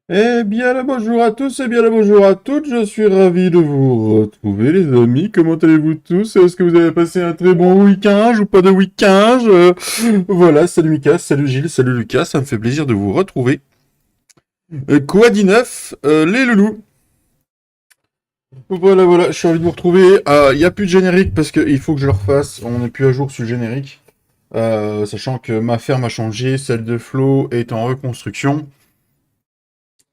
Eh bien le bonjour à tous et bien le bonjour à toutes, je suis ravi de vous retrouver les amis, comment allez-vous tous? Est-ce que vous avez passé un très bon week-end ou pas de week-end? Voilà, salut Mika, salut Gilles, salut Lucas, ça me fait plaisir de vous retrouver. Quoi dit neuf, les loulous? Voilà, voilà, je suis envie de vous retrouver. Il n'y a plus de générique parce qu'il faut que je le refasse, on n'est plus à jour sur le générique. Sachant que ma ferme a changé, celle de Flo est en reconstruction.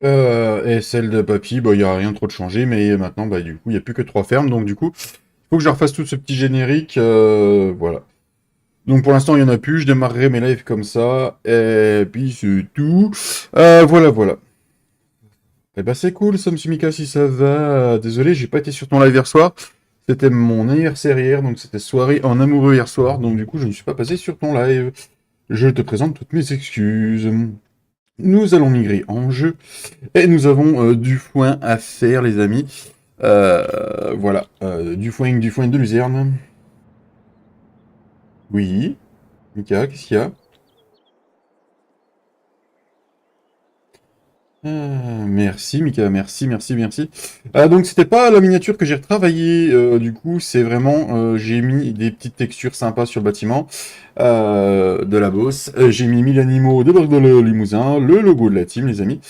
Et celle de Papy, bah, il n'y a rien trop de changé, mais maintenant, bah, du coup, il n'y a plus que 3 fermes, donc du coup, il faut que je refasse tout ce petit générique, voilà. Donc pour l'instant, il n'y en a plus, je démarrerai mes lives comme ça, et puis c'est tout. Voilà, voilà. Eh ben c'est cool, ça, monsieur Mika, si ça va. Désolé, j'ai pas été sur ton live hier soir. C'était mon anniversaire hier, donc c'était soirée en amoureux hier soir, donc du coup, je ne suis pas passé sur ton live. Je te présente toutes mes excuses. Nous allons migrer en jeu. Et nous avons du foin à faire, les amis. Voilà. Du foin de luzerne. Oui. Mika, qu'est-ce qu'il y a? Merci, Mika, merci, merci, merci. Donc, c'était pas la miniature que j'ai retravaillée, du coup, c'est vraiment, j'ai mis des petites textures sympas sur le bâtiment de la Beauce. J'ai mis 1000 animaux de l'ordre de le Limousin, le logo de la team, les amis.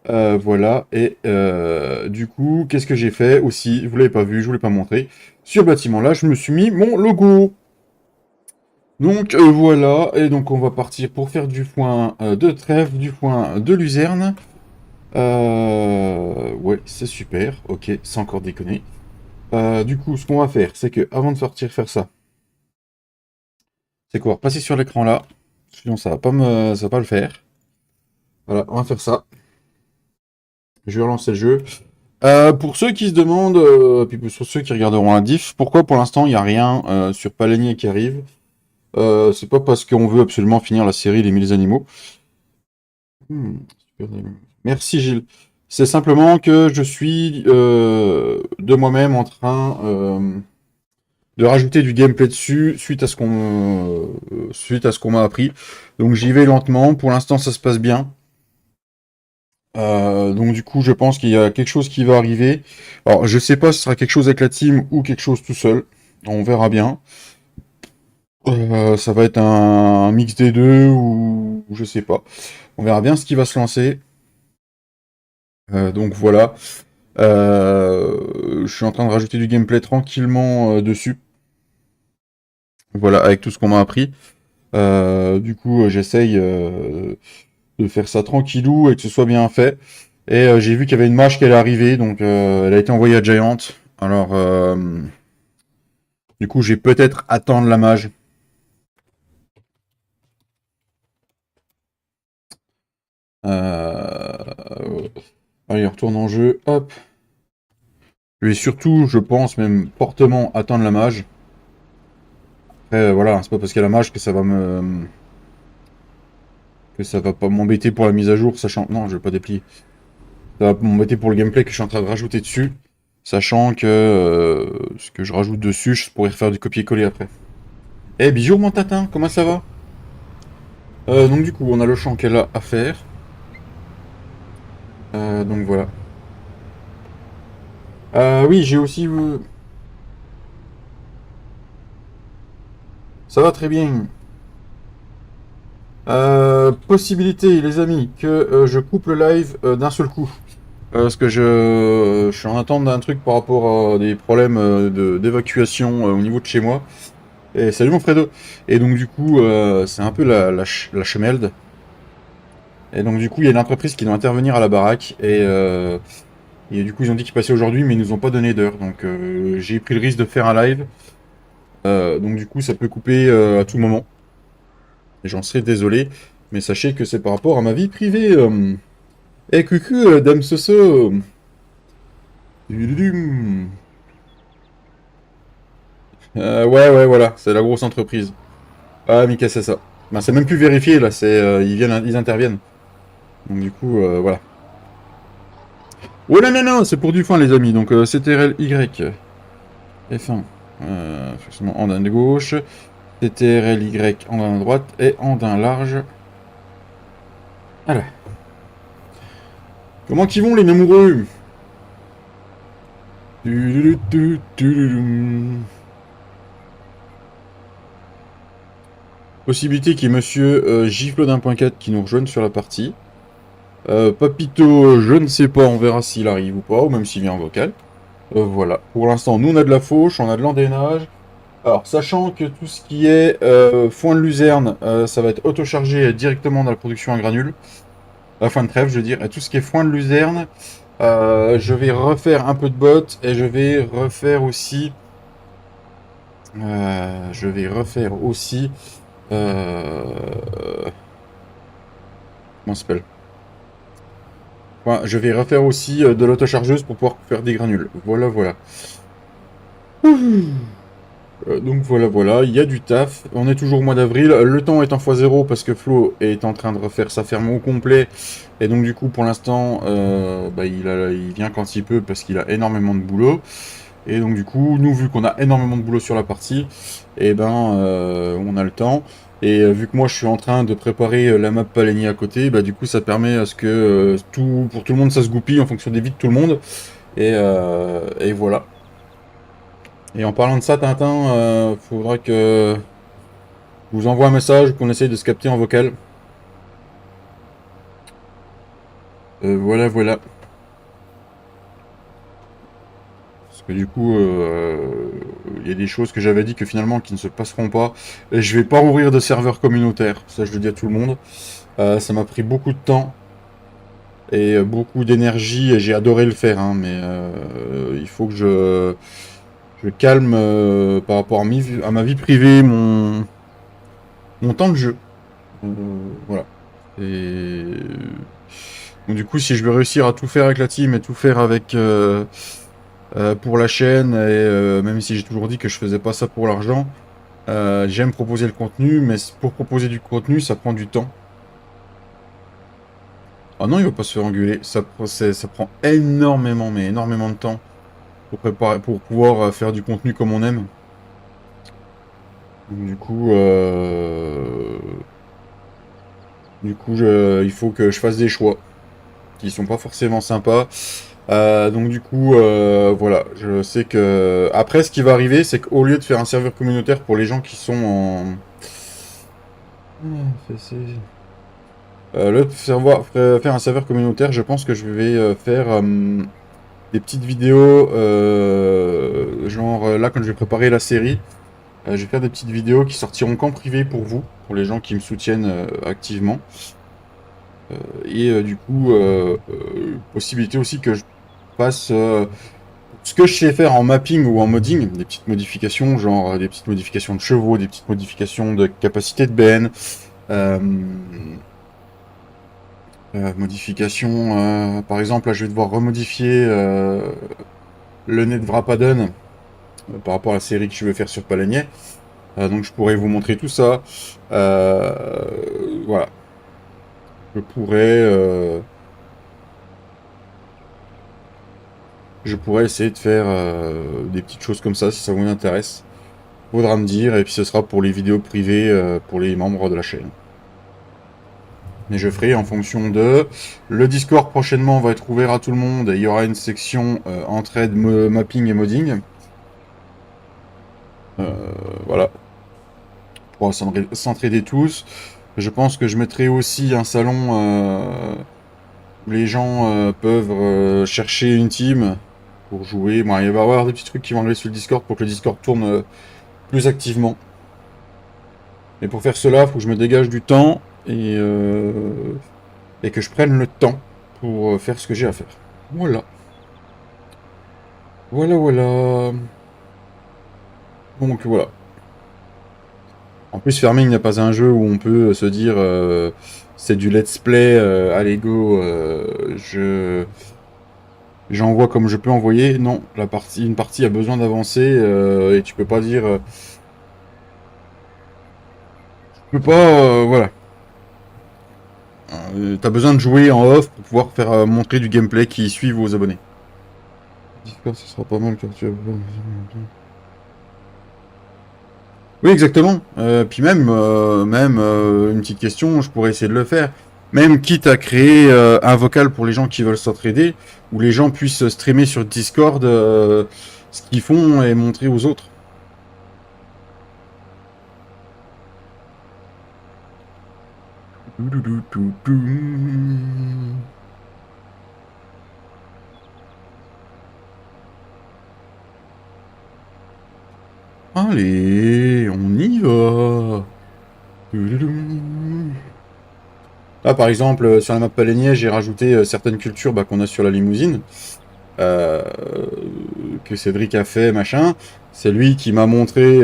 Voilà, et du coup, qu'est-ce que j'ai fait aussi? Vous l'avez pas vu, je vous l'ai pas montré. Sur le bâtiment là, je me suis mis mon logo. Donc voilà, et donc on va partir pour faire du foin de trèfle, du foin de luzerne. Ouais, c'est super, ok, sans encore déconner. Du coup, ce qu'on va faire, c'est que avant de sortir faire ça, c'est qu'on va passer sur l'écran là. Sinon, ça va pas le faire. Voilà, on va faire ça. Je vais relancer le jeu. Pour ceux qui se demandent, puis pour ceux qui regarderont la diff, pourquoi pour l'instant il n'y a rien sur Palanier qui arrive? C'est pas parce qu'on veut absolument finir la série Les 1000 animaux. Super. Merci Gilles. C'est simplement que je suis de moi-même en train de rajouter du gameplay dessus suite à ce qu'on m'a appris. Donc j'y vais lentement. Pour l'instant ça se passe bien. Donc du coup, je pense qu'il y a quelque chose qui va arriver. Alors, je sais pas si ce sera quelque chose avec la team ou quelque chose tout seul. On verra bien. Ça va être un mix des deux ou je sais pas. On verra bien ce qui va se lancer. Donc voilà. Je suis en train de rajouter du gameplay tranquillement dessus. Voilà, avec tout ce qu'on m'a appris. Du coup, j'essaye de faire ça tranquillou et que ce soit bien fait. Et j'ai vu qu'il y avait une mage qui allait arriver, donc elle a été envoyée à Giant. Alors, du coup, je vais peut-être attendre la mage. Allez, retourne en jeu. Hop. Je vais surtout, je pense, même fortement attendre la mage. Après, voilà, c'est pas parce qu'il y a la mage que ça va pas m'embêter pour la mise à jour, sachant. Non, je vais pas déplier. Ça va m'embêter pour le gameplay que je suis en train de rajouter dessus. Sachant que ce que je rajoute dessus, je pourrais refaire du copier-coller après. Eh, bisous mon tatin, comment ça va? Donc du coup, on a le champ qu'elle a à faire. Donc voilà. Oui, j'ai aussi... Ça va très bien. Possibilité, les amis, que je coupe le live d'un seul coup. Parce que je suis en attente d'un truc par rapport à des problèmes d'évacuation au niveau de chez moi. Et salut mon Fredo. Et donc du coup, c'est un peu la chemelde. Et donc du coup, il y a une entreprise qui doit intervenir à la baraque. Et du coup, ils ont dit qu'ils passaient aujourd'hui, mais ils nous ont pas donné d'heure. Donc j'ai pris le risque de faire un live. Donc du coup, ça peut couper à tout moment. Et j'en serais désolé. Mais sachez que c'est par rapport à ma vie privée. Eh coucou, Dame Soso. Tududum. Ouais, ouais, voilà, c'est la grosse entreprise. Ah, Mika, c'est ça. Ben, c'est même plus vérifié, là, ils interviennent. Donc, du coup, voilà. Oh non, non, non, c'est pour du foin, les amis. Donc, CTRL Y, F1, forcément, andin de gauche, CTRL Y, andin de droite, et andin large. Voilà. Comment qu'ils vont les amoureux? Possibilité qu'il y ait monsieur Gifle d'1.4 qui nous rejoigne sur la partie. Papito, je ne sais pas, on verra s'il arrive ou pas, ou même s'il vient en vocal. Voilà. Pour l'instant, nous on a de la fauche, on a de l'endénage. Alors, sachant que tout ce qui est foin de luzerne, ça va être autochargé directement dans la production à granules. Foin de trèfle, je veux dire. Et tout ce qui est foin de luzerne, je vais refaire un peu de bottes et je vais refaire aussi. Comment ça s'appelle? Ouais, je vais refaire aussi de l'autochargeuse pour pouvoir faire des granules. Voilà, voilà. Donc voilà, il y a du taf. On est toujours au mois d'avril. Le temps est en x0 parce que Flo est en train de refaire sa ferme au complet. Et donc du coup, pour l'instant, il vient quand il peut parce qu'il a énormément de boulot. Et donc du coup, nous, vu qu'on a énormément de boulot sur la partie, et ben, on a le temps. Et vu que moi, je suis en train de préparer la map Paleni à côté, bah du coup, ça permet à ce que pour tout le monde, ça se goupille en fonction des vies de tout le monde. Et voilà. Et en parlant de ça, Tintin, faudra que je vous envoie un message, qu'on essaye de se capter en vocal. Voilà, voilà. Parce que du coup, il y a des choses que j'avais dit que finalement qui ne se passeront pas. Et je vais pas rouvrir de serveur communautaire, ça je le dis à tout le monde. Ça m'a pris beaucoup de temps et beaucoup d'énergie et j'ai adoré le faire, hein, mais il faut que je calme par rapport à ma vie privée, mon temps de jeu. Voilà. Et donc, du coup, si je veux réussir à tout faire avec la team et tout faire avec pour la chaîne, et même si j'ai toujours dit que je faisais pas ça pour l'argent, j'aime proposer le contenu, mais pour proposer du contenu, ça prend du temps. Ah non, il va pas se faire engueuler. Ça prend énormément, mais énormément de temps pour préparer, pour pouvoir faire du contenu comme on aime. Donc, il faut que je fasse des choix qui sont pas forcément sympas. Donc du coup, voilà, je sais que... Après, ce qui va arriver, c'est qu'au lieu de faire un serveur communautaire pour les gens qui sont en... faire un serveur communautaire, je pense que je vais faire des petites vidéos, genre là, quand je vais préparer la série, je vais faire des petites vidéos qui sortiront qu'en privé pour vous, pour les gens qui me soutiennent activement. Du coup, possibilité aussi que je fasse ce que je sais faire en mapping ou en modding, des petites modifications, genre des petites modifications de chevaux, des petites modifications de capacité de BN, modifications, par exemple, là je vais devoir remodifier le nez de Vrapadon par rapport à la série que je veux faire sur Palanier. Donc je pourrais vous montrer tout ça. Voilà. Je pourrais essayer de faire des petites choses comme ça si ça vous intéresse. Faudra me dire, et puis ce sera pour les vidéos privées pour les membres de la chaîne. Mais je ferai en fonction de... Le Discord prochainement va être ouvert à tout le monde et il y aura une section entraide, mapping et modding. Voilà. On pourra s'entraider tous. Je pense que je mettrai aussi un salon où les gens peuvent chercher une team pour jouer. Bon, il va y avoir des petits trucs qui vont arriver sur le Discord pour que le Discord tourne plus activement. Et pour faire cela, il faut que je me dégage du temps et que je prenne le temps pour faire ce que j'ai à faire. Voilà. Voilà, voilà. Donc voilà. En plus, Farming n'est pas un jeu où on peut se dire c'est du let's play, allez go, j'envoie comme je peux envoyer. Non, une partie a besoin d'avancer et tu peux pas dire. Tu peux pas, voilà. T'as besoin de jouer en off pour pouvoir faire montrer du gameplay qui suive aux abonnés. Discord, ce sera pas mal car tu as... Oui, exactement. Puis même une petite question, je pourrais essayer de le faire. Même quitte à créer un vocal pour les gens qui veulent s'entraider, où les gens puissent streamer sur Discord ce qu'ils font et montrer aux autres. Allez, on y va. Là, par exemple, sur la map Palénier, j'ai rajouté certaines cultures bah, qu'on a sur la limousine, euh, que Cédric a fait, machin. C'est lui qui m'a montré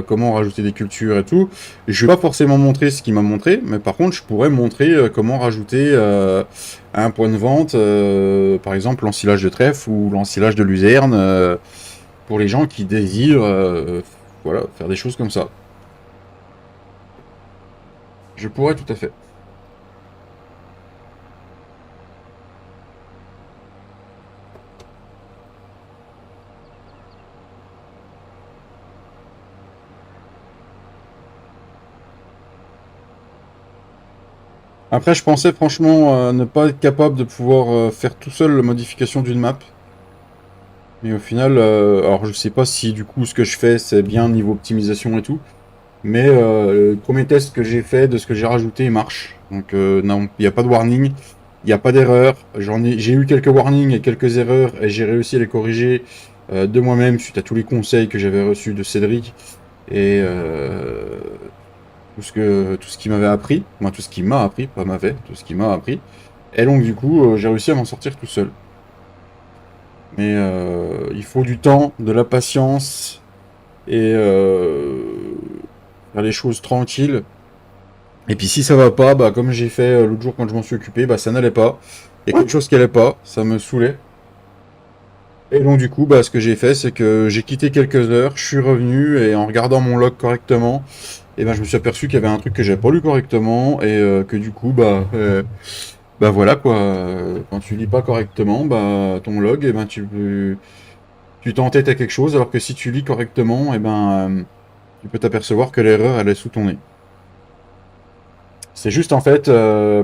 comment rajouter des cultures et tout. Et je vais pas forcément montrer ce qu'il m'a montré, mais par contre, je pourrais montrer comment rajouter à un point de vente, par exemple, l'ensilage de trèfle ou l'ensilage de luzerne, pour les gens qui désirent voilà, faire des choses comme ça. Je pourrais tout à fait. Après, je pensais franchement ne pas être capable de pouvoir faire tout seul la modification d'une map. Mais au final, alors je sais pas si du coup ce que je fais c'est bien niveau optimisation et tout. Mais le premier test que j'ai fait de ce que j'ai rajouté marche. Donc non, il n'y a pas de warning, il n'y a pas d'erreur. J'ai eu quelques warnings et quelques erreurs et j'ai réussi à les corriger de moi-même suite à tous les conseils que j'avais reçus de Cédric et tout ce qu'il m'avait appris, moi tout ce qu'il m'a appris, pas m'avait, tout ce qu'il m'a appris. Et donc du coup, j'ai réussi à m'en sortir tout seul. Mais il faut du temps, de la patience et faire les choses tranquilles. Et puis si ça va pas, bah comme j'ai fait l'autre jour quand je m'en suis occupé, bah ça n'allait pas. Il y a quelque chose qui allait pas, ça me saoulait. Et donc du coup, bah ce que j'ai fait, c'est que j'ai quitté quelques heures, je suis revenu et en regardant mon log correctement, et ben je me suis aperçu qu'il y avait un truc que j'avais pas lu correctement et que du coup, bah voilà quoi. Quand tu lis pas correctement, bah ton log, et ben tu t'entêtes à quelque chose, alors que si tu lis correctement, et ben tu peux t'apercevoir que l'erreur elle est sous ton nez. C'est juste en fait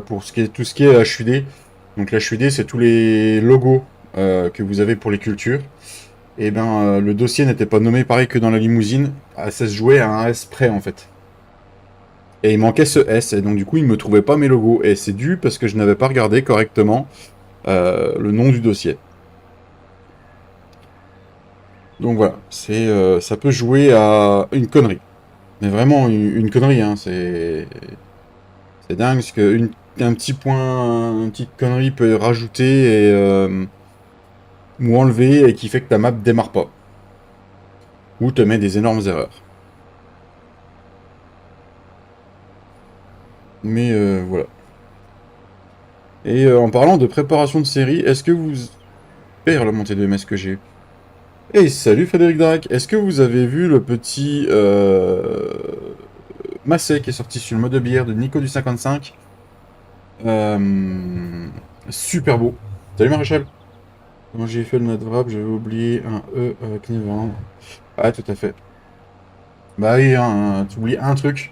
pour tout ce qui est HUD. Donc l'HUD, c'est tous les logos que vous avez pour les cultures. Et ben le dossier n'était pas nommé pareil que dans la limousine. Ah, ça se jouait à un S près en fait. Et il manquait ce S, et donc du coup il me trouvait pas mes logos. Et c'est dû parce que je n'avais pas regardé correctement le nom du dossier. Donc voilà, ça peut jouer à une connerie. Mais vraiment une connerie, hein. C'est dingue ce que un petit point, une petite connerie peut rajouter ou enlever et qui fait que ta map démarre pas. Ou te met des énormes erreurs. Mais voilà. Et en parlant de préparation de série, est-ce que vous... Père la montée de MS que j'ai. Hey, salut Frédéric Drac. Est-ce que vous avez vu le petit Massey qui est sorti sur le mode de bière de Nico du 55? Super beau. Salut Maréchal. Moi j'ai fait le note wrap, j'avais oublié un E avec Neverland. Ah, tout à fait. Bah oui, hein, tu oublies un truc.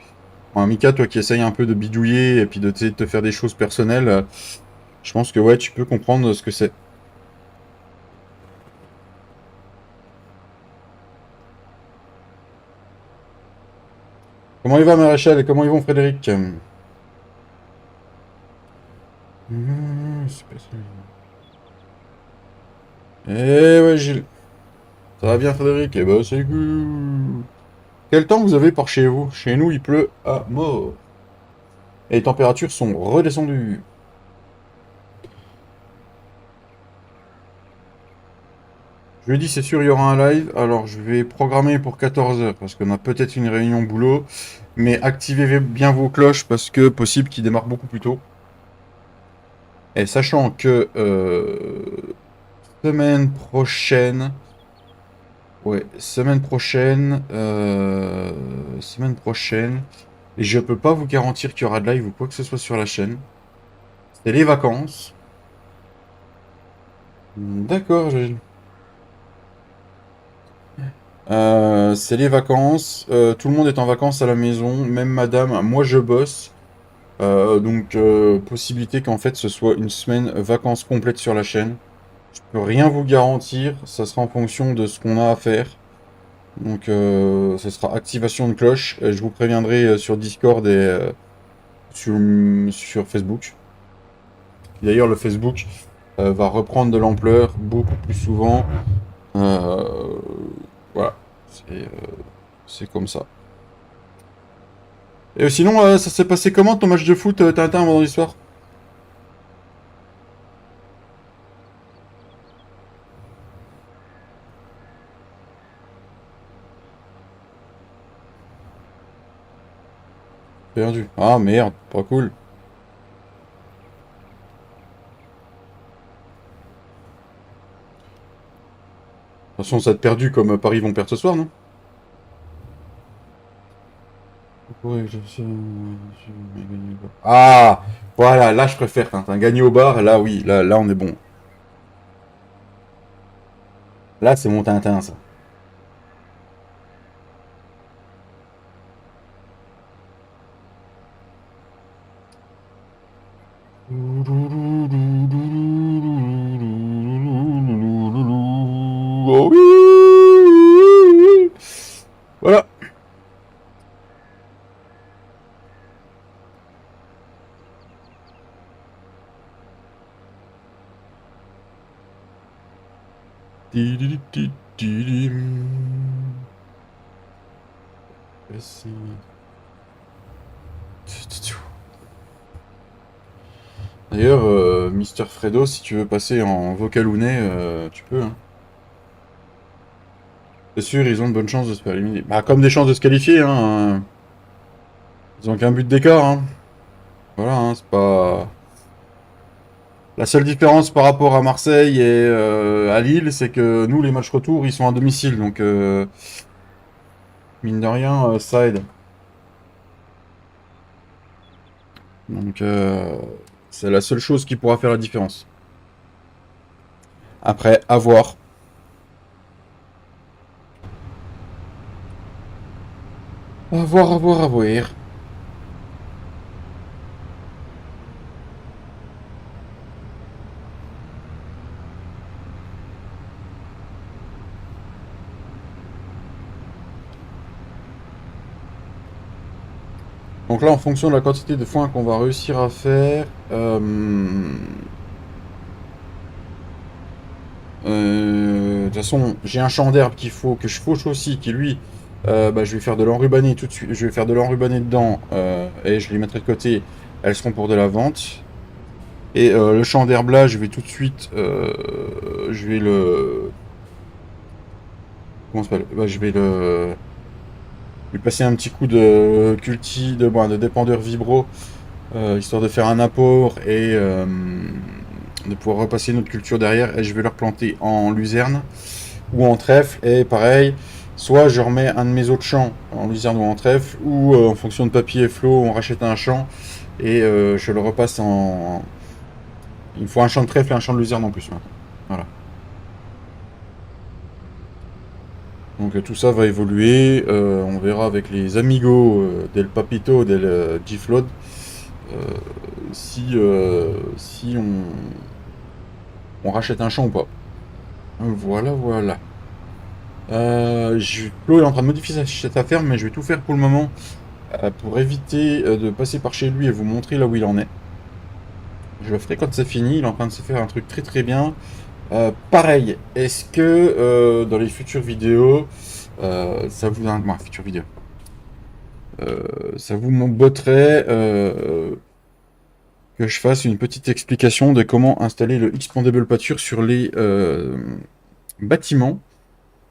Bon, Mika, toi qui essayes un peu de bidouiller et puis de te faire des choses personnelles, je pense que ouais, tu peux comprendre ce que c'est. Comment il va, Maréchal, et comment ils vont, Frédéric? C'est pas ça. Eh ouais, Gilles. Ça va bien, Frédéric? Eh ben, c'est cool. Quel temps vous avez par chez vous? Chez nous, il pleut à mort. Et les températures sont redescendues. Jeudi, c'est sûr, il y aura un live. Alors, je vais programmer pour 14 heures parce qu'on a peut-être une réunion boulot. Mais activez bien vos cloches parce que possible qu'il démarre beaucoup plus tôt. Et sachant que semaine prochaine, ouais, semaine prochaine, et je peux pas vous garantir qu'il y aura de live ou quoi que ce soit sur la chaîne. C'est les vacances. D'accord, c'est les vacances. Tout le monde est en vacances à la maison, même madame. Moi, je bosse. Possibilité qu'en fait ce soit une semaine vacances complète sur la chaîne. Je peux rien vous garantir, ça sera en fonction de ce qu'on a à faire. Donc ce sera activation de cloche. Je vous préviendrai sur Discord et sur Facebook. D'ailleurs, le Facebook va reprendre de l'ampleur beaucoup plus souvent. Euh, voilà, c'est comme ça. Et sinon, ça s'est passé comment ton match de foot, Tintin, dans l'histoire? Perdu. Ah merde, pas cool. De toute façon, ça te perdu comme Paris vont perdre ce soir, non? Ouais, Ah, voilà, là je préfère Tintin. Gagner au bar, là oui, là on est bon. Là c'est mon Tintin, ça. Oh oui! Voilà. D'ailleurs, Mister Fredo, si tu veux passer en vocalounet, tu peux, hein. C'est sûr, ils ont de bonnes chances de se faire éliminer. Bah, comme des chances de se qualifier, hein. Ils ont qu'un but d'écart, hein. Voilà, hein, c'est pas... La seule différence par rapport à Marseille et à Lille, c'est que nous, les matchs retour, ils sont à domicile. Donc, mine de rien, ça aide. Donc, c'est la seule chose qui pourra faire la différence. Après, à voir. À voir, à voir, à voir. Donc là, en fonction de la quantité de foin qu'on va réussir à faire, de toute façon, j'ai un champ d'herbe qu'il faut que je fauche aussi, qui lui, je vais faire de l'enrubané tout de suite. Je vais faire de l'enrubané dedans et je les mettrai de côté. Elles seront pour de la vente. Et le champ d'herbe là, je vais tout de suite, je vais le, comment ça s'appelle? Je vais le, lui passer un petit coup de de dépendeur vibro, histoire de faire un apport et de pouvoir repasser une autre culture derrière. Et je vais leur planter en luzerne ou en trèfle. Et pareil, soit je remets un de mes autres champs en luzerne ou en trèfle, ou en fonction de papier et flot, on rachète un champ et je le repasse en. Il me faut un champ de trèfle et un champ de luzerne en plus maintenant. Voilà. Donc tout ça va évoluer. On verra avec les amigos del Papito, del Giflod, si on rachète un champ ou pas. Voilà, voilà. Flo est en train de modifier cette affaire, mais je vais tout faire pour le moment pour éviter de passer par chez lui et vous montrer là où il en est. Je le ferai quand c'est fini. Il est en train de se faire un truc très très bien. Pareil, est-ce que dans les futures vidéos, ça vous... futures vidéos. Ça vous m'embêterait que je fasse une petite explication de comment installer le Expandable Pâture sur les bâtiments,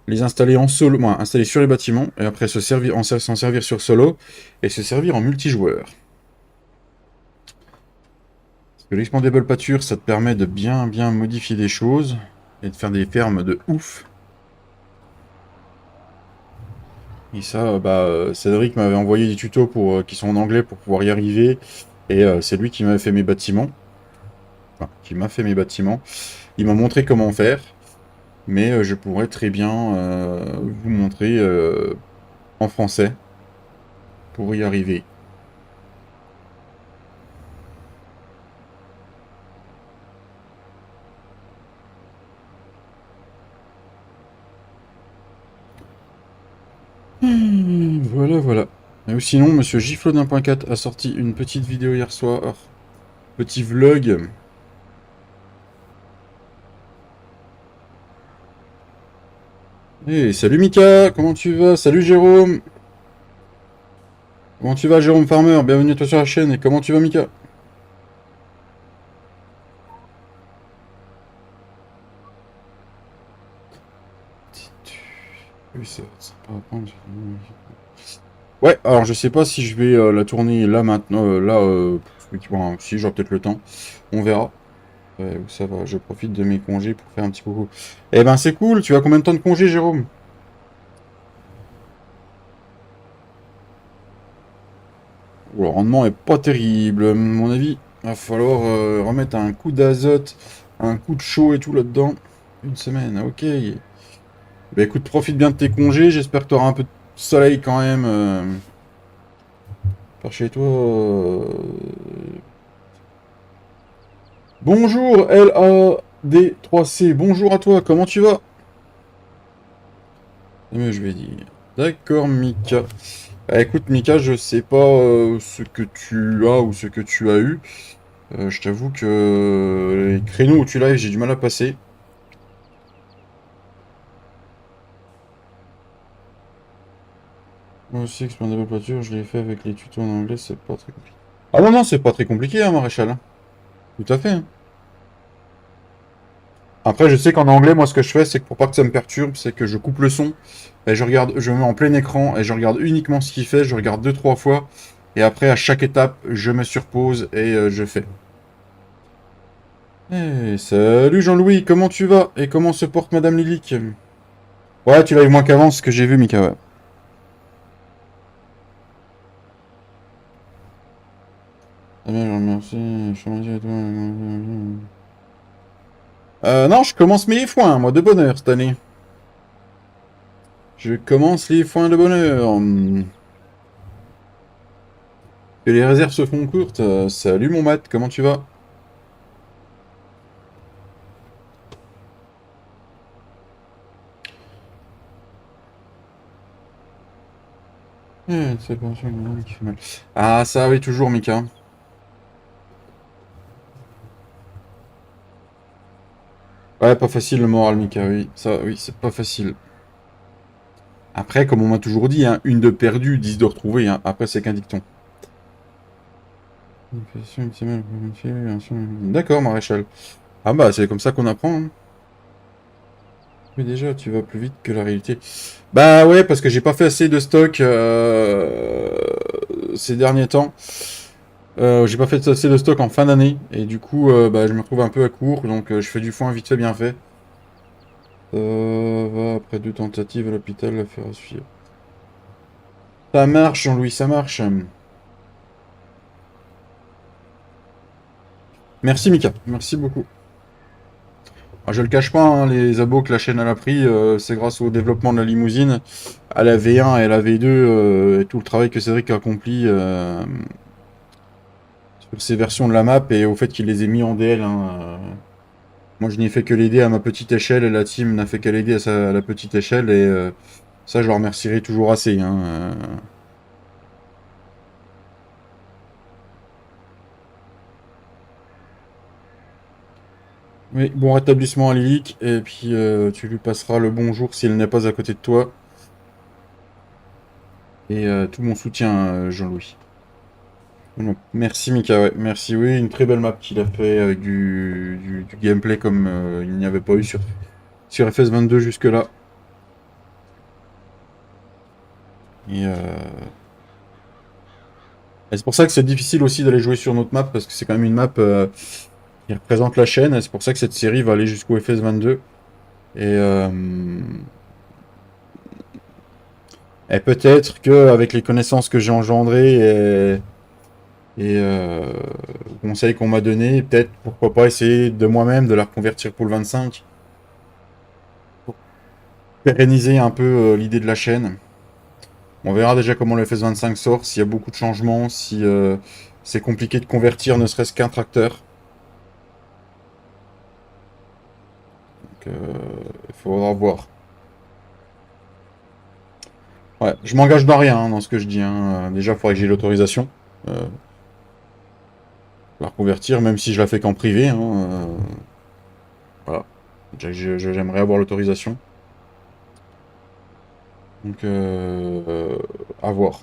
les installer en solo, installer sur les bâtiments, et après s'en servir sur solo, et se servir en multijoueur. Parce que l'Expandable Pâture, ça te permet de bien modifier des choses, et de faire des fermes de ouf. Et ça, Cédric m'avait envoyé des tutos qui sont en anglais pour pouvoir y arriver. Et c'est lui qui m'avait fait mes bâtiments. Enfin, qui m'a fait mes bâtiments. Il m'a montré comment faire. Mais je pourrais très bien vous montrer en français pour y arriver. Voilà, voilà. Ou sinon, Monsieur Giflot d'1.4 a sorti une petite vidéo hier soir. Petit vlog. Salut Mika, comment tu vas? Salut Jérôme. Comment tu vas Jérôme Farmer? Bienvenue à toi sur la chaîne. Et comment tu vas Mika? Oui, ça va pas reprendre. Ouais, alors je sais pas si je vais la tourner là maintenant. Bon, si j'aurai peut-être le temps. On verra. Ouais, où ça va, je profite de mes congés pour faire un petit coucou. Eh ben c'est cool, tu as combien de temps de congé Jérôme? Oh, le rendement est pas terrible, à mon avis. Va falloir remettre un coup d'azote, un coup de chaud et tout là-dedans. Une semaine, ok. Bah écoute, profite bien de tes congés, j'espère que tu auras un peu de soleil quand même par chez toi. Bonjour LAD3C, bonjour à toi, comment tu vas? Mais je vais dire. D'accord Mika. Bah, écoute Mika, je sais pas ce que tu as ou ce que tu as eu. Je t'avoue que les créneaux où tu live, j'ai du mal à passer. Moi aussi, Expandable Peinture, je l'ai fait avec les tutos en anglais, c'est pas très compliqué. Ah non, non, c'est pas très compliqué, hein, Maréchal, hein. Tout à fait, hein. Après, je sais qu'en anglais, moi, ce que je fais, c'est que pour pas que ça me perturbe, c'est que je coupe le son et je regarde, je me mets en plein écran et je regarde uniquement ce qu'il fait. Je regarde deux, trois fois et après, à chaque étape, je me surpose et je fais. Salut Jean-Louis, comment tu vas? Et comment se porte Madame Lilique? Ouais, tu live moins qu'avant, ce que j'ai vu, Mika, ouais. Ah bien, je remercie. Je te remercie à toi. Non, je commence mes foins, moi, de bonheur cette année. Je commence les foins de bonheur. Que les réserves se font courtes. Salut mon mat, comment tu vas? C'est pas sûr, qui fait mal. Ah, ça, oui, toujours, Mika. Ouais, pas facile le moral, Mika, oui. Ça, oui, c'est pas facile. Après, comme on m'a toujours dit, hein, une de perdue, 10 de retrouvée, hein. Après, c'est qu'un dicton. D'accord, maréchal. Ah bah, c'est comme ça qu'on apprend, hein. Mais déjà, tu vas plus vite que la réalité. Bah ouais, parce que j'ai pas fait assez de stock ces derniers temps. J'ai pas fait assez de stock en fin d'année. Et du coup, bah, je me retrouve un peu à court. Donc, je fais du foin vite fait, bien fait. Après deux tentatives à l'hôpital, l'affaire à suivre. Ça marche, Jean-Louis, ça marche. Merci, Mika. Merci beaucoup. Ah, je le cache pas, hein, les abos que la chaîne elle a pris, c'est grâce au développement de la limousine, à la V1 et à la V2, et tout le travail que Cédric a accompli sur ces versions de la map et au fait qu'il les ait mis en DL, hein. Moi, je n'ai fait que l'aider à ma petite échelle et la team n'a fait qu'à l'aider à la petite échelle et ça, je le remercierai toujours assez, hein. Oui, bon rétablissement à Lilique et puis tu lui passeras le bonjour s'il n'est pas à côté de toi. Et tout mon soutien, Jean-Louis. Donc, merci Mika, ouais. Merci, oui, une très belle map qu'il a fait avec du gameplay comme il n'y avait pas eu sur FS22 jusque-là. Et, et c'est pour ça que c'est difficile aussi d'aller jouer sur notre map parce que c'est quand même une map qui représente la chaîne. Et c'est pour ça que cette série va aller jusqu'au FS22. Et, et peut-être qu'avec les connaissances que j'ai engendrées et conseils qu'on m'a donnés, peut-être pourquoi pas essayer de moi-même de la reconvertir pour le 25. Pérenniser un peu l'idée de la chaîne. On verra déjà comment le FS25 sort, s'il y a beaucoup de changements, si c'est compliqué de convertir ne serait-ce qu'un tracteur. Donc il faudra voir. Ouais, je m'engage dans rien hein, dans ce que je dis. Hein. Déjà, il faudrait que j'ai l'autorisation. La reconvertir, même si je la fais qu'en privé. Hein, voilà. Déjà, j'aimerais avoir l'autorisation. Donc, à voir.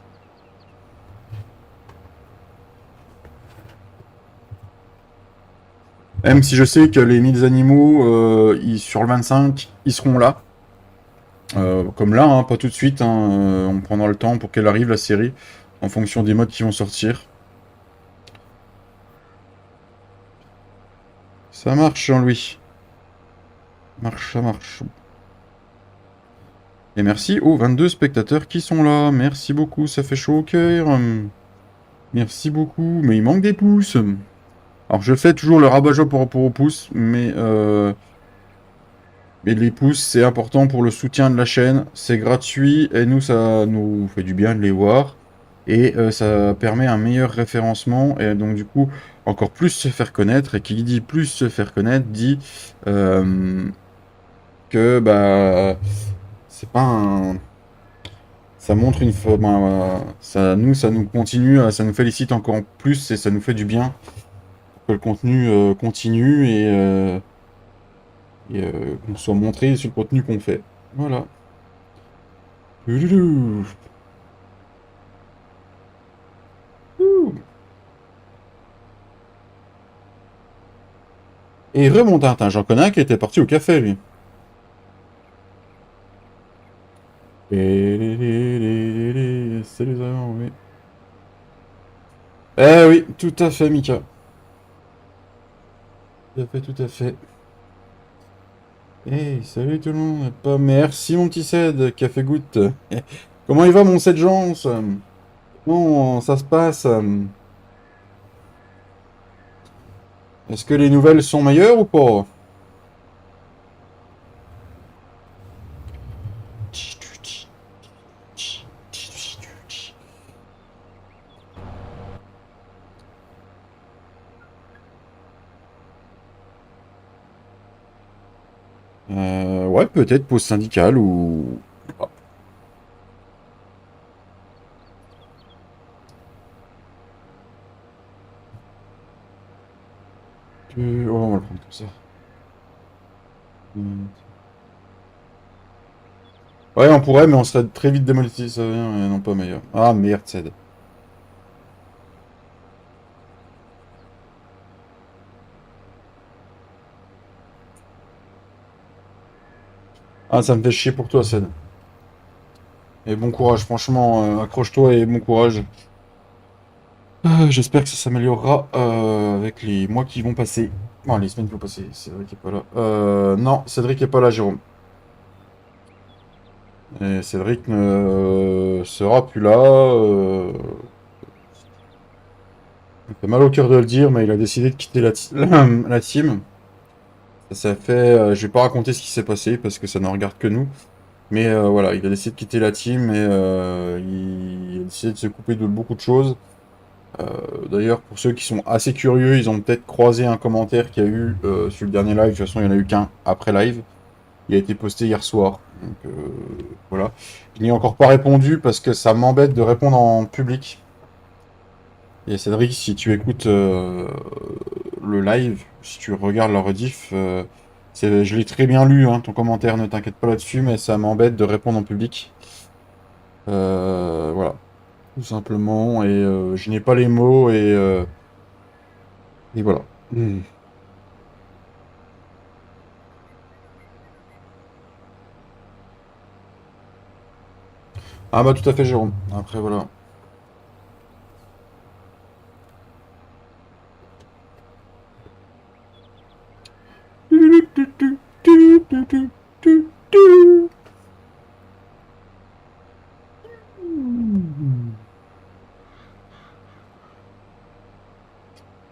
Même si je sais que les 1000 animaux, sur le 25, ils seront là. Comme là, hein, pas tout de suite. Hein, on prendra le temps pour qu'elle arrive, la série, en fonction des modes qui vont sortir. Ça marche, Jean-Louis. Ça marche. Et merci aux 22 spectateurs qui sont là. Merci beaucoup, ça fait chaud au cœur. Merci beaucoup, mais il manque des pouces. Alors je fais toujours le rabat-joie par rapport aux pouces, mais les pouces c'est important pour le soutien de la chaîne. C'est gratuit et nous ça nous fait du bien de les voir. Et ça permet un meilleur référencement et donc du coup encore plus se faire connaître. Et qui dit plus se faire connaître dit que bah c'est pas un... Ça montre une fois, ça nous continue, ça nous félicite encore plus et ça nous fait du bien que le contenu continue et qu'on soit montré sur le contenu qu'on fait. Voilà. Ouloulou. Ouh. Et remontin, j'en connais un qui était parti au café, lui. Salut les amants, oui. Eh oui, tout à fait, Mika. Tout à fait, tout à fait. Hey, salut tout le monde. Pas merci mon petit Ced, Café Goutte. Comment il va mon Ced Jans? Comment ça se passe? Est-ce que les nouvelles sont meilleures ou pas? Ouais, peut-être pause syndicale ou... Ah. Oh, on va le prendre comme ça. Ouais, on pourrait, mais on serait très vite démonétisé, ça vient, et non pas meilleur. Ah, merde, Ced. Ah, ça me fait chier pour toi, Ced. Et bon courage, franchement, accroche-toi et bon courage. J'espère que ça s'améliorera avec les mois qui vont passer. Bon, les semaines qui vont passer. Cédric est pas là. Non, Cédric est pas là, Jérôme. Et Cédric ne sera plus là. Ça fait mal au cœur de le dire, mais il a décidé de quitter la team. Ça fait. Je vais pas raconter ce qui s'est passé parce que ça ne regarde que nous. Mais voilà, il a décidé de quitter la team et il a décidé de se couper de beaucoup de choses. D'ailleurs, pour ceux qui sont assez curieux, ils ont peut-être croisé un commentaire qu'il y a eu sur le dernier live. De toute façon, il n'y en a eu qu'un après live. Il a été posté hier soir. Donc voilà. Je n'y ai encore pas répondu parce que ça m'embête de répondre en public. Et Cédric, si tu écoutes le live, si tu regardes la rediff, je l'ai très bien lu, hein, ton commentaire, ne t'inquiète pas là-dessus, mais ça m'embête de répondre en public. Voilà, tout simplement. Et je n'ai pas les mots et voilà. Hmm. Ah bah tout à fait, Jérôme. Après, voilà.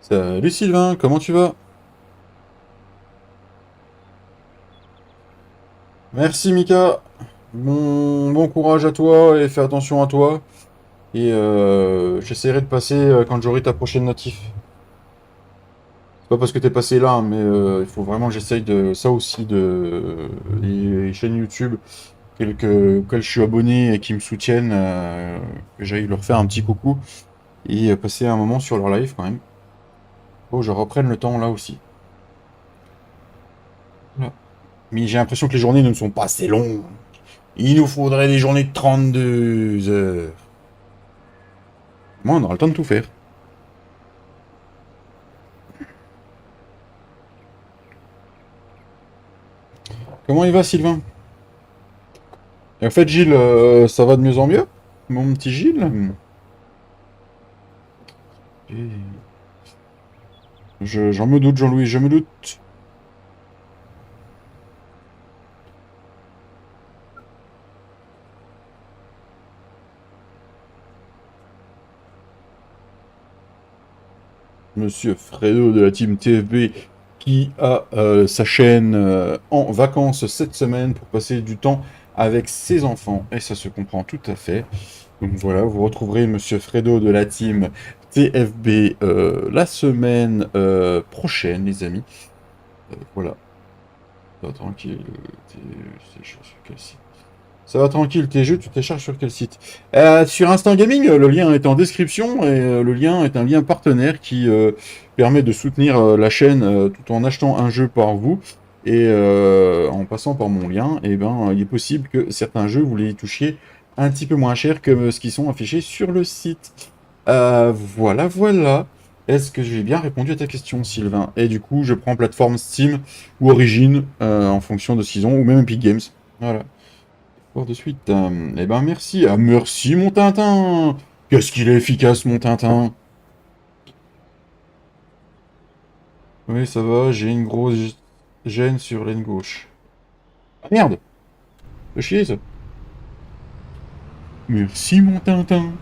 Salut Sylvain, comment tu vas? Merci Mika. Bon courage à toi et fais attention à toi. Et j'essaierai de passer quand j'aurai ta prochaine notif. C'est pas parce que t'es passé là, mais il faut vraiment que j'essaye de ça aussi de les chaînes YouTube. auxquels je suis abonné et qui me soutiennent, que j'aille leur faire un petit coucou et passer un moment sur leur live quand même. Faut que je reprenne le temps là aussi. Voilà. Mais j'ai l'impression que les journées ne sont pas assez longues. Il nous faudrait des journées de 32 heures. Moi, on aura le temps de tout faire. Comment il va, Sylvain? Et en fait, Gilles, ça va de mieux en mieux? Mon petit Gilles? J'en me doute, Jean-Louis, je me doute. Monsieur Fredo de la team TFB qui a sa chaîne en vacances cette semaine pour passer du temps avec ses enfants. Et ça se comprend tout à fait. Donc voilà, vous retrouverez Monsieur Fredo de la team TFB la semaine prochaine, les amis. Voilà. Tranquille. Sur quel site? Ça va tranquille, tes jeux, tu télécharges sur quel site? Sur Instant Gaming, le lien est en description et le lien est un lien partenaire qui permet de soutenir la chaîne tout en achetant un jeu par vous et en passant par mon lien, et ben il est possible que certains jeux vous les touchiez un petit peu moins cher que ce qui sont affichés sur le site. Voilà, voilà. Est-ce que j'ai bien répondu à ta question, Sylvain? Et du coup, je prends plateforme Steam ou Origin en fonction de ce qu'ils ont, ou même Epic Games. Voilà. Pour de suite. Eh ben merci. Ah merci mon Tintin. Qu'est-ce qu'il est efficace mon Tintin. Oui ça va, j'ai une grosse gêne sur l'aine gauche. Ah merde. Le chier ça. Merci mon Tintin.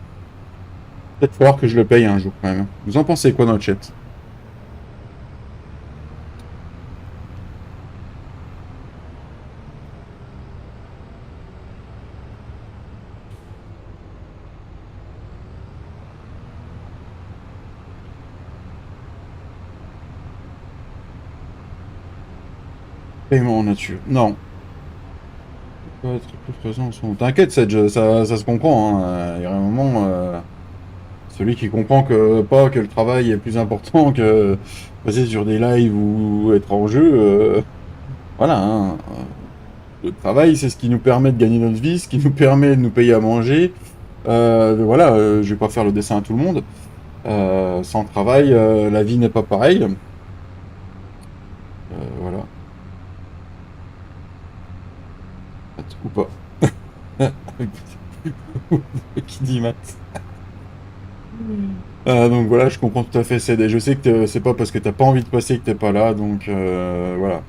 Peut-être falloir que je le paye un jour quand même. Vous en pensez quoi dans le chat? Paiement en nature. Non. Pas être plus présent en ce moment. T'inquiète, ça se comprend. Hein. Il y a un moment, celui qui comprend que pas que le travail est plus important que passer sur des lives ou être en jeu, voilà. Hein. Le travail, c'est ce qui nous permet de gagner notre vie, ce qui nous permet de nous payer à manger. Voilà, je vais pas faire le dessin à tout le monde. Sans travail, la vie n'est pas pareille. Voilà. Ou pas. Qui dit maths. Donc voilà, je comprends tout à fait. Je sais que c'est pas parce que t'as pas envie de passer que t'es pas là, donc voilà.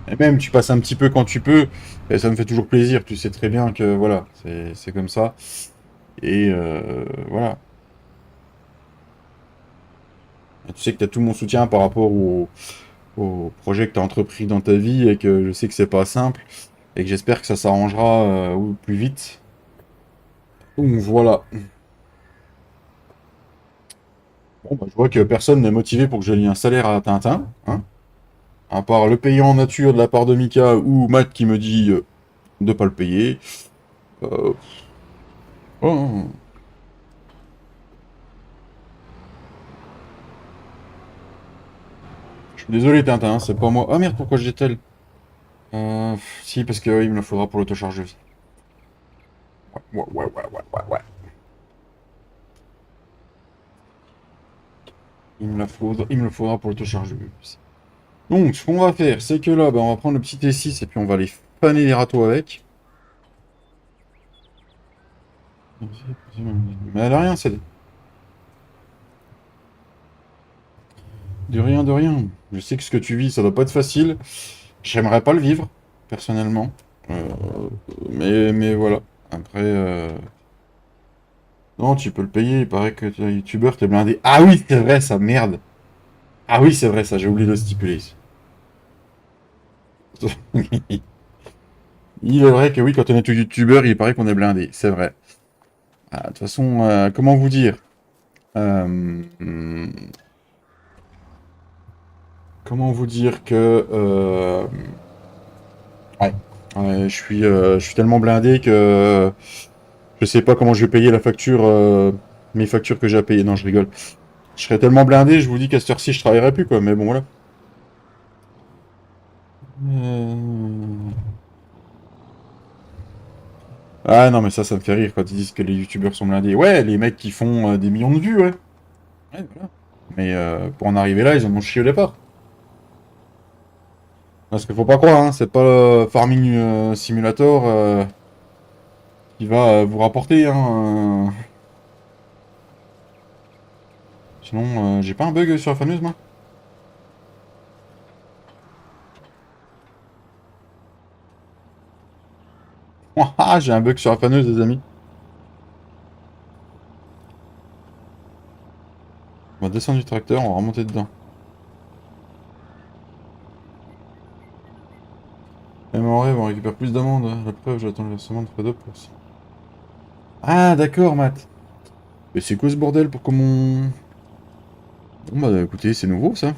Et même, tu passes un petit peu quand tu peux, et ça me fait toujours plaisir. Tu sais très bien que voilà, c'est comme ça. Et voilà. Et tu sais que tu as tout mon soutien par rapport au projet que tu as entrepris dans ta vie et que je sais que c'est pas simple et que j'espère que ça s'arrangera au plus vite. Donc voilà. Bon, bah, je vois que personne n'est motivé pour que je lie un salaire à Tintin, hein, à part le payant en nature de la part de Mika ou Matt qui me dit de pas le payer. Euh, oh, je suis désolé Tintin, c'est pas moi. Ah merde, pourquoi j'ai tel Si, parce que il me le faudra pour l'autochargeuse. Ouais. Il me le faudra pour l'autochargeuse. Donc, ce qu'on va faire, c'est que là, bah, on va prendre le petit T6 et puis on va aller faner les râteaux avec. Mais elle a rien, celle. De rien, de rien. Je sais que ce que tu vis, ça doit pas être facile. J'aimerais pas le vivre, personnellement. Euh, mais voilà. Après, non, tu peux le payer. Il paraît que tu es youtubeur, t'es blindé. Ah oui, c'est vrai, ça, merde. Ah oui, c'est vrai, ça, j'ai oublié de le stipuler. Il est vrai que oui, quand on est tout youtubeur, il paraît qu'on est blindé. C'est vrai. Ah, de toute façon, comment vous dire? Euh, Comment vous dire que... Ouais. Ouais, je suis tellement blindé que je sais pas comment je vais payer la facture, mes factures que j'ai à payer. Non, je rigole. Je serais tellement blindé, je vous dis qu'à cette heure-ci, je travaillerai plus, quoi. Mais bon, voilà. Euh, Ah non, mais ça me fait rire quand ils disent que les youtubeurs sont blindés. Ouais, les mecs qui font des millions de vues, ouais. Ouais, voilà. Mais pour en arriver là, ils en ont chié au départ. Parce qu'il faut pas croire, hein, c'est pas Farming Simulator qui va vous rapporter, hein. Sinon, j'ai pas un bug sur la fameuse, moi. Ah, j'ai un bug sur la faneuse, les amis. On va descendre du tracteur, on va remonter dedans. Même en rêve, on récupère plus d'amendes. La preuve, j'attends le versement de Fredo pour ça. Ah, d'accord, Matt. Mais c'est quoi ce bordel pour comment... Bon, bah écoutez, c'est nouveau, ça.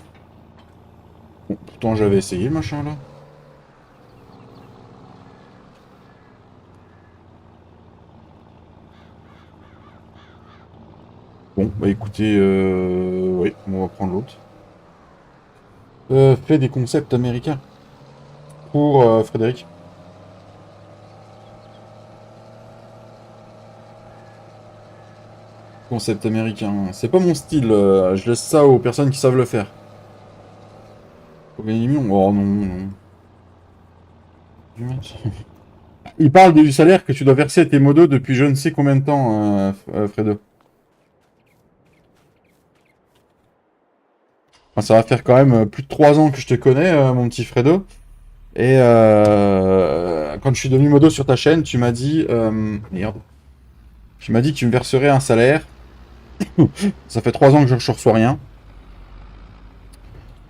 Bon, pourtant, j'avais essayé le machin, là. Bon, bah écoutez, oui, on va prendre l'autre. Fait des concepts américains. Pour Frédéric. Concept américain. C'est pas mon style, je laisse ça aux personnes qui savent le faire. Faut gagner des millions. Oh non, non. Il parle du salaire que tu dois verser à tes modos depuis je ne sais combien de temps, Fredo. Enfin, ça va faire quand même plus de 3 ans que je te connais, mon petit Fredo. Et quand je suis devenu modo sur ta chaîne, tu m'as dit... merde. Tu m'as dit que tu me verserais un salaire. Ça fait 3 ans que je reçois rien.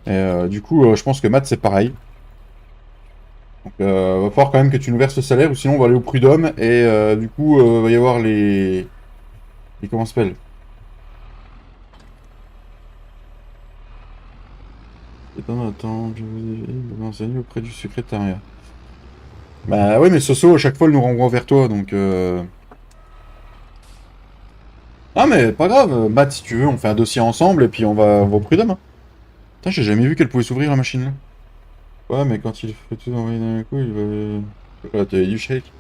Et du coup, je pense que Matt, c'est pareil. Donc, va falloir quand même que tu nous verses le salaire, ou sinon on va aller au prud'homme, et du coup, va y avoir les... Comment ça s'appelle? Attends, je vous ai enseigné auprès du secrétariat. Bah oui, mais Soso, à chaque fois, il nous renvoie vers toi, donc... Ah, mais pas grave, Matt, si tu veux, on fait un dossier ensemble, et puis on va au prud'homme, hein. Putain, j'ai jamais vu qu'elle pouvait s'ouvrir, la machine, là. Ouais, mais quand il fait tout envoyer d'un coup, il va... Voilà, t'avais du shake.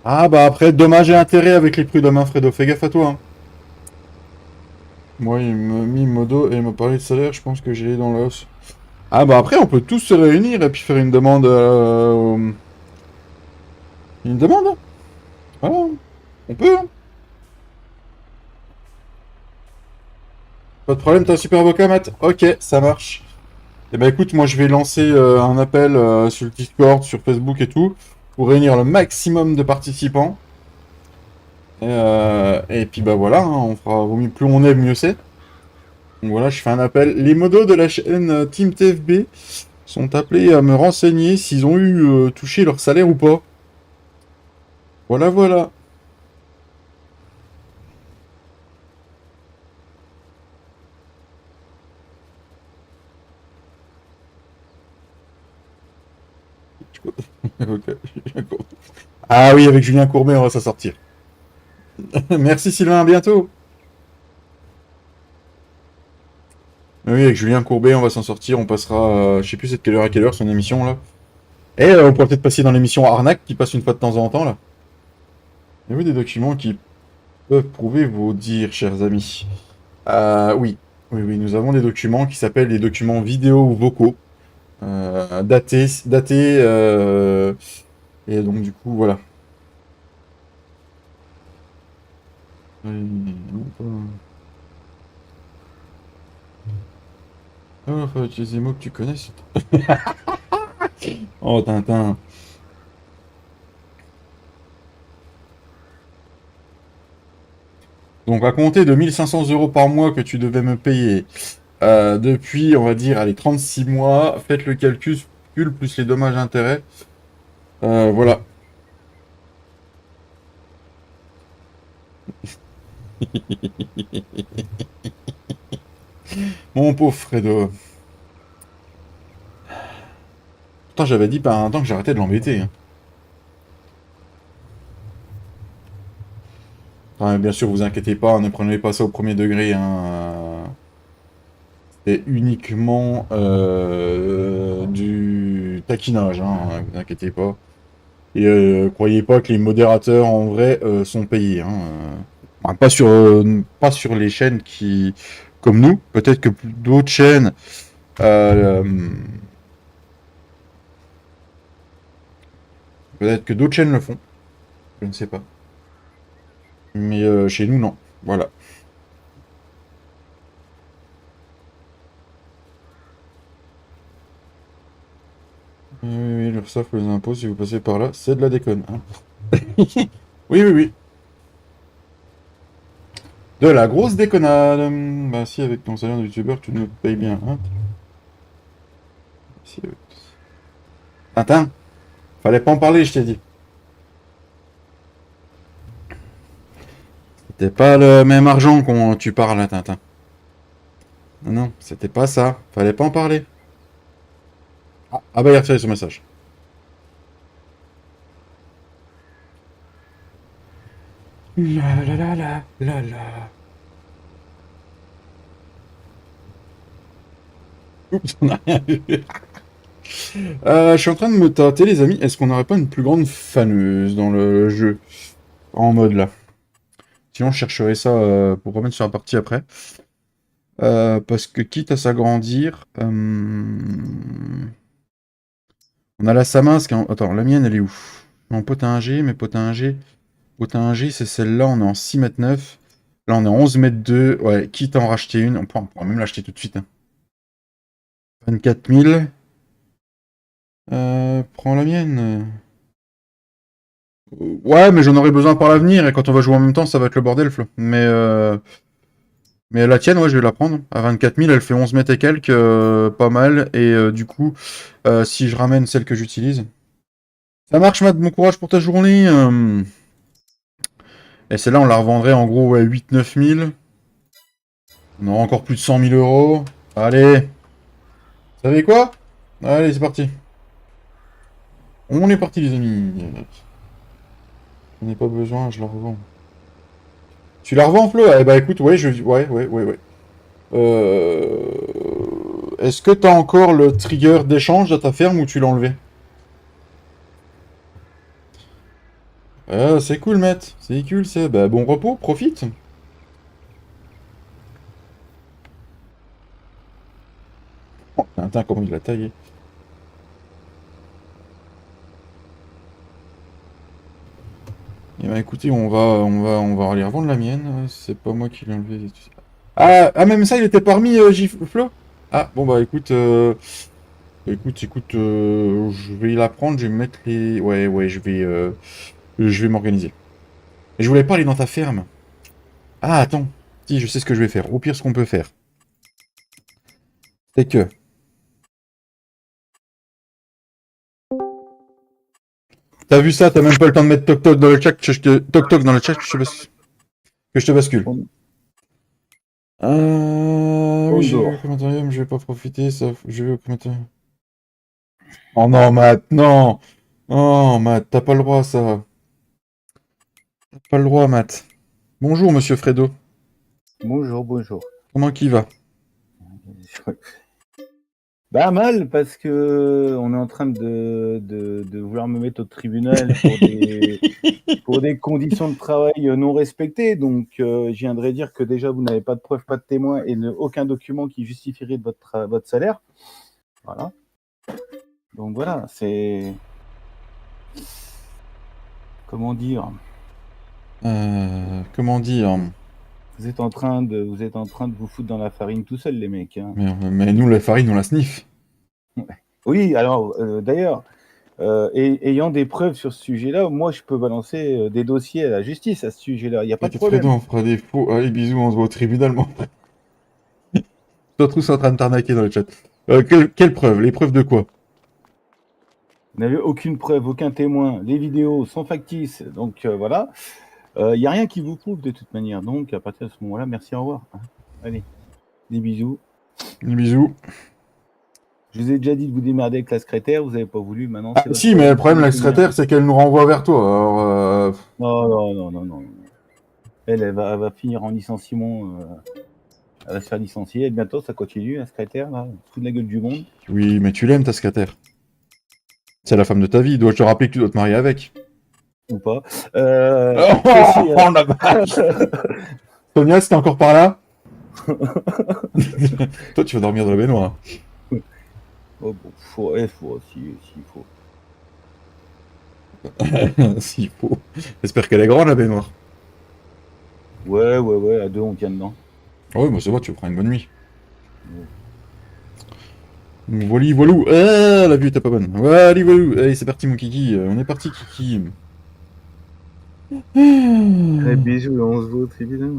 Ah, bah après, dommage et intérêt avec les prud'hommes, hein, Fredo, fais gaffe à toi, hein. Moi, il m'a mis modo et il m'a parlé de salaire, je pense que j'ai dans l'os. Ah, bah après, on peut tous se réunir et puis faire une demande... Une demande, hein. Voilà, on peut, hein. Pas de problème, t'es un super avocat, Matt. Ok, ça marche. Eh ben écoute, moi je vais lancer un appel sur le Discord, sur Facebook et tout, pour réunir le maximum de participants. Et puis bah voilà, hein, on fera, plus on est, mieux c'est. Donc voilà, je fais un appel. Les modos de la chaîne Team TFB sont appelés à me renseigner s'ils ont eu touché leur salaire ou pas. Voilà, voilà. Ok. Ah oui, avec Julien Courbet, on va s'en sortir. Merci Sylvain, à bientôt. Oui, avec Julien Courbet, on va s'en sortir. On passera, je sais plus c'est de quelle heure à quelle heure son émission là. Et on pourra peut-être passer dans l'émission Arnaque qui passe une fois de temps en temps là. Il y a des documents qui peuvent prouver vos dires, chers amis. Oui. Oui, oui, nous avons des documents qui s'appellent des documents vidéo ou vocaux, datés, et donc du coup, voilà. Non, oh, faut utiliser des mots que tu connais. Oh, Tintin. Donc, à compter de 1 500 € par mois que tu devais me payer depuis, on va dire, allez, 36 mois, faites le calcul plus les dommages intérêts. Voilà. Mon pauvre Fredo. Pourtant, j'avais dit par un temps que j'arrêtais de l'embêter, hein. Enfin, bien sûr, vous inquiétez pas, ne prenez pas ça au premier degré. Hein. C'est uniquement du taquinage, hein, vous inquiétez pas. Et croyez pas que les modérateurs en vrai sont payés. Hein. Enfin, pas sur les chaînes qui, comme nous, peut-être que d'autres chaînes, euh, peut-être que d'autres chaînes le font. Je ne sais pas. Mais chez nous, non. Voilà. Oui, l'URSSAF les impôts, si vous passez par là, c'est de la déconne. Hein. Oui, oui, oui. De la grosse déconnade. Bah si, avec ton salaire de youtubeur, tu nous payes bien. Hein. Si, Tintin, fallait pas en parler, je t'ai dit. C'était pas le même argent quand tu parles à Tintin. Non, non, c'était pas ça. Fallait pas en parler. Ah bah il a retiré ce message. La la la la la la. Oups, on a rien vu. Je suis en train de me tâter, les amis. Est-ce qu'on n'aurait pas une plus grande faneuse dans le jeu? En mode là. Sinon, je chercherai ça pour remettre sur la partie après. Parce que quitte à s'agrandir, on a la Samask. Attends, la mienne, elle est où? En potinger, mais potinger, c'est celle-là. On est en 6,9 m. Là, on est en 11,2 m. Ouais, quitte à en racheter une. On pourra même l'acheter tout de suite. Hein. 24 000. Prends la mienne. Ouais, mais j'en aurai besoin par l'avenir. Et quand on va jouer en même temps, ça va être le bordel, Flo. Mais la tienne, ouais, je vais la prendre. À 24 000, elle fait 11 mètres et quelques, pas mal. Et du coup, si je ramène celle que j'utilise. Ça marche, Matt, bon courage pour ta journée. Et celle-là, on la revendrait en gros ouais, 8-9 000. On aura encore plus de 100 000 euros. Allez. Vous savez quoi? Allez, c'est parti. On est parti, les amis. On n'a pas besoin, je la revends. Tu la revends, Flo? Eh bah écoute, ouais, Ouais, ouais, ouais, ouais. Est-ce que t'as encore le trigger d'échange à ta ferme ou tu l'as enlevé? Ah, c'est cool, mate. C'est cool, ça. Bah, bon repos, profite. Oh, putain, comment il l'a taillé. Eh ben, écoutez, on va aller revendre la mienne. C'est pas moi qui l'ai enlevé. Ah, même ça, il était parmi Flo? Ah, bon, bah, écoute, écoute, je vais la prendre, je vais me mettre les... Ouais, ouais, je vais m'organiser. Et je voulais pas aller dans ta ferme. Ah, attends. Si, je sais ce que je vais faire. Au pire, ce qu'on peut faire, c'est que... T'as vu ça, t'as même pas le temps de mettre toc-toc dans le chat, toc-toc dans le chat, que je te bascule. Oui, j'ai vu Bonjour. le commentaire, mais je vais pas profiter, ça... J'ai vu le commentaire. Oh non, Matt, non! Oh, Matt, t'as pas le droit, ça. T'as pas le droit, Matt. Bonjour, monsieur Fredo. Bonjour, bonjour. Comment qu'il va? Bah mal, parce que on est en train de vouloir me mettre au tribunal pour des conditions de travail non respectées. Donc, je viendrais dire que déjà, vous n'avez pas de preuves, pas de témoins et aucun document qui justifierait de votre salaire. Voilà. Donc voilà, c'est... Comment dire? Comment dire? Vous êtes en train de vous foutre dans la farine tout seul, les mecs. Hein. Mais nous, la farine, on la sniffe. Oui, alors, d'ailleurs... et ayant des preuves sur ce sujet-là, moi, je peux balancer des dossiers à la justice à ce sujet-là. Il n'y a pas de T'inquiète, Fredo, problème. on fera des faux. Allez, bisous, on se voit au tribunal, mon frère. Toi, tous en train de t'arnaquer dans le chat. Quelle preuve? Les preuves de quoi? Vous n'avez aucune preuve, aucun témoin. Les vidéos sont factices. Donc, voilà. Il n'y a rien qui vous prouve de toute manière. Donc, à partir de ce moment-là, merci, au revoir. Allez, des bisous. Des bisous. Je vous ai déjà dit de vous démerder avec la secrétaire. Vous n'avez pas voulu. Maintenant, Ah, c'est votre si, mais le problème, problème. la secrétaire, c'est qu'elle nous renvoie vers toi. Alors, Non, non, non, non, non. Elle va finir en licenciement. Elle va se faire licencier. Et bientôt, ça continue, la secrétaire, là. Tout de la gueule du monde. Oui, mais tu l'aimes, ta secrétaire. C'est la femme de ta vie. Dois-je te rappeler que tu dois te marier avec? Ou pas. Ceci, Oh la vache! Sonia, c'était encore par là? Toi, tu vas dormir dans la baignoire. oh, bon, faut, si, faut. S'il faut. J'espère qu'elle est grande, la baignoire. Ouais, à deux, on tient dedans. Ah oui, moi ça va, tu prends une bonne nuit. Voilà, voilou. Ah, la vue était pas bonne. Voilà, voilou. Allez, c'est parti, mon kiki. On est parti, kiki. Bisous, on se voit très bien.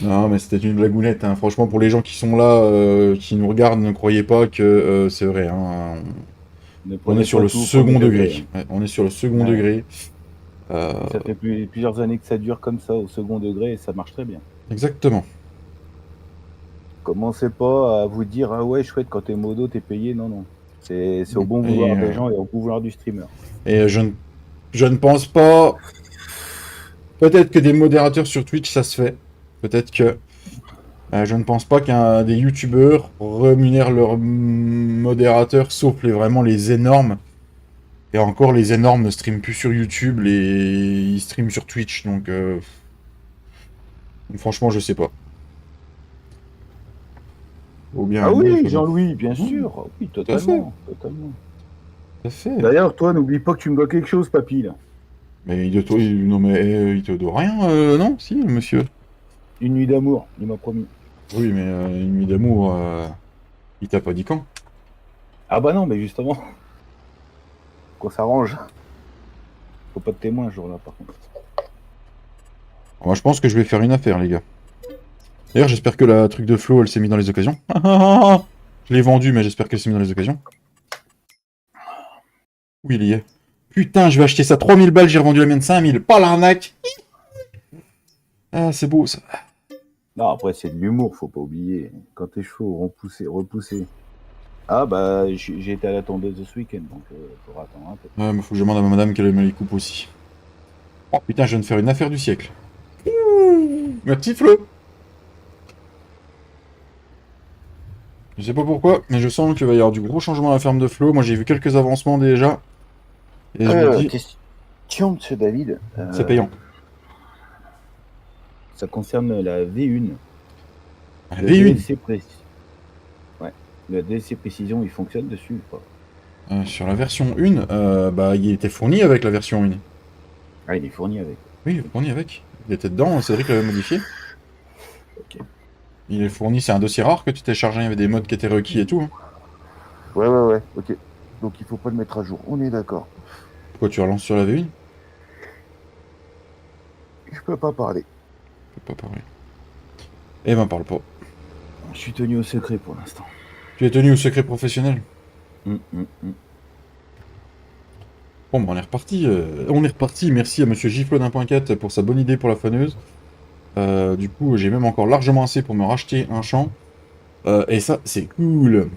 Non, mais c'était une blagounette. Hein. Franchement, pour les gens qui sont là, qui nous regardent, ne croyez pas que c'est vrai. Hein. Ne On est prenez sur pas le tout au premier second degré. degré. Ouais, on est sur le second Ouais. degré. Ça fait plusieurs années que ça dure comme ça, au second degré, et ça marche très bien. Exactement. Commencez pas à vous dire, ah ouais, chouette, quand t'es modo, t'es payé. Non, non. C'est au bon vouloir des gens et au bon vouloir du streamer. Et je ne pense pas. Peut-être que des modérateurs sur Twitch, ça se fait. Peut-être que. Je ne pense pas qu'un des youtubeurs rémunèrent leurs modérateurs, sauf vraiment les énormes. Et encore, les énormes ne streament plus sur YouTube, ils streament sur Twitch. Donc, franchement, je sais pas. Ou bien Ah aimer, oui, faut bien. Jean-Louis, bien Mmh, sûr. Oui, tout à fait. totalement. Tout à fait. D'ailleurs, toi, n'oublie pas que tu me dois quelque chose, papy, là. Mais non, mais il te doit rien, non? Si, monsieur. Une nuit d'amour, il m'a promis. Oui, mais une nuit d'amour, il t'a pas dit quand? Ah bah non, mais justement, qu'on s'arrange. Faut pas de témoin ce jour-là, par contre. Moi, je pense que je vais faire une affaire, les gars. D'ailleurs, j'espère que la truc de Flo, elle s'est mise dans les occasions. Je l'ai vendue, mais j'espère qu'elle s'est mise dans les occasions. Oui, il y est. Putain, je vais acheter ça 3000 balles, j'ai revendu la mienne 5000. Pas l'arnaque. Ah, c'est beau, ça. Non, après, c'est de l'humour, faut pas oublier. Quand tes chevaux repoussés. Ah bah, j'ai été à la tondeuse ce week-end, donc faudra attendre un peu. Ouais, mais faut que je demande à ma madame qu'elle me les coupe aussi. Oh, putain, je viens de faire une affaire du siècle. Merci, Flo. Je sais pas pourquoi, mais je sens qu'il va y avoir du gros changement à la ferme de Flo. Moi, j'ai vu quelques avancements déjà. Et je me dis, Question, monsieur David. c'est payant. Ça concerne la V1. La Le V1. DLC Ouais. Le DLC précision, il fonctionne dessus ou pas? Sur la version 1, bah, il était fourni avec la version 1. Ah, il est fourni avec. Oui, il est fourni avec. Il était dedans, Cédric l'avait modifié. Ok. Il est fourni, c'est un dossier rare que tu t'es chargé, il y avait des modes qui étaient requis et tout. Hein. Ouais, ok. Donc il faut pas le mettre à jour, on est d'accord. Pourquoi tu relances sur la V1? Je peux pas parler. Je peux pas parler. Eh ben, parle pas. Je suis tenu au secret pour l'instant. Tu es tenu au secret professionnel. Bon, bah, on est reparti. On est reparti. Merci à monsieur Giflo d'1.4 pour sa bonne idée pour la faneuse. Du coup, j'ai même encore largement assez pour me racheter un champ. Et ça, c'est cool.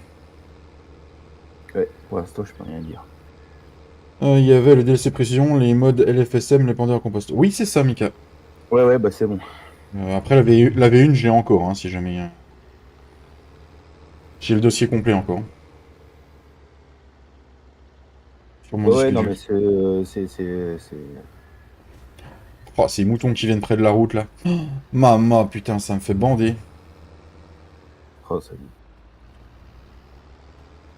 Ouais, pour l'instant, je peux rien dire. Il y avait le DLC précision, les modes LFSM, les pendeurs à compost. Oui, c'est ça, Mika. Ouais, bah c'est bon. Après, la V1, je l'ai encore, hein, si jamais. J'ai le dossier complet encore. Sur mon disque Non, dur. mais c'est. Oh, ces moutons qui viennent près de la route, là. Maman, putain, ça me fait bander. Oh, ça dit.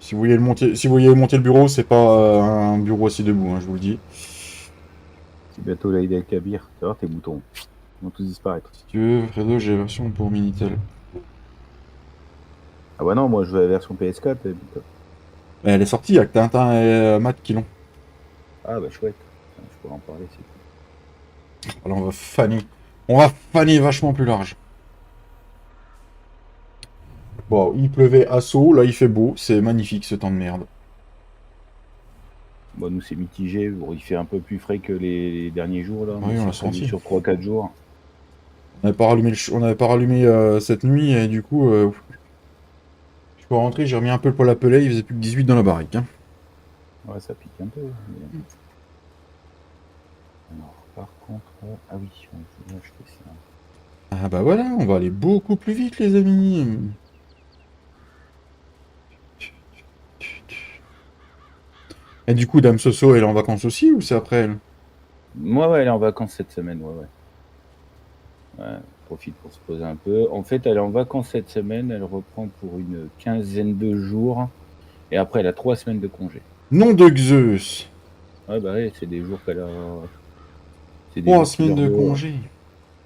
Si vous voyez monter le bureau, c'est pas un bureau assis debout, hein, je vous le dis. C'est bientôt l'Aïd El Kabir. Tu vas voir tes boutons. Ils vont tous disparaître. Si tu veux, Fredo, j'ai la version pour Minitel. Ah bah non, moi je veux la version PS4. Mais elle est sortie avec Tintin et Matt qui l'ont. Ah bah chouette. Je pourrais en parler. Alors on va faner. On va faner vachement plus large. Bon, il pleuvait à saut, là il fait beau, c'est magnifique ce temps de merde. Bon, nous c'est mitigé. Bon, il fait un peu plus frais que les derniers jours là. Oui, on l'a senti. Sur 3-4 jours. On n'avait pas rallumé cette nuit et du coup, je peux rentrer, j'ai remis un peu le poêle à peler, il faisait plus que 18 dans la baraque. Hein. Ouais, ça pique un peu. Alors, par contre, ah oui, là, je fais ça. Ah bah voilà, on va aller beaucoup plus vite, les amis. Et du coup, Dame Soso, elle est en vacances aussi ou c'est après elle? Moi, ouais, elle est en vacances cette semaine, ouais. Ouais, profite pour se poser un peu. En fait, elle est en vacances cette semaine, elle reprend pour une quinzaine de jours, et après, elle a 3 semaines de congé. Nom de Zeus. Ouais, bah ouais, c'est des jours qu'elle a. C'est des 3 jours qui semaines leur de doivent. congé.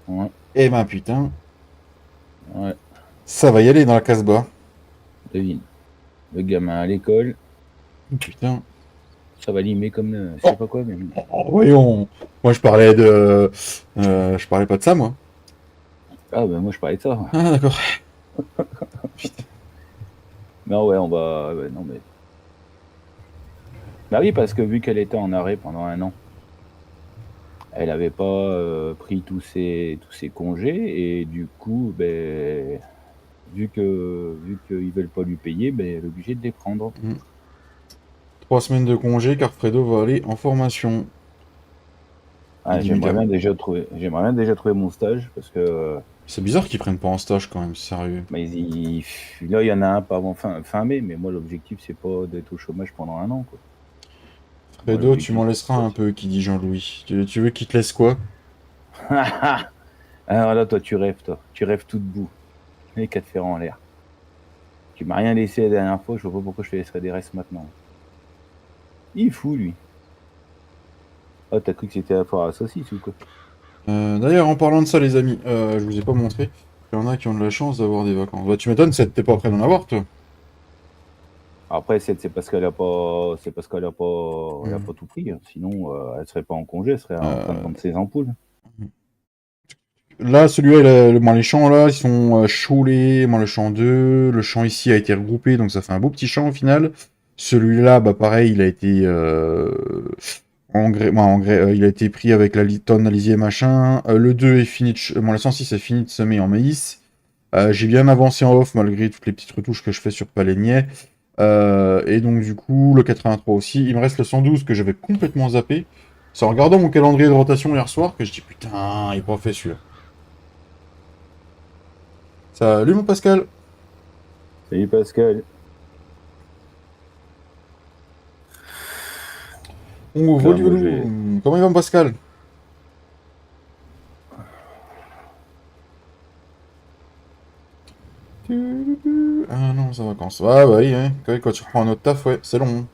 Ouais, Eh ben putain, ouais, ça va y aller dans la Casbah. devine. Le gamin à l'école, Putain. ça va limer comme je sais Oh, pas quoi, mais. oh, voyons. Moi, je parlais de... je parlais pas de ça, moi. Ah, bah moi, je parlais de ça. Ah, d'accord. Putain. Non, ouais, on va. Ouais, non, mais. Bah oui, parce que vu qu'elle était en arrêt pendant un an, elle avait pas pris tous ses congés, et du coup, ben, vu qu'ils veulent pas lui payer, ben, elle est obligée de les prendre. 3 semaines de congé, car Fredo va aller en formation. Il Ah, dit Miguel. j'aimerais bien déjà trouver mon stage, parce que C'est bizarre qu'ils prennent pas en stage quand même, sérieux. bah, là, il y en a un pas avant fin mai, mais moi, l'objectif, c'est pas d'être au chômage pendant un an, quoi. Moi, Fredo, tu l'objectif, m'en c'est laisseras de un peu, qui dit Jean-Louis. Tu veux qu'il te laisse quoi? Alors là, toi. Tu rêves tout debout. Les quatre fers en l'air. Tu m'as rien laissé la dernière fois, je vois pas pourquoi je te laisserais des restes maintenant. Il est fou, lui. Ah, t'as cru que c'était la foire à saucisse ou quoi? D'ailleurs, en parlant de ça, les amis, je vous ai pas montré. Il y en a qui ont de la chance d'avoir des vacances. Bah, tu m'étonnes, t'es pas prêt d'en avoir, toi. Après, c'est parce qu'elle a pas, c'est parce qu'elle a pas, elle a Hmm. pas tout pris, hein. Sinon, elle serait pas en congé, elle serait en train de Euh, vendre ses ampoules. Là, celui-là, moi, les champs, là, ils sont chaulés. Moi, le champ 2, le champ ici a été regroupé, donc ça fait un beau petit champ au final. Celui-là, bah, pareil, il a été il a été pris avec la tonne à lisier machin. Le 2 est fini, bon, le 106 est fini de semer en maïs. J'ai bien avancé en off malgré toutes les petites retouches que je fais sur Palénier. Et donc du coup, le 83 aussi. Il me reste le 112 que j'avais complètement zappé. C'est en regardant mon calendrier de rotation hier soir que je dis putain, il est pas fait celui-là. Salut mon Pascal. Salut Pascal. On Là, moi, j'ai. volou. Comment il va mon Pascal? Ah non, ça vacances. Ah bah oui, hein. Quand tu reprends un autre taf, ouais, c'est long, hein.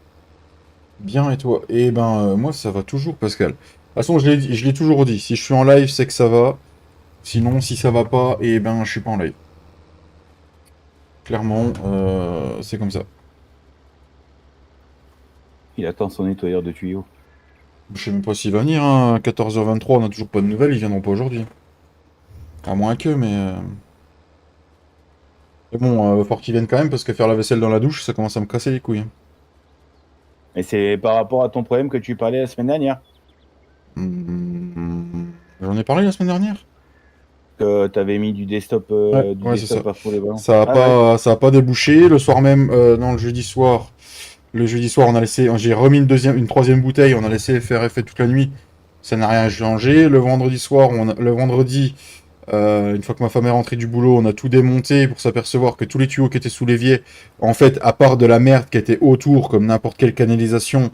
Bien et toi? Eh ben moi ça va toujours Pascal. De toute façon je l'ai toujours dit, si je suis en live c'est que ça va. Sinon si ça va pas, eh ben je suis pas en live. Clairement, c'est comme ça. Il attend son nettoyeur de tuyaux. Je sais même pas s'il va venir, hein. 14h23, on a toujours pas de nouvelles, ils viendront pas aujourd'hui. À moins que, mais bon, va falloir qu'ils viennent quand même parce que faire la vaisselle dans la douche, ça commence à me casser les couilles, hein. Et c'est par rapport à ton problème que tu parlais la semaine dernière. J'en ai parlé la semaine dernière. Que t'avais mis du desktop, Ouais, ouais, c'est ça. pour les ballons. Ça a Ah ouais. pas, ça a pas débouché. Le soir même, non, le jeudi soir. Le jeudi soir, j'ai remis une troisième bouteille. On a laissé faire effet toute la nuit. Ça n'a rien changé. Le vendredi soir, le vendredi, une fois que ma femme est rentrée du boulot, on a tout démonté pour s'apercevoir que tous les tuyaux qui étaient sous l'évier, en fait, à part de la merde qui était autour, comme n'importe quelle canalisation,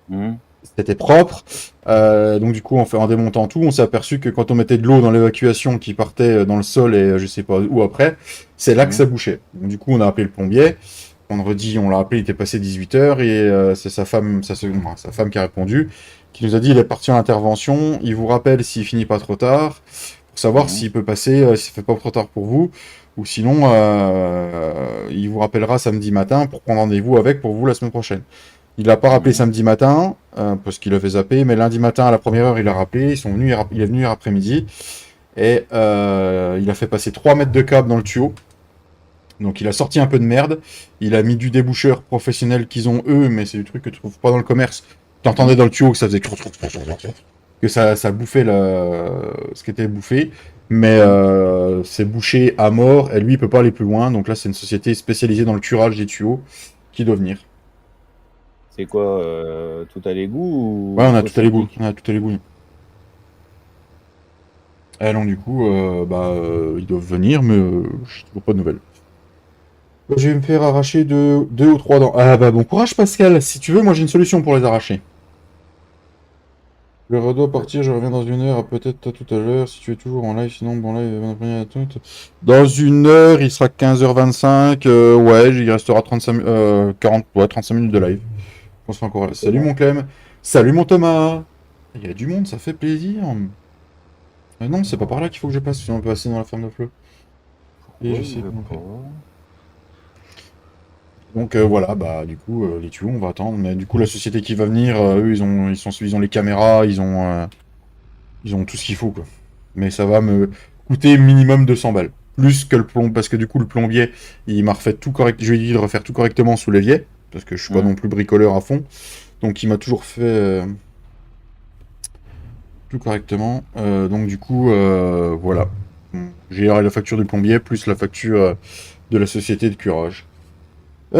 Mhm. c'était propre. Donc du coup, en démontant tout, on s'est aperçu que quand on mettait de l'eau dans l'évacuation qui partait dans le sol et je sais pas où après, c'est là que Mhm. ça bouchait. Donc du coup, on a appelé le plombier. Vendredi, on l'a appelé, il était passé 18h et c'est sa femme, sa femme qui a répondu, qui nous a dit il est parti en intervention, il vous rappelle s'il finit pas trop tard, pour savoir Mhm. s'il peut passer, si ça fait pas trop tard pour vous, ou sinon il vous rappellera samedi matin pour prendre rendez-vous avec pour vous la semaine prochaine. Il l'a pas rappelé Mhm. samedi matin, parce qu'il avait zappé, mais lundi matin à la première heure, il a rappelé, il est venu hier après-midi, et il a fait passer 3 mètres de câble dans le tuyau. Donc il a sorti un peu de merde, il a mis du déboucheur professionnel qu'ils ont eux, mais c'est du truc que tu trouves pas dans le commerce. T'entendais Mhm. dans le tuyau que ça faisait que ça bouffait ce qui était bouffé, mais Mhm. c'est bouché à mort et lui il peut pas aller plus loin. Donc là c'est une société spécialisée dans le curage des tuyaux qui doit venir. C'est quoi, tout à l'égout Ouais, ou on a fosse tout à l'égout, septique? on a tout à l'égout. Et donc du coup, ils doivent venir, mais je trouve pas de nouvelles. Je vais me faire arracher deux ou trois dents. Ah bah bon courage Pascal, si tu veux, moi j'ai une solution pour les arracher. Je redois partir, je reviens dans une heure, peut-être à tout à l'heure, si tu es toujours en live, sinon bon live, dans une heure, il sera 15h25, ouais, il restera 40, ouais, 35 minutes de live. On se fait encore. Salut mon Clem, salut mon Thomas. Il y a du monde, ça fait plaisir. Non, c'est pas par là qu'il faut que je passe, sinon on peut passer dans la ferme de fleurs. Et je sais comment faire. Donc voilà, bah du coup, les tuyaux, on va attendre. Mais du coup, la société qui va venir, eux, ils ont les caméras, ils ont tout ce qu'il faut, quoi. Mais ça va me coûter minimum 200 balles. Plus que le plomb, parce que du coup, le plombier, il m'a refait tout correct. Je lui ai dit de refaire tout correctement sous l'évier, parce que je suis pas non plus bricoleur à fond. Donc il m'a toujours fait tout correctement. Donc du coup, voilà. J'ai la facture du plombier, plus la facture de la société de curage. Tu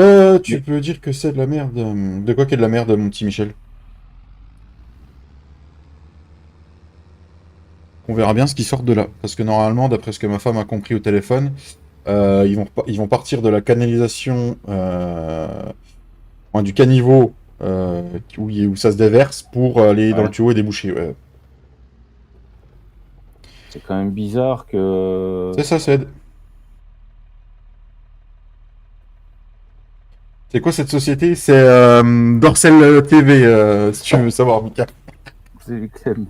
Mais peux dire que c'est de la merde. De quoi qu'est de la merde, mon petit Michel? On verra bien ce qui sort de là. Parce que normalement, d'après ce que ma femme a compris au téléphone, ils vont partir de la canalisation, du caniveau où ça se déverse pour aller dans le ouais, tuyau et déboucher. Ouais. c'est quand même bizarre que. C'est ça, c'est. C'est quoi cette société? C'est Dorsel TV, si tu veux savoir, Mika. C'est l'extrême.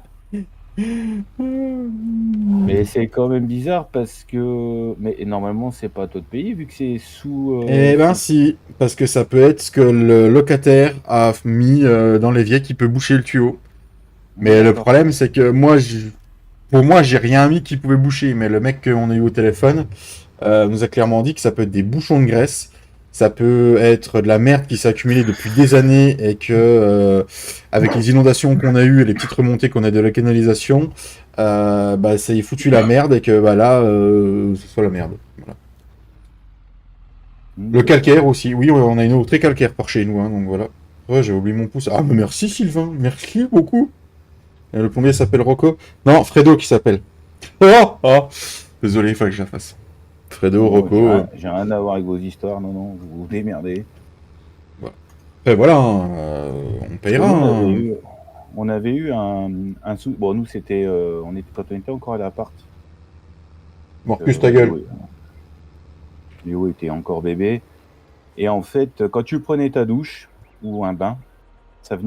Mais c'est quand même bizarre parce que. Mais normalement, c'est pas à toi de payer vu que c'est sous. Eh ben si, parce que ça peut être ce que le locataire a mis dans l'évier qui peut boucher le tuyau. Mais le D'accord. problème, c'est que pour moi, j'ai rien mis qui pouvait boucher. Mais le mec qu'on a eu au téléphone nous a clairement dit que ça peut être des bouchons de graisse, ça peut être de la merde qui s'est accumulée depuis des années et que, avec les inondations qu'on a eues et les petites remontées qu'on a de la canalisation, ça y est foutu la merde et que là, ce soit la merde. Voilà. Le D'accord. calcaire aussi, oui, on a une eau très calcaire par chez nous, hein, donc voilà. Ouais, j'ai oublié mon pouce. Ah, mais merci Sylvain, merci beaucoup. Et le plombier s'appelle Rocco. Non, Fredo qui s'appelle. Oh, oh. Désolé, il fallait que je la fasse. Fredo, Bon, Rocco. j'ai rien à voir avec vos histoires, non, non, vous vous démerdez. Voilà. Et voilà, hein, on Parce que payera. nous, Hein. on avait eu un sou. Bon, nous, c'était. Quand on était encore à l'appart. Marcus, ta gueule. Léo était encore bébé. Et en fait, quand tu prenais ta douche ou un bain, ça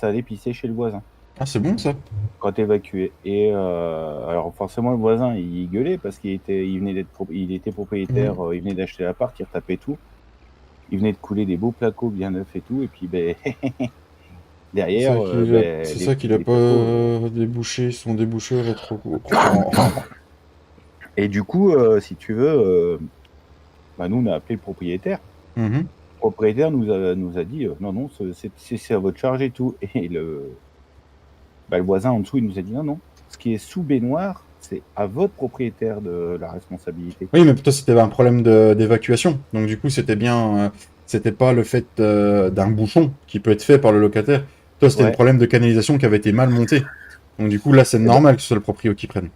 allait pisser chez le voisin Ah, c'est bon ça. quand t'évacuais. Et alors forcément le voisin il gueulait parce il était propriétaire, il venait d'acheter l'appart, il retapait tout, il venait de couler des beaux placos bien neufs et tout, et puis derrière C'est les ça qu'il a les placos. pas débouché, son déboucheur est trop. Et du coup, si tu veux, nous on a appelé le propriétaire. Mhm. Le propriétaire nous a dit non, non, c'est à votre charge et tout. Et le voisin en dessous, il nous a dit non, non, ce qui est sous baignoire, c'est à votre propriétaire de la responsabilité. Oui, mais toi c'était un problème d'évacuation. Donc du coup, c'était bien. C'était pas le fait d'un bouchon qui peut être fait par le locataire. Toi, c'était le Ouais. problème de canalisation qui avait été mal monté. Donc du coup, là, c'est Et, ben, normal que ce soit le proprio qui prenne.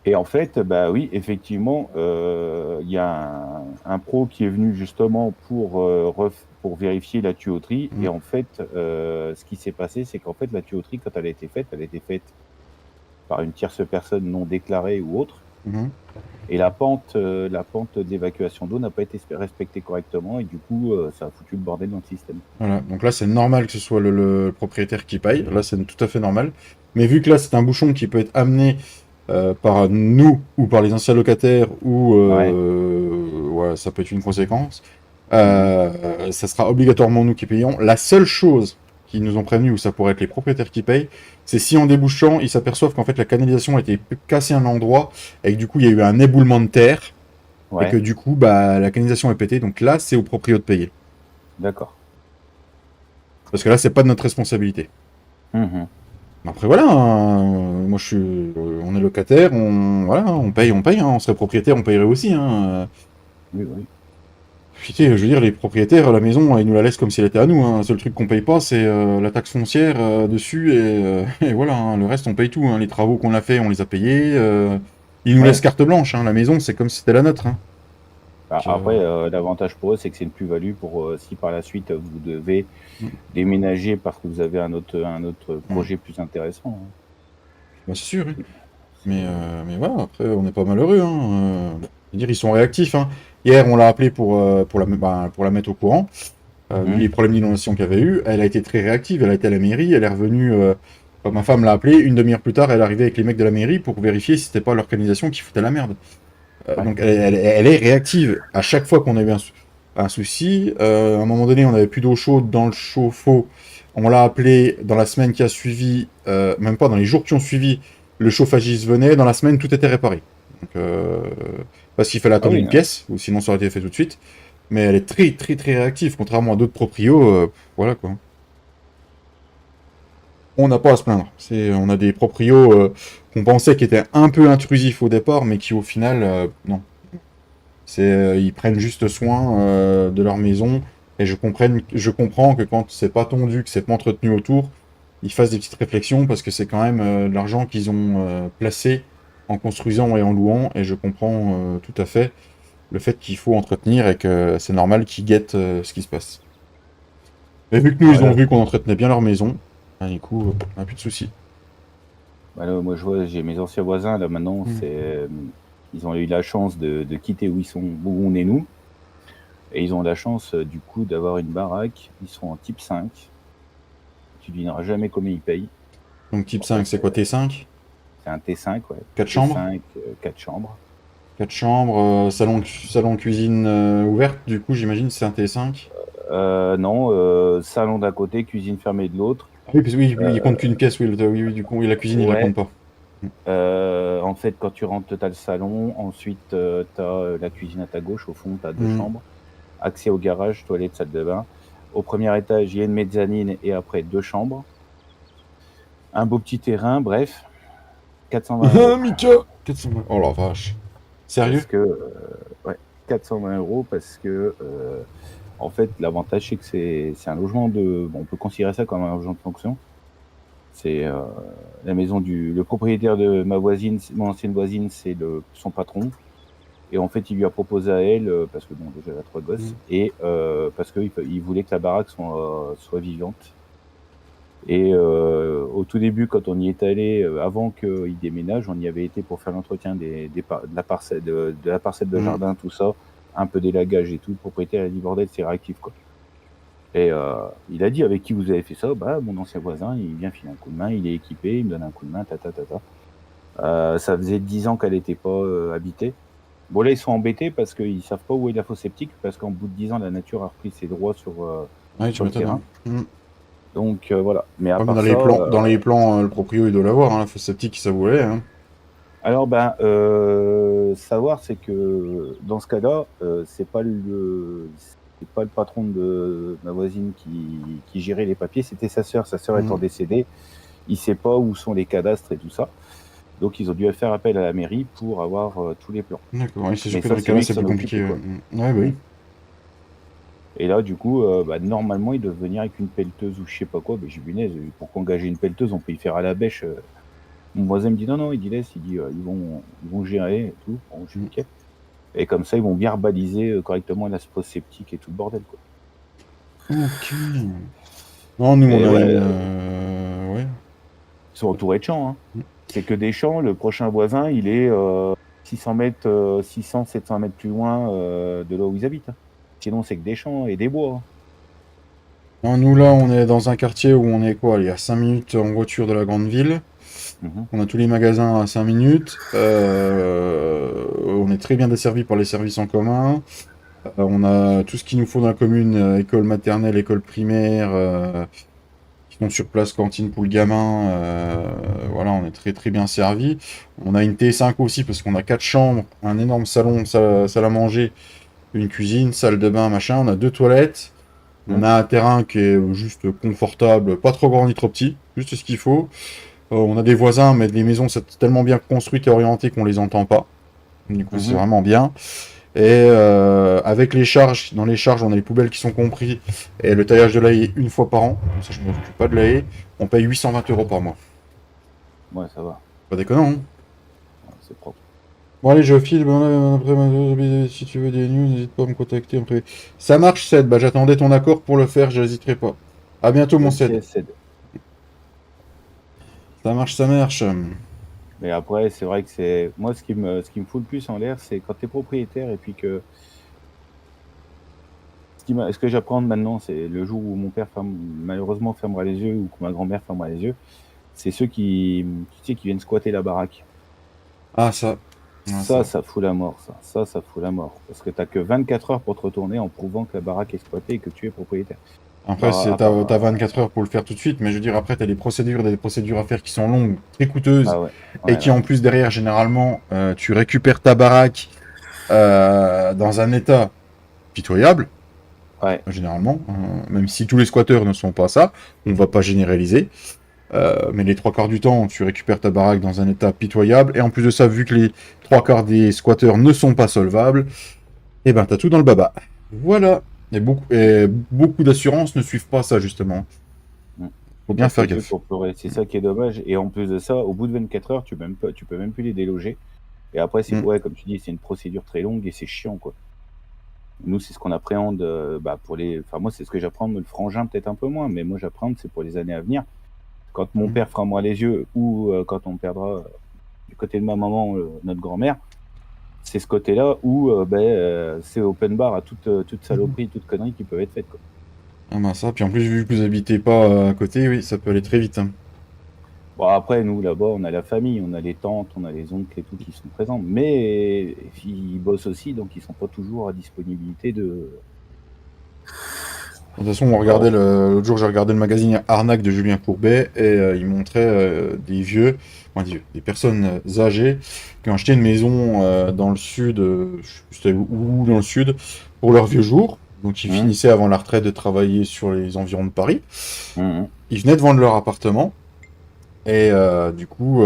et en fait, oui, effectivement, il y a un pro qui est venu justement pour vérifier la tuyauterie. Mhm. Et en fait, ce qui s'est passé, c'est qu'en fait, la tuyauterie, quand elle a été faite par une tierce personne non déclarée ou autre. Mhm. Et la pente d'évacuation d'eau n'a pas été respectée correctement, et du coup, ça a foutu le bordel dans le système. Voilà, donc là c'est normal que ce soit le propriétaire qui paye, là c'est tout à fait normal. Mais vu que là c'est un bouchon qui peut être amené par nous ou par les anciens locataires ou Ouais. voilà, ça peut être une conséquence, Mhm. ça sera obligatoirement nous qui payons. La seule chose qu'ils nous ont prévenu où ça pourrait être les propriétaires qui payent, c'est si en débouchant ils s'aperçoivent qu'en fait la canalisation a été cassée à un endroit et que du coup il y a eu un éboulement de terre et que Ouais, du coup la canalisation est pétée, donc là c'est au proprio de payer. d'accord. Parce que là, c'est pas de notre responsabilité. Mhm. Après, voilà, hein, moi je suis. On est locataire, voilà, on paye, hein, on serait propriétaire, on payerait aussi. Hein. Oui, oui. Putain, je veux dire, les propriétaires, la maison, ils nous la laissent comme si elle était à nous, hein. Le seul truc qu'on paye pas, c'est la taxe foncière dessus, et voilà, hein. Le reste, on paye tout, hein. Les travaux qu'on a fait, on les a payés. Ils nous laissent Ouais. carte blanche, hein. La maison, c'est comme si c'était la nôtre, hein. Donc, Après, l'avantage pour eux, c'est que c'est une plus-value pour si par la suite vous devez mm. déménager parce que vous avez un autre Mm. projet plus intéressant, hein. Bah, c'est sûr, hein. C'est- Mais voilà, après, on n'est pas malheureux, hein. Je veux dire, ils sont réactifs, hein. Hier, on l'a appelé pour la mettre au courant. Vu Mhm. les problèmes d'inondation qu'il y avait eu, elle a été très réactive. Elle a été à la mairie, elle est revenue. Ma femme l'a appelée, une demi-heure plus tard, elle est arrivée avec les mecs de la mairie pour vérifier si c'était pas l'organisation qui foutait la merde. Ouais. Donc elle est réactive. À chaque fois qu'on a eu un souci, à un moment donné, on n'avait plus d'eau chaude dans le chauffe-eau. On l'a appelé dans la semaine qui a suivi, même pas dans les jours qui ont suivi, le chauffagiste venait. Dans la semaine, tout était réparé. Donc, parce qu'il fallait Ah attendre oui, une hein. pièce, ou sinon ça aurait été fait tout de suite. Mais elle est très très très réactive, contrairement à d'autres proprios. Voilà quoi. On n'a pas à se plaindre. On a des proprios qu'on pensait qui étaient un peu intrusifs au départ, mais qui au final, non. Ils prennent juste soin de leur maison. Et je comprends que quand c'est pas tondu, que c'est pas entretenu autour, ils fassent des petites réflexions parce que c'est quand même de l'argent qu'ils ont placé en construisant et en louant. Et je comprends tout à fait le fait qu'il faut entretenir et que c'est normal qu'ils guettent ce qui se passe. Mais vu que nous, ils ont Voilà. vu qu'on entretenait bien leur maison, bah, du coup, on n'a plus de soucis. Voilà, moi, je vois, j'ai mes anciens voisins, là, maintenant, Mm. ils ont eu la chance de quitter où on est nous. Et ils ont la chance, du coup, d'avoir une baraque. Ils sont en type 5. Tu devineras jamais combien ils payent. Donc type En fait, 5, c'est quoi T5? c'est un T5, ouais. 4 chambres? T5, 4 chambres. 4 chambres, salon cuisine ouverte, du coup, j'imagine, c'est un T5. Non, salon d'un côté, cuisine fermée de l'autre. Ah oui, oui, oui, il compte qu'une pièce, oui, oui, du coup, oui, la cuisine, il la Ouais. compte pas. En fait, quand tu rentres, tu as le salon. Ensuite, tu as la cuisine à ta gauche. Au fond, tu as 2 Mm. chambres. Accès au garage, toilette, salle de bain. Au premier étage, il y a une mezzanine et après 2 chambres. Un beau petit terrain, bref. 420 Ah, euros. Mika 420. Oh la vache. Sérieux? Parce que, ouais, 420 euros parce que, en fait, l'avantage, c'est que c'est un logement bon, on peut considérer ça comme un logement de fonction. C'est la maison le propriétaire de ma voisine, mon ancienne voisine, c'est son patron. Et en fait, il lui a proposé à elle, parce que bon, déjà, elle a 3 gosses, et parce qu'il voulait que la baraque soit vivante. Et au tout début, quand on y est allé, avant qu'il déménage, on y avait été pour faire l'entretien de la parcelle de jardin, tout ça, un peu d'élagage et tout. Le propriétaire a dit bordel, c'est réactif quoi. Et il a dit avec qui vous avez fait ça? Bah mon ancien voisin, il vient filer un coup de main, il est équipé, il me donne un coup de main, ça faisait 10 ans qu'elle n'était pas habitée. Bon là ils sont embêtés parce qu'ils savent pas où est la fosse septique, parce qu'en bout de 10 ans la nature a repris ses droits sur Ouais, tu le m'étonnes, terrain. hein. Donc voilà. Mais à Ouais, mais part ça, dans les plans, le proprio, il doit l'avoir, hein, la fosse septique, ça voulait, hein. alors savoir c'est que dans ce cas-là, c'est pas le patron de ma voisine qui gérait les papiers, c'était sa sœur. Sa sœur étant décédée, il sait pas où sont les cadastres et tout ça. Donc ils ont dû faire appel à la mairie pour avoir tous les plans. D'accord, oui, c'est sûr Mais que ça, dans les c'est cas-là, lui qui c'est s'en plus a occupé, compliqué. quoi. Ouais, bah oui. Et là, du coup, normalement, ils doivent venir avec une pelleteuse ou je sais pas quoi. J'ai vu, pour qu'engager une pelleteuse, on peut y faire à la bêche. Mon voisin me dit non, il dit laisse, il dit ils vont gérer et tout. Bon, je dis ok. Et comme ça, ils vont bien baliser correctement la fosse septique et tout le bordel, quoi. Ok. Non, nous, Et on a ouais, une... ouais. ils sont entourés de champs, hein. C'est que des champs. Le prochain voisin, il est 600 mètres, 600, 700 mètres plus loin de là où ils habitent, hein. Sinon, c'est que des champs et des bois, hein. Non, nous, là, on est dans un quartier où on est quoi? Il y a 5 minutes en voiture de la grande ville. On a tous les magasins à 5 minutes. On est très bien desservi par les services en commun. On a tout ce qu'il nous faut dans la commune, école maternelle, école primaire, qui sont sur place, cantine pour le gamin. Voilà, on est très très bien servi. On a une T5 aussi parce qu'on a 4 chambres, un énorme salon, salle à manger, une cuisine, salle de bain, machin. On a 2 toilettes. On a un terrain qui est juste confortable, pas trop grand ni trop petit, juste ce qu'il faut. On a des voisins, mais les maisons c'est tellement bien construites et orientées qu'on les entend pas. Du coup, c'est vraiment bien. Et avec les charges, dans les charges, on a les poubelles qui sont compris, et le taillage de la haie une fois par an, comme ça je ne m'occupe pas de la haie, on paye 820 € par mois. Ouais, ça va. Pas déconnant, hein. Ouais, c'est propre. Bon allez, je file, après, si tu veux des news, n'hésite pas à me contacter en privé. Ça marche, Ced, bah j'attendais ton accord pour le faire, j'hésiterai pas. À bientôt, mon Ok, Ced. c'est. Ça marche, ça marche. Mais après, c'est vrai que c'est. Moi, ce qui me fout le plus en l'air, c'est quand tu es propriétaire et puis que. Ce que j'apprends maintenant, c'est le jour où mon père malheureusement fermera les yeux ou que ma grand-mère fermera les yeux, c'est ceux qui viennent squatter la baraque. Ah, ça. Ah, ça. Ça fout la mort, ça. Ça fout la mort. Parce que t'as que 24 heures pour te retourner en prouvant que la baraque est squattée et que tu es propriétaire. Après, Bah, t'as 24 heures pour le faire tout de suite, mais je veux dire, après, t'as des procédures à faire qui sont longues, très coûteuses, ah ouais. et Ouais, qui là. en plus, derrière, généralement, tu récupères ta baraque dans un état pitoyable, Ouais. généralement, même si tous les squatteurs ne sont pas ça, on va pas généraliser, mais les trois quarts du temps, tu récupères ta baraque dans un état pitoyable, et en plus de ça, vu que les trois quarts des squatteurs ne sont pas solvables, eh ben, t'as tout dans le baba. Voilà. Et beaucoup d'assurances ne suivent pas ça, justement. Mm. Faut bien Bah, faire c'est que gaffe. pour pleurer. C'est ça qui est dommage. Et en plus de ça, au bout de 24 heures, tu peux même plus les déloger. Et après, Mm. ouais, comme tu dis, c'est une procédure très longue et c'est chiant, quoi. Nous, c'est ce qu'on appréhende pour les. Enfin, moi, c'est ce que j'appréhende, le frangin, peut-être un peu moins, mais moi, j'appréhende, c'est pour les années à venir. Quand mon Mm. père fera moi les yeux ou quand on perdra du côté de ma maman notre grand-mère, c'est ce côté-là où c'est open bar à toute saloperie, toute connerie qui peuvent être faites, quoi. Ah bah ça, puis en plus, vu que vous habitez pas à côté, oui, ça peut aller très vite, hein. Bon, après, nous, là-bas, on a la famille, on a les tantes, on a les oncles et tout qui sont présents, mais ils bossent aussi, donc ils sont pas toujours à disponibilité de. De toute façon, l'autre jour, j'ai regardé le magazine Arnaque de Julien Courbet, et il montrait des vieux, enfin, des personnes âgées qui ont acheté une maison dans le sud, je sais plus c'était où dans le sud, pour leurs vieux jours. Donc, ils Hum, finissaient avant la retraite de travailler sur les environs de Paris. hum, hum. Ils venaient de vendre leur appartement. Et du coup,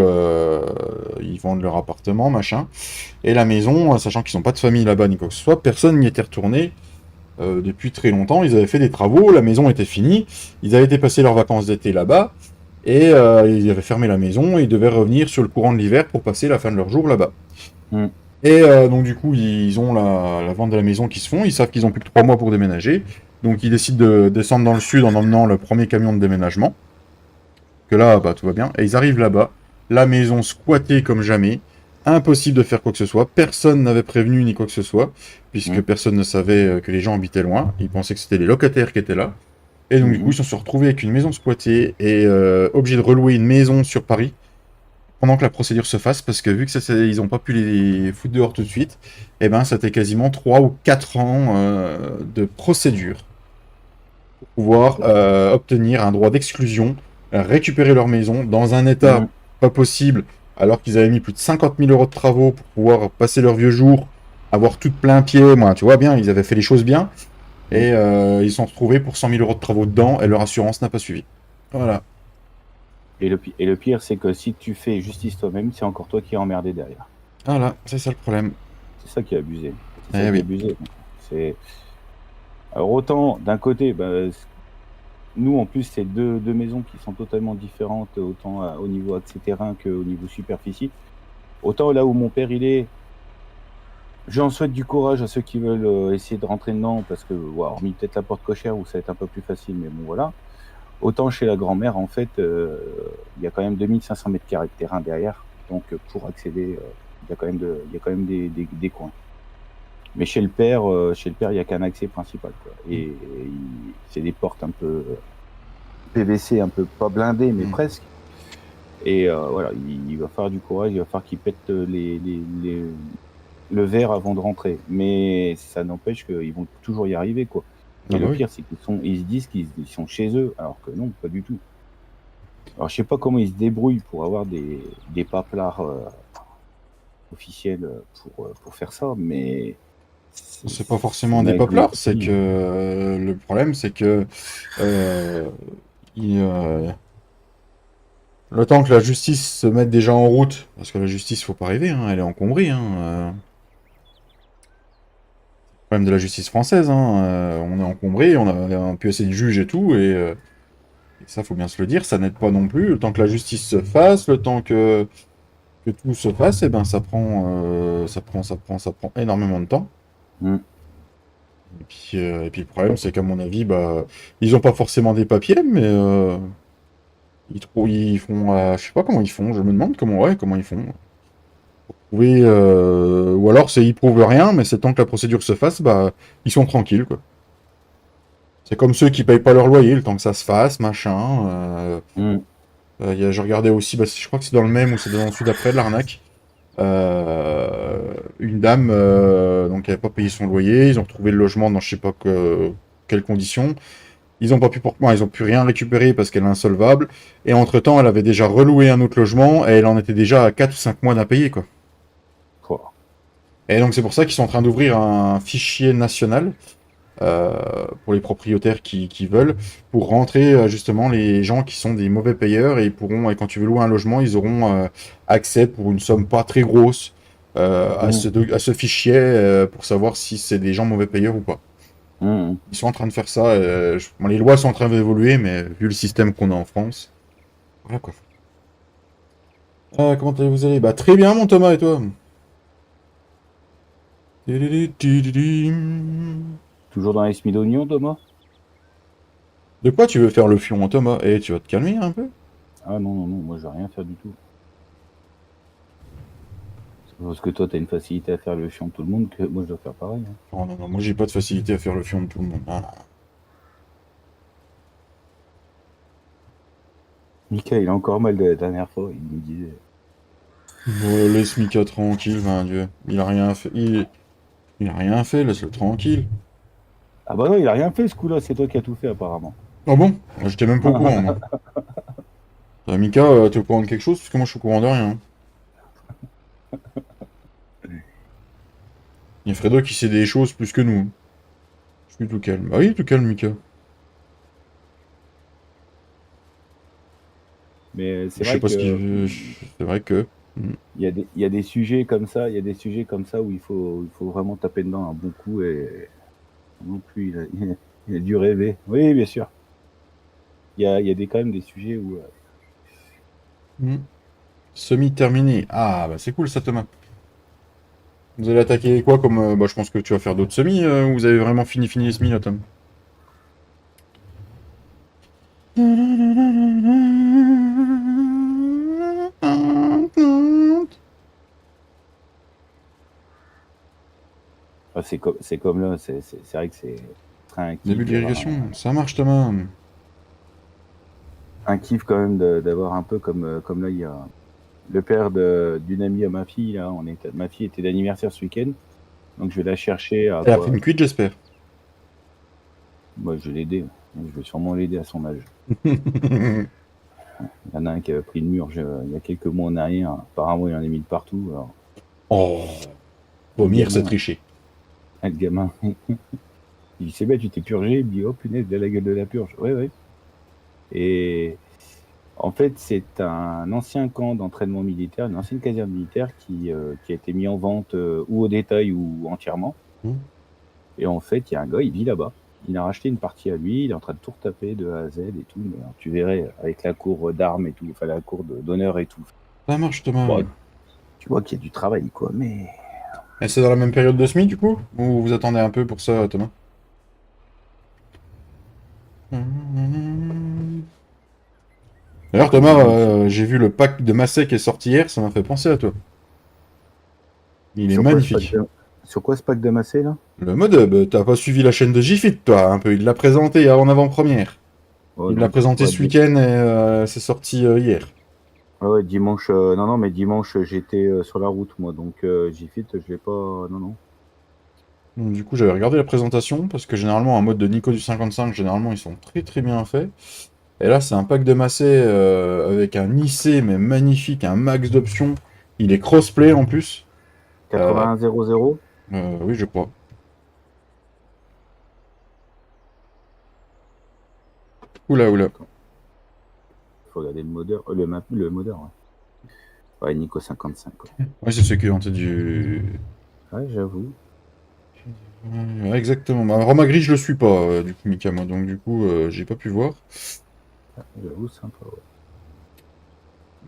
ils vendent leur appartement, machin. Et la maison, sachant qu'ils n'ont pas de famille là-bas ni quoi que ce soit, personne n'y était retourné depuis très longtemps. Ils avaient fait des travaux, la maison était finie. Ils avaient été passer leurs vacances d'été là-bas. Et ils avaient fermé la maison et ils devaient revenir sur le courant de l'hiver pour passer la fin de leur jour là-bas. Hum. Et donc du coup, ils ont la vente de la maison qui se font. Ils savent qu'ils ont plus que 3 mois pour déménager. Donc ils décident de descendre dans le sud en emmenant le premier camion de déménagement. Que là, bah, tout va bien. Et ils arrivent là-bas, la maison squattée comme jamais, impossible de faire quoi que ce soit. Personne n'avait prévenu ni quoi que ce soit, puisque Hum, personne ne savait que les gens habitaient loin. Ils pensaient que c'était les locataires qui étaient là. Et donc, hum, du coup, hum. ils se sont retrouvés avec une maison squattée et obligés de relouer une maison sur Paris pendant que la procédure se fasse, parce que vu que ils n'ont pas pu les foutre dehors tout de suite, et ben, c'était quasiment 3 ou 4 ans de procédure pour pouvoir obtenir un droit d'exclusion, récupérer leur maison dans un état Hum. pas possible, alors qu'ils avaient mis plus de 50 000 € de travaux pour pouvoir passer leurs vieux jours, avoir tout de plein pied. Moi, tu vois bien, ils avaient fait les choses bien, Hum. et ils se sont retrouvés pour 100 000 € de travaux dedans, et leur assurance n'a pas suivi. Voilà. Et le pire, c'est que si tu fais justice toi-même, c'est encore toi qui es emmerdé derrière. Voilà, c'est ça le problème. C'est ça qui est abusé. C'est ça Eh qui est oui. abusé. C'est. Alors autant d'un côté, nous en plus c'est deux maisons qui sont totalement différentes, autant au niveau accès terrain qu'au niveau superficie. Autant là où mon père il est, j'en souhaite du courage à ceux qui veulent essayer de rentrer dedans parce que, hormis peut-être la porte cochère où ça va être un peu plus facile, mais bon voilà. Autant chez la grand-mère, en fait, il y a quand même 2500 mètres carrés de terrain derrière. Donc pour accéder, il y a quand même des coins. Mais chez le père, il n'y a qu'un accès principal, quoi. Et c'est des portes un peu PVC, un peu pas blindées, mais Mm. presque. Et voilà, il va falloir du courage, il va falloir qu'ils pètent le verre avant de rentrer. Mais ça n'empêche qu'ils vont toujours y arriver, quoi. Ah Et bah le oui. pire, c'est ils se disent qu'ils sont chez eux, alors que non, pas du tout. Alors je sais pas comment ils se débrouillent pour avoir des paplards officiels pour faire ça, mais C'est pas c'est forcément des une poplards, c'est gabegie. que le problème, c'est que euh, il, euh, le temps que la justice se mette déjà en route, parce que la justice, faut pas rêver, hein, elle est encombrée, hein, problème de la justice française, hein. On est encombré, on a un peu assez de juges et tout, et ça, faut bien se le dire, ça n'aide pas non plus. Le temps que la justice se fasse, le temps que tout se fasse, et ben ça prend énormément de temps. Mm. Et puis le problème, c'est qu'à mon avis, bah, ils ont pas forcément des papiers, mais ils font, je sais pas comment ils font. Je me demande comment ils font. Oui, ou alors c'est ils prouvent rien, mais c'est tant que la procédure se fasse, bah, ils sont tranquilles, quoi. C'est comme ceux qui payent pas leur loyer, le temps que ça se fasse, machin. Mm. Je regardais aussi, bah, je crois que c'est dans le même ou c'est dans celui d'après, de l'arnaque. Une dame, donc, elle avait pas payé son loyer, ils ont retrouvé le logement dans je sais pas quelles conditions. Ils ont pas pu ils ont pu rien récupérer parce qu'elle est insolvable. Et entre-temps, elle avait déjà reloué un autre logement et elle en était déjà à 4 ou 5 mois d'impayé, quoi. Oh. Et donc c'est pour ça qu'ils sont en train d'ouvrir un fichier national pour les propriétaires qui veulent, pour rentrer justement les gens qui sont des mauvais payeurs et ils pourront, et quand tu veux louer un logement, ils auront accès pour une somme pas très grosse Mm. à ce fichier pour savoir si c'est des gens mauvais payeurs ou pas. Mm. Ils sont en train de faire ça. Bon, les lois sont en train d'évoluer, mais vu le système qu'on a en France, voilà quoi. Comment vous allez? Bah très bien mon Thomas et toi? Toujours dans les semis d'oignon, Thomas? De quoi tu veux faire le fion, Thomas? Eh, tu vas te calmer un peu? Ah non, non, non, moi je vais rien faire du tout. C'est parce que toi t'as une facilité à faire le chiant de tout le monde que moi je dois faire pareil, hein. Oh non, non, moi j'ai pas de facilité à faire le fion de tout le monde. Ah, non. Mika, il a encore mal de la dernière fois, il me disait. Bon, laisse Mika tranquille, ben Dieu. Il a rien fait. Il a rien fait, laisse-le tranquille. Ah bah non, il a rien fait ce coup-là, c'est toi qui as tout fait apparemment. Oh bon? J'étais même pas au courant, moi. Mika, t'es au courant de quelque chose? Parce que moi je suis au courant de rien. Il y a Fredo qui sait des choses plus que nous. Je suis tout calme. Ah oui, tout calme, Mika. Mais c'est Je sais vrai pas ce qu'il que veut. C'est vrai que. il y a des sujets comme ça, il y a des sujets comme ça où il faut vraiment taper dedans un bon coup et non plus il a dû rêver. Oui, bien sûr. Il y a des, quand même des sujets où Semi-terminé. Ah, bah c'est cool ça, Thomas. Vous allez attaquer quoi comme. Bah, je pense que tu vas faire d'autres semis ou vous avez vraiment fini les semis là, Tom? c'est comme là, c'est vrai que c'est très un Début kiff de d'avoir l'irrigation, ça marche, Thomas. un kiff quand même d'avoir un peu comme là il y a le père d'une amie à ma fille là, ma fille était d'anniversaire ce week-end, donc je vais la chercher à Elle a pris quoi. une cuite, j'espère. Moi je vais l'aider, je vais sûrement l'aider à son âge. Il y en a un qui avait pris le mur il y a quelques mois en arrière, apparemment il en a mis de partout. Alors, Oh, le vomir, c'est gamin, tricher. le gamin, il dit c'est bien, tu t'es purgé, il me dit oh punaise, de la gueule de la purge. Ouais, ouais. Et en fait, c'est un ancien camp d'entraînement militaire, une ancienne caserne militaire qui a été mis en vente ou au détail ou entièrement. Hmm. Et en fait, il y a un gars, il vit là-bas. Il a racheté une partie à lui, il est en train de tout retaper de A à Z et tout. Mais tu verrais avec la cour d'armes et tout, enfin la cour d'honneur et tout. Ça marche, Thomas. Bon, tu vois qu'il y a du travail, quoi. Mais Et c'est dans la même période de semis, du coup? Ou vous attendez un peu pour ça, Thomas? D'ailleurs, comme Thomas, tu dis, j'ai vu le pack de Massey qui est sorti hier, ça m'a fait penser à toi. Il est sur quoi ce pack magnifique. de, sur quoi ce pack de massé là? Le mode, t'as pas suivi la chaîne de Gfit, toi, un peu. Il l'a présenté en avant-première. Oh Il l'a non, présenté ouais, ce week-end et c'est sorti hier. ouais, dimanche, non, non, mais dimanche, j'étais sur la route, moi, donc J-Fit, je l'ai pas, non, non. Donc, du coup, j'avais regardé la présentation parce que généralement, un mode de Nico du 55, généralement, ils sont très très bien faits. Et là, c'est un pack de Massey avec un IC, mais magnifique, un max d'options. Il est crossplay en plus. Euh, 8100. oui, je crois. Oula, oula. Attends, faut regarder le modeur, le modeur, ouais. Ouais, Nico 55, quoi. Ouais, c'est ceux qui ont du. Ouais, j'avoue. Ouais, exactement. Bah, Roma Gris, je le suis pas, du coup, Mika, moi, donc du coup, j'ai pas pu voir. J'avoue, sympa, ouais.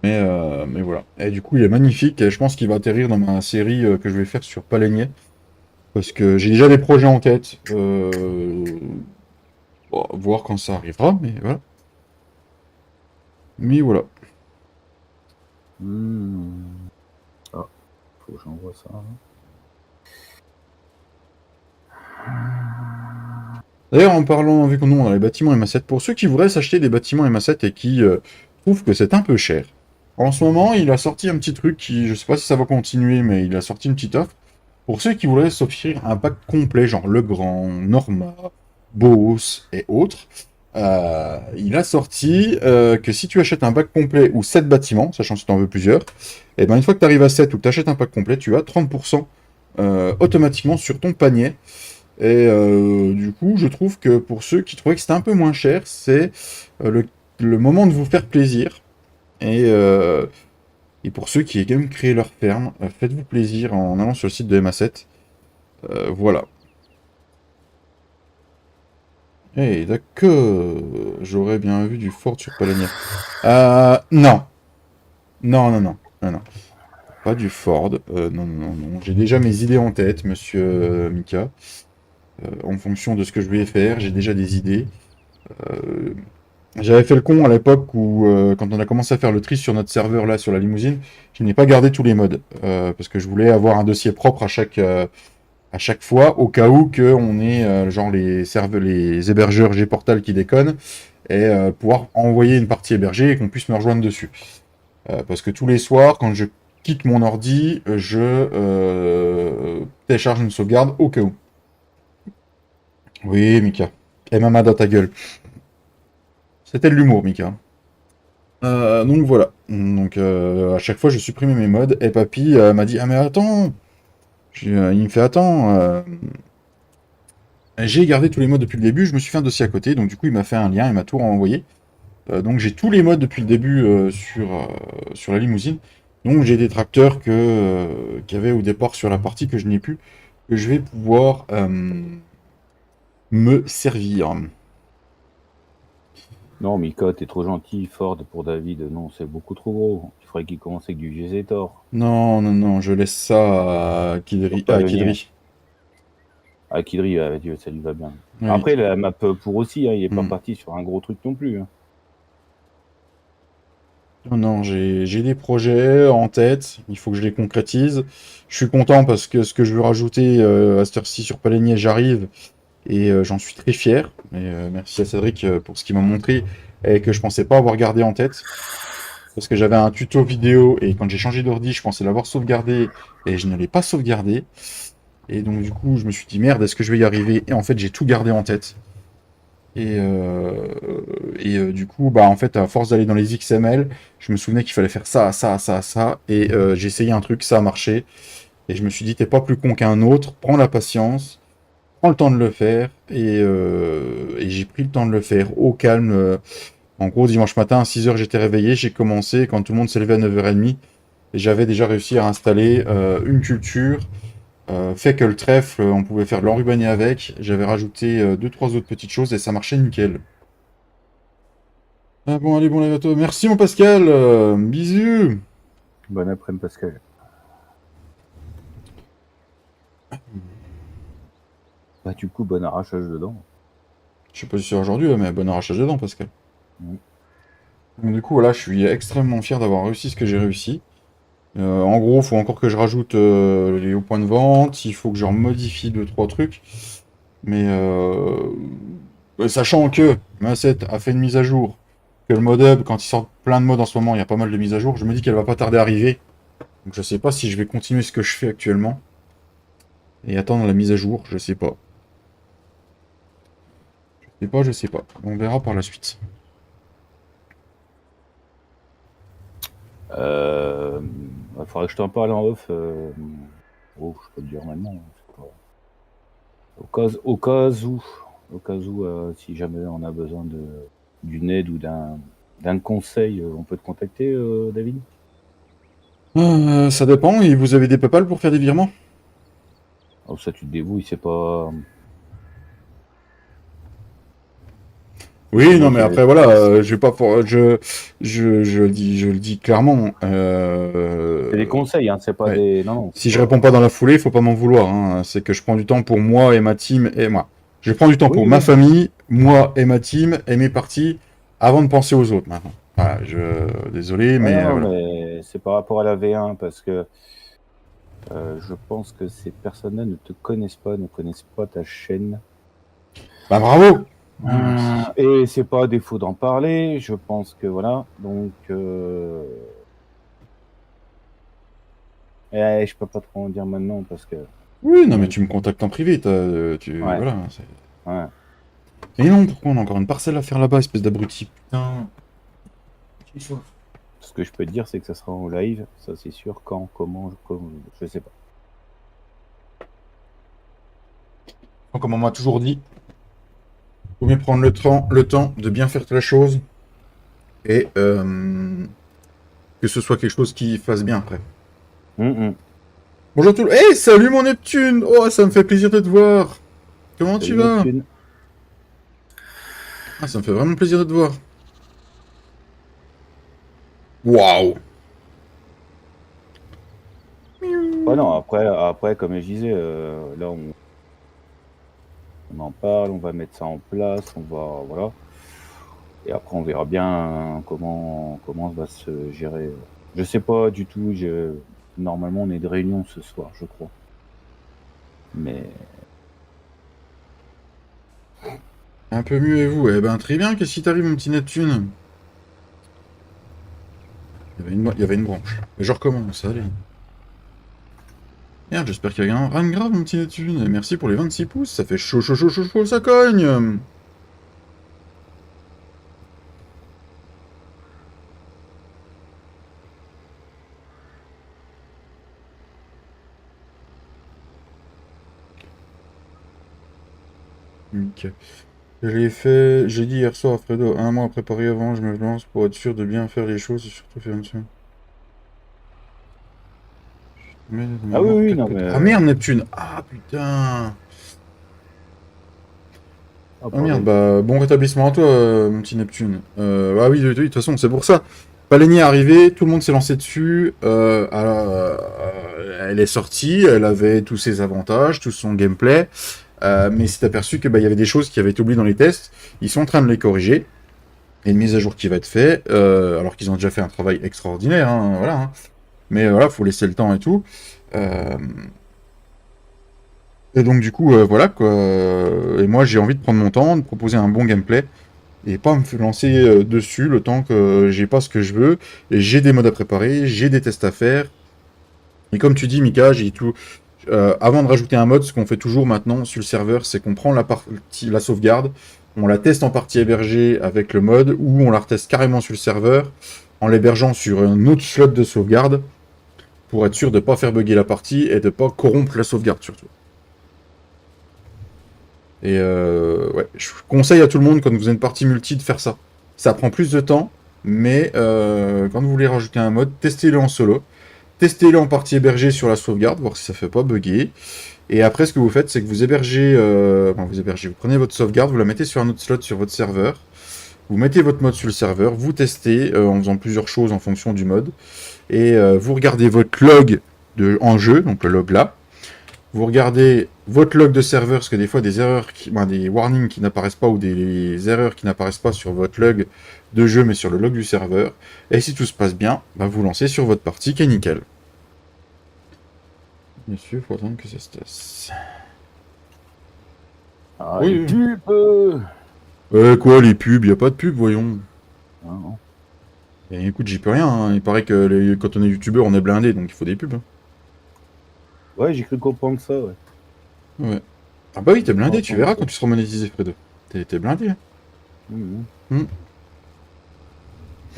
Mais voilà. Et du coup, il est magnifique, et je pense qu'il va atterrir dans ma série que je vais faire sur Palaignat. Parce que j'ai déjà des projets en tête. Bon, voir quand ça arrivera, mais voilà. Mais voilà. Hmm. Ah, faut que j'envoie ça. D'ailleurs, en parlant, vu que nous on a les bâtiments MA7, pour ceux qui voudraient s'acheter des bâtiments MA7 et qui trouvent que c'est un peu cher, en ce moment, il a sorti un petit truc qui, je sais pas si ça va continuer, mais il a sorti une petite offre. Pour ceux qui voudraient s'offrir un pack complet, genre Legrand, Norma, Boss et autres, il a sorti que si tu achètes un pack complet ou 7 bâtiments, sachant si tu en veux plusieurs, et ben une fois que tu arrives à 7 ou que tu achètes un pack complet, tu as 30% automatiquement sur ton panier. Et du coup, je trouve que pour ceux qui trouvaient que c'était un peu moins cher, c'est le moment de vous faire plaisir. Et, euh, et pour ceux qui aiment créer leur ferme, faites-vous plaisir en allant sur le site de MA7. Voilà. Eh, d'accord. J'aurais bien vu du Ford sur Palania. Non. Non, non, non. Non, non. Pas du Ford. Non, non, non, non. J'ai déjà mes idées en tête, monsieur Mika. En fonction de ce que je vais faire, j'ai déjà des idées. Euh, J'avais fait le con à l'époque où, quand on a commencé à faire le tri sur notre serveur là, sur la limousine, je n'ai pas gardé tous les modes. Parce que je voulais avoir un dossier propre à chaque fois, au cas où que on ait genre les hébergeurs Gportal qui déconnent, et pouvoir envoyer une partie hébergée et qu'on puisse me rejoindre dessus. Parce que tous les soirs, quand je quitte mon ordi, je télécharge une sauvegarde au cas où. Oui, Mika. Et maman dans ta gueule. C'était de l'humour, Mika. Donc voilà. Donc à chaque fois, je supprimais mes mods et papy m'a dit: ah mais attends. Il me fait: attends. J'ai gardé tous les mods depuis le début. Je me suis fait un dossier à côté. Donc du coup, il m'a fait un lien, il m'a tout renvoyé. Donc j'ai tous les mods depuis le début sur la limousine. Donc j'ai des tracteurs qu'il y avait au départ sur la partie que je n'ai plus, que je vais pouvoir me servir. Non, Mika, t'es trop gentil. Ford pour David, non, c'est beaucoup trop gros. Il faudrait qu'il commence avec du GZtor. Non, non, non, je laisse ça à Pour Kidri. pas À venir. Kidri. Ah, Kidri, Dieu, ça lui va bien. Oui. Après, la map pour aussi, hein, il est pas Hmm. parti sur un gros truc non plus, hein. Non, non, j'ai des projets en tête, il faut que je les concrétise. Je suis content parce que ce que je veux rajouter à cette heure-ci sur Palaignat, j'arrive et j'en suis très fier. Et merci à Cédric pour ce qu'il m'a montré et que je pensais pas avoir gardé en tête. Parce que j'avais un tuto vidéo et quand j'ai changé d'ordi, je pensais l'avoir sauvegardé et je ne l'ai pas sauvegardé. Et donc du coup, je me suis dit merde, est-ce que je vais y arriver? Et en fait, j'ai tout gardé en tête. Et, du coup, bah, en fait, à force d'aller dans les XML, je me souvenais qu'il fallait faire ça, ça, ça, ça. Et j'ai essayé un truc, ça a marché. Et je me suis dit, t'es pas plus con qu'un autre, prends la patience, prends le temps de le faire. Et j'ai pris le temps de le faire au calme. En gros, dimanche matin, à 6 h j'étais réveillé, j'ai commencé quand tout le monde s'est levé à 9 h 30. Et j'avais déjà réussi à installer une culture. Fait que le trèfle, on pouvait faire de l'enrubanné avec. J'avais rajouté deux, trois autres petites choses et ça marchait nickel. Ah bon, allez, bon, les bateaux. Merci, mon Pascal. Bisous. Bon après-midi, Pascal. Bah, du coup, bon arrachage dedans. Je sais pas si c'est aujourd'hui, mais bon arrachage dedans, Pascal. Mm. Donc, du coup, voilà, je suis extrêmement fier d'avoir réussi ce que j'ai réussi. En gros, il faut encore que je rajoute les hauts points de vente. Il faut que je remodifie deux, trois trucs. Mais sachant que Masset a fait une mise à jour, que le modhub, quand il sort plein de modes en ce moment, il y a pas mal de mises à jour, je me dis qu'elle va pas tarder à arriver. Donc je sais pas si je vais continuer ce que je fais actuellement et attendre la mise à jour, je sais pas. Je sais pas. On verra par la suite. Faudrait que je t'en parle en off. Oh, je peux te dire maintenant, hein, c'est pas- au cas où, si jamais on a besoin d'une aide ou d'un conseil, on peut te contacter, David? Ça dépend, et vous avez des PayPal pour faire des virements? Oh, ça, tu te débrouilles, c'est pas. Oui, non, Mec, mais après, voilà, je vais pas pour, je le dis clairement. c'est des conseils, hein, c'est pas Ouais. des. Non, non, c'est Si je pas. réponds pas dans la foulée, faut pas m'en vouloir, hein. C'est que je prends du temps pour moi et ma team et moi. Je prends du temps Oui, pour ma oui. famille, moi et ma team et mes parties avant de penser aux autres maintenant. Voilà, désolé, Ouais, mais non, non, voilà. mais c'est par rapport à la V1 parce que je pense que ces personnes-là ne te connaissent pas, ne connaissent pas ta chaîne. Bah bravo! Et c'est pas à défaut d'en parler, je pense que voilà. Donc, je peux pas trop en dire maintenant parce que Oui, non, mais même. tu me contactes en privé, Ouais, voilà. ouais. Mais non, pourquoi on a encore une parcelle à faire là-bas, espèce d'abruti? Putain. Ce que je peux te dire, c'est que ça sera en live, ça c'est sûr. Quand, comment, je sais pas. Comme on m'a toujours dit, faut mieux prendre le temps de bien faire la chose et que ce soit quelque chose qui fasse bien après. Hum. Bonjour tout le monde. Hey, salut mon Neptune! Oh, ça me fait plaisir de te voir. Comment tu Salut vas? Neptune. Ah, ça me fait vraiment plaisir de te voir. Waouh! Ouais, non, après, comme je disais, là on en parle, on va mettre ça en place, on va, voilà. Et après, on verra bien comment va se gérer. Je sais pas du tout. Normalement, on est de réunion ce soir, je crois. Mais Un peu mieux et vous? Eh ben très bien, qu'est-ce qui t'arrive mon petit Neptune? Il y avait une branche. Mais je recommence, allez. Merde, j'espère qu'il y a rien de grave mon petit Neptune. Et merci pour les 26 pouces, ça fait chaud, chaud, chaud, chaud, chaud, ça cogne! Ok. J'ai dit hier soir à Fredo, un mois à préparer avant, je me lance pour être sûr de bien faire les choses et surtout faire une chose. Mais de ah oui, mémoire, oui, 4 non, potes. mais Ah merde, Neptune! Ah putain! ah, Ah merde, pardon. bah bon rétablissement à toi, mon petit Neptune. Ah oui, oui, de toute façon, c'est pour ça. Paleni est arrivé, tout le monde s'est lancé dessus. Elle est sortie, elle avait tous ses avantages, tout son gameplay. Mais s'est aperçu que bah, il y avait des choses qui avaient été oubliées dans les tests. Ils sont en train de les corriger. Il y a une mise à jour qui va être faite, alors qu'ils ont déjà fait un travail extraordinaire, hein, voilà. Hein. Mais voilà, faut laisser le temps et tout. Euh, et donc du coup, voilà quoi. Et moi, j'ai envie de prendre mon temps, de proposer un bon gameplay et pas me lancer dessus le temps que j'ai pas ce que je veux. Et j'ai des modes à préparer, j'ai des tests à faire. Et comme tu dis, Mika, j'ai tout. Avant de rajouter un mode, ce qu'on fait toujours maintenant sur le serveur, c'est qu'on prend la sauvegarde, on la teste en partie hébergée avec le mode, ou on la reteste carrément sur le serveur en l'hébergeant sur un autre slot de sauvegarde pour être sûr de ne pas faire bugger la partie et de ne pas corrompre la sauvegarde surtout. Et ouais, je conseille à tout le monde quand vous êtes une partie multi de faire ça. Ça prend plus de temps, mais quand vous voulez rajouter un mode, testez-le en solo. Testez-le en partie hébergée sur la sauvegarde, voir si ça ne fait pas bugger. Et après, ce que vous faites, c'est que vous hébergez, vous prenez votre sauvegarde, vous la mettez sur un autre slot sur votre serveur. Vous mettez votre mode sur le serveur, vous testez en faisant plusieurs choses en fonction du mode. Et vous regardez votre log en jeu, donc le log là. Vous regardez votre log de serveur, parce que des fois des erreurs, des warnings qui n'apparaissent pas ou des erreurs qui n'apparaissent pas sur votre log de jeu, mais sur le log du serveur. Et si tout se passe bien, bah, vous lancez sur votre partie qui est nickel. Bien sûr, il faut attendre que ça se tasse. Ah, les Oui. pubs. Quoi, les pubs? Y a pas de pubs, voyons. Non. Et écoute, j'y peux rien. Hein. Il paraît que quand on est youtubeur, on est blindé, donc il faut des pubs. Hein. Ouais, j'ai cru comprendre ça, ouais. Ouais. Ah bah oui, t'es J'ai cru blindé, tu entendre verras ça. quand tu seras monétisé, Fredo. T'es blindé. Hein. Mhm. Hmm.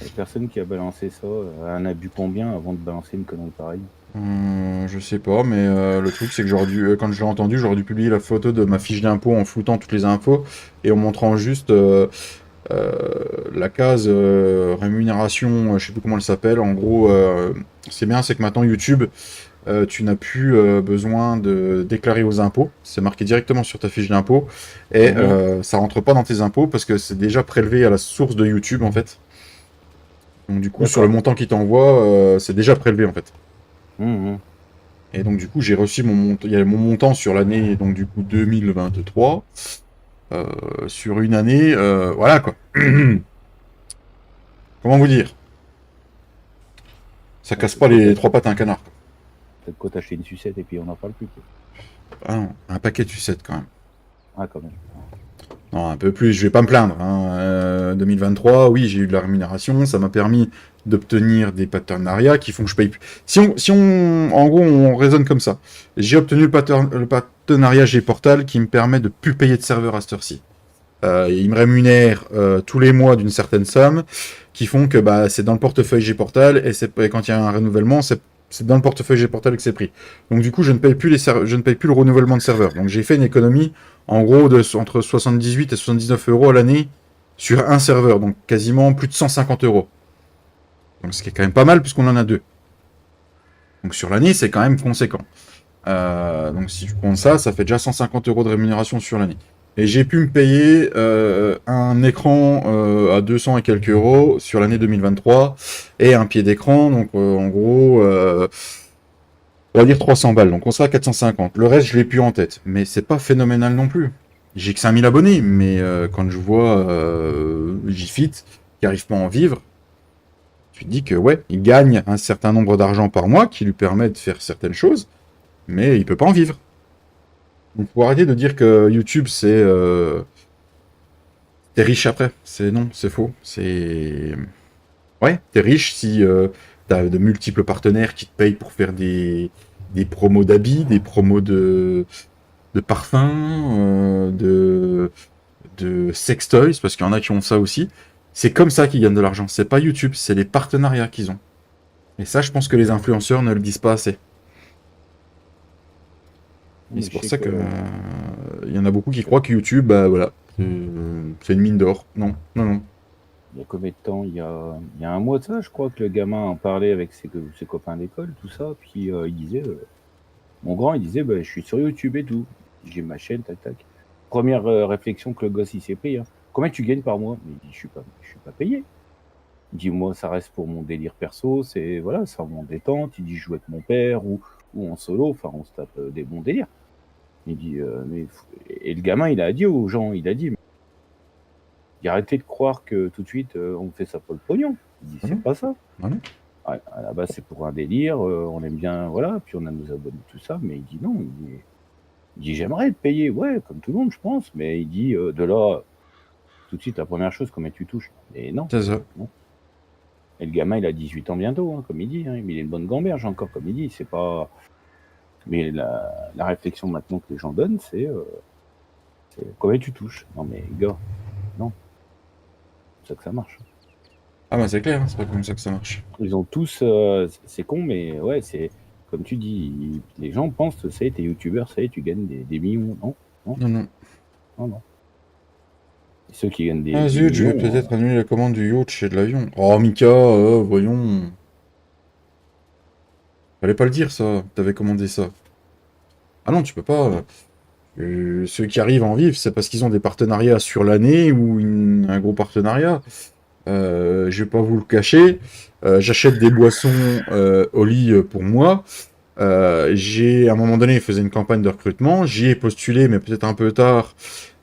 La personne qui a balancé ça, elle en a bu combien avant de balancer une connerie pareille? Je sais pas, mais le truc c'est que j'aurais dû, quand je l'ai entendu, j'aurais dû publier la photo de ma fiche d'impôt en floutant toutes les infos et en montrant juste euh, la case rémunération, je sais plus comment elle s'appelle. En gros, c'est bien, c'est que maintenant YouTube, tu n'as plus besoin de déclarer aux impôts. C'est marqué directement sur ta fiche d'impôt. Et ça rentre pas dans tes impôts parce que c'est déjà prélevé à la source de YouTube, en fait. Donc du coup, sur le montant qu'il t'envoie, c'est déjà prélevé, en fait. Et donc du coup, j'ai reçu il y a mon montant sur l'année, donc du coup 2023. Sur une année, voilà quoi. Comment vous dire? Ça casse pas les trois pattes à un canard, quoi. Peut-être quoi t'acheter une sucette et puis on n'en parle plus, quoi. Ah non, un paquet de sucettes quand même. Ah, quand même. Non, un peu plus, je vais pas me plaindre, hein. 2023, oui, j'ai eu de la rémunération, ça m'a permis d'obtenir des partenariats qui font que je paye plus. En gros, on raisonne comme ça. J'ai obtenu le partenariat Gportal qui me permet de plus payer de serveur à cette heure-ci. Il me rémunère tous les mois d'une certaine somme qui font que bah, c'est dans le portefeuille Gportal et quand il y a un renouvellement, c'est dans le portefeuille Gportal que c'est pris. Donc du coup, je ne paye plus le renouvellement de serveur. Donc j'ai fait une économie en gros entre 78 et 79 euros à l'année sur un serveur, donc quasiment plus de 150 euros. Donc ce qui est quand même pas mal puisqu'on en a deux. Donc sur l'année, c'est quand même conséquent. Donc si tu comptes ça, ça fait déjà 150 euros de rémunération sur l'année. Et j'ai pu me payer un écran à 200 et quelques euros sur l'année 2023 et un pied d'écran, donc en gros, on va dire 300 balles, donc on sera à 450. Le reste, je l'ai plus en tête, mais c'est pas phénoménal non plus. J'ai que 5000 abonnés, mais quand je vois JFit qui arrive pas à en vivre, tu te dis que ouais, il gagne un certain nombre d'argent par mois qui lui permet de faire certaines choses, mais il peut pas en vivre. Donc faut arrêter de dire que YouTube t'es riche après. Non, c'est faux. Ouais, t'es riche si t'as de multiples partenaires qui te payent pour faire des promos d'habits, des promos de parfums, de sextoys, parce qu'il y en a qui ont ça aussi. C'est comme ça qu'ils gagnent de l'argent. C'est pas YouTube, c'est les partenariats qu'ils ont. Et ça, je pense que les influenceurs ne le disent pas assez. Et c'est pour ça que il y en a beaucoup qui croient que YouTube, bah voilà, c'est une mine d'or. Non, non, non. Il y a combien de temps? Il y a un mois de ça, je crois que le gamin en parlait avec ses copains d'école, tout ça. Puis il disait, mon grand, il disait, bah, je suis sur YouTube et tout. J'ai ma chaîne, tac, tac. Première réflexion que le gosse il s'est pris. Hein. Combien tu gagnes par mois? Mais il dit, je suis pas payé. Il dit, moi, ça reste pour mon délire perso, c'est voilà, ça en détente. Il dit, je joue avec mon père ou en solo, enfin, on se tape des bons délires. Il dit, et le gamin, il a dit aux gens, il a dit, arrêtez de croire que tout de suite on fait ça pour le pognon. Il dit, c'est pas ça. Ah non. Ouais, à la base, c'est pour un délire, on aime bien, voilà, puis on a nos abonnés, tout ça, mais il dit non, il dit j'aimerais être payé, ouais, comme tout le monde, je pense, mais il dit de là, tout de suite, la première chose, combien tu touches? Et non. C'est ça. Non. Et le gamin, il a 18 ans bientôt, hein, comme il dit, hein, mais il est une bonne gamberge encore, comme il dit, c'est pas. Mais la réflexion maintenant que les gens donnent, c'est combien tu touches? Non, mais gars, non. C'est ça que ça marche. Ah bah c'est clair, c'est pas comme ça que ça marche. Ils ont tous, c'est con, mais ouais, c'est comme tu dis, les gens pensent, ça y est, t'es youtubeur, ça y est, tu gagnes des millions. Non, non, Non, non. non, non. Et ceux qui gagnent des Ah zut, je vais millions, peut-être annuler la commande du yacht chez de l'avion. Oh Mika, voyons. Fallait pas le dire ça, t'avais commandé ça. Ah non, tu peux pas. Ceux qui arrivent à en vivre, c'est parce qu'ils ont des partenariats sur l'année ou un gros partenariat. Je vais pas vous le cacher. J'achète des boissons au lit pour moi. À un moment donné, ils faisaient une campagne de recrutement. J'y ai postulé, mais peut-être un peu tard,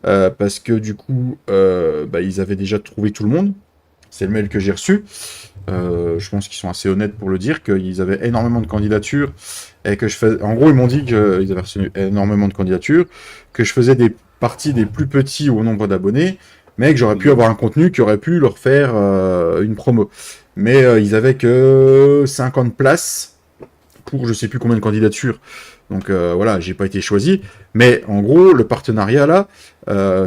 parce que du coup, ils avaient déjà trouvé tout le monde. C'est le mail que j'ai reçu. Je pense qu'ils sont assez honnêtes pour le dire, qu'ils avaient énormément de candidatures et que je fais. En gros, ils m'ont dit qu'ils avaient reçu énormément de candidatures, que je faisais des parties des plus petits au nombre d'abonnés, mais que j'aurais pu avoir un contenu qui aurait pu leur faire une promo. Mais ils avaient que 50 places pour je sais plus combien de candidatures. Donc voilà, j'ai pas été choisi. Mais en gros, le partenariat là,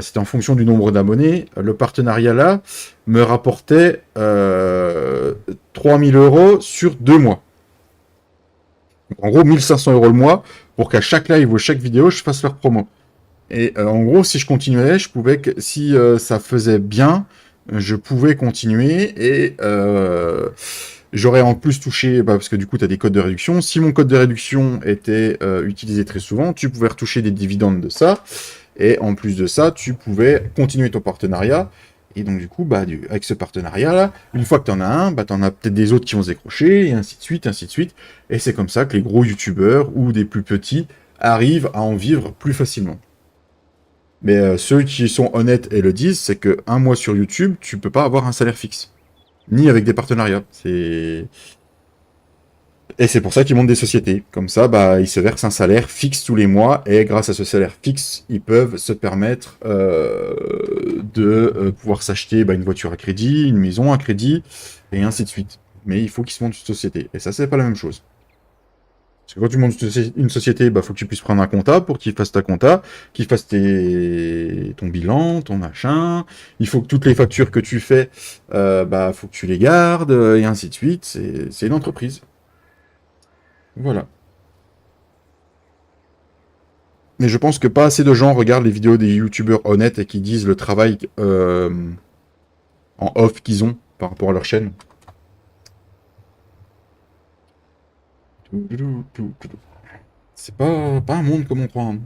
c'était en fonction du nombre d'abonnés. Le partenariat là me rapportait 3000 euros sur 2 mois. Donc, en gros, 1500 euros le mois pour qu'à chaque live ou chaque vidéo, je fasse leur promo. Et en gros, si je continuais, je pouvais, si ça faisait bien, je pouvais continuer et J'aurais en plus touché, parce que du coup, tu as des codes de réduction. Si mon code de réduction était utilisé très souvent, tu pouvais retoucher des dividendes de ça. Et en plus de ça, tu pouvais continuer ton partenariat. Et donc, du coup, avec ce partenariat-là, une fois que tu en as un, tu en as peut-être des autres qui vont se décrocher, et ainsi de suite, ainsi de suite. Et c'est comme ça que les gros youtubeurs ou des plus petits arrivent à en vivre plus facilement. Mais ceux qui sont honnêtes et le disent, c'est que un mois sur YouTube, tu peux pas avoir un salaire fixe. Ni avec des partenariats. Et c'est pour ça qu'ils montent des sociétés. Comme ça, ils se versent un salaire fixe tous les mois, et grâce à ce salaire fixe, ils peuvent se permettre de pouvoir s'acheter une voiture à crédit, une maison à crédit, et ainsi de suite. Mais il faut qu'ils se montent une société. Et ça, c'est pas la même chose. Parce que quand tu montes une société, il faut que tu puisses prendre un comptable pour qu'il fasse ta compta, qu'il fasse ton bilan, ton machin. Il faut que toutes les factures que tu fais, faut que tu les gardes, et ainsi de suite. C'est une entreprise. Voilà. Mais je pense que pas assez de gens regardent les vidéos des youtubeurs honnêtes et qui disent le travail en off qu'ils ont par rapport à leur chaîne. C'est pas un monde comme on croit. Hein.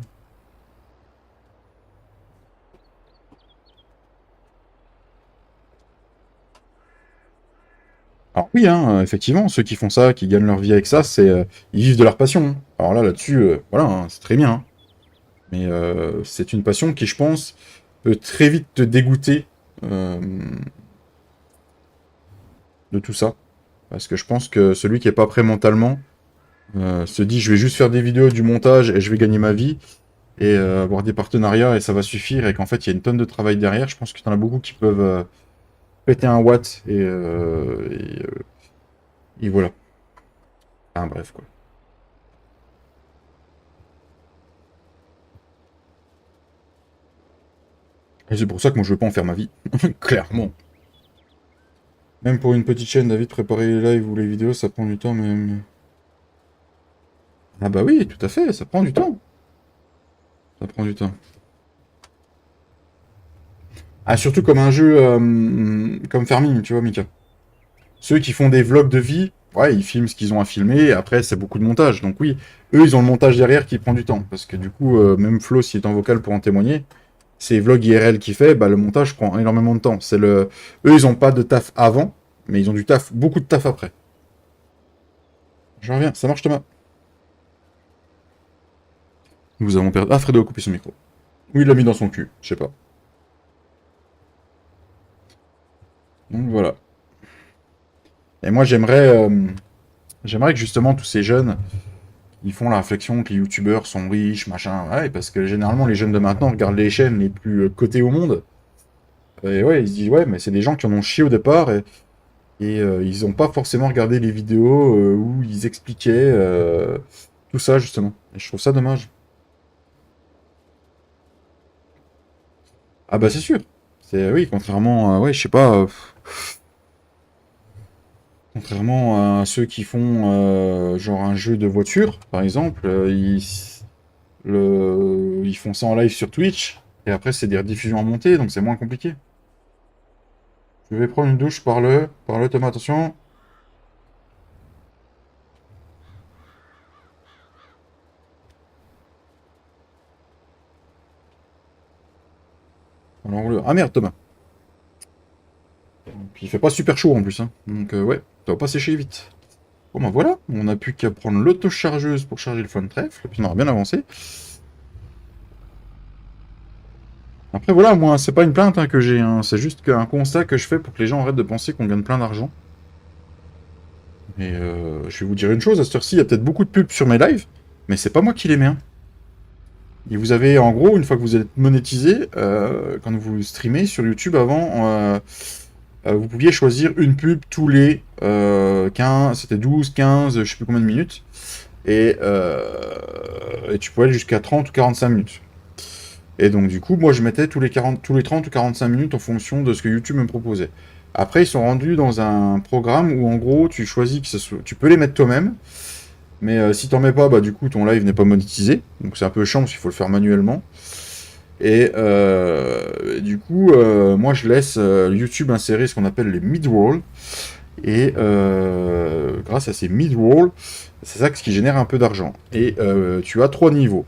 Alors oui, hein, effectivement, ceux qui font ça, qui gagnent leur vie avec ça, ils vivent de leur passion. Hein. Alors là, là-dessus, voilà, hein, c'est très bien. Hein. Mais c'est une passion qui, je pense, peut très vite te dégoûter de tout ça. Parce que je pense que celui qui est pas prêt mentalement se dit je vais juste faire des vidéos, du montage et je vais gagner ma vie et avoir des partenariats et ça va suffire et qu'en fait il y a une tonne de travail derrière. Je pense qu'il y en a beaucoup qui peuvent péter un watt et voilà. Enfin, bref quoi. Et c'est pour ça que moi je veux pas en faire ma vie. Clairement. Même pour une petite chaîne, David, préparer les lives ou les vidéos, ça prend du temps, mais... Ah bah oui, tout à fait, ça prend du temps. Ça prend du temps. Ah, surtout comme un jeu comme Farming, tu vois, Mika. Ceux qui font des vlogs de vie, ouais, ils filment ce qu'ils ont à filmer, et après, c'est beaucoup de montage. Donc oui, eux, ils ont le montage derrière qui prend du temps. Parce que du coup, même Flo, s'il est en vocal pour en témoigner, ces vlogs IRL qu'il fait, le montage prend énormément de temps. Eux, ils ont pas de taf avant, mais ils ont du taf, beaucoup de taf après. Je reviens, ça marche Thomas. Nous avons perdu... Ah, Fredo a coupé son micro. Oui, il l'a mis dans son cul, je sais pas. Donc voilà. Et moi, j'aimerais que justement tous ces jeunes, ils font la réflexion que les youtubeurs sont riches, machin. Ouais, parce que généralement, les jeunes de maintenant regardent les chaînes les plus cotées au monde. Et ouais, ils se disent, ouais, mais c'est des gens qui en ont chié au départ et ils n'ont pas forcément regardé les vidéos où ils expliquaient tout ça, justement. Et je trouve ça dommage. Ah bah c'est sûr. Oui, contrairement à, ouais, je sais pas, contrairement à ceux qui font genre un jeu de voiture, par exemple, ils font ça en live sur Twitch, et après c'est des rediffusions à monter, donc c'est moins compliqué. Je vais prendre une douche par le Thomas, attention. Alors, ah merde Thomas. Puis il fait pas super chaud en plus, hein. Donc ouais, ça va pas sécher vite. Bon ben voilà, on n'a plus qu'à prendre l'autochargeuse pour charger le fun trèfle, et puis on aura bien avancé. Après voilà, moi c'est pas une plainte hein, que j'ai, hein. C'est juste un constat que je fais pour que les gens arrêtent de penser qu'on gagne plein d'argent. Et je vais vous dire une chose, à cette heure-ci, il y a peut-être beaucoup de pubs sur mes lives, mais c'est pas moi qui les mets. Hein. Et vous avez, en gros, une fois que vous êtes monétisé, quand vous streamez sur YouTube avant, vous pouviez choisir une pub tous les 15, c'était 12, 15, je sais plus combien de minutes. Et tu pouvais aller jusqu'à 30 ou 45 minutes. Et donc du coup, moi je mettais tous les 30 ou 45 minutes en fonction de ce que YouTube me proposait. Après, ils sont rendus dans un programme où en gros, tu choisis que tu peux les mettre toi-même, mais si t'en mets pas, du coup, ton live n'est pas monétisé. Donc c'est un peu chiant parce qu'il faut le faire manuellement. Et du coup, moi je laisse YouTube insérer ce qu'on appelle les mid-roll. Et grâce à ces mid-rolls, c'est ça ce qui génère un peu d'argent. Et tu as 3 niveaux.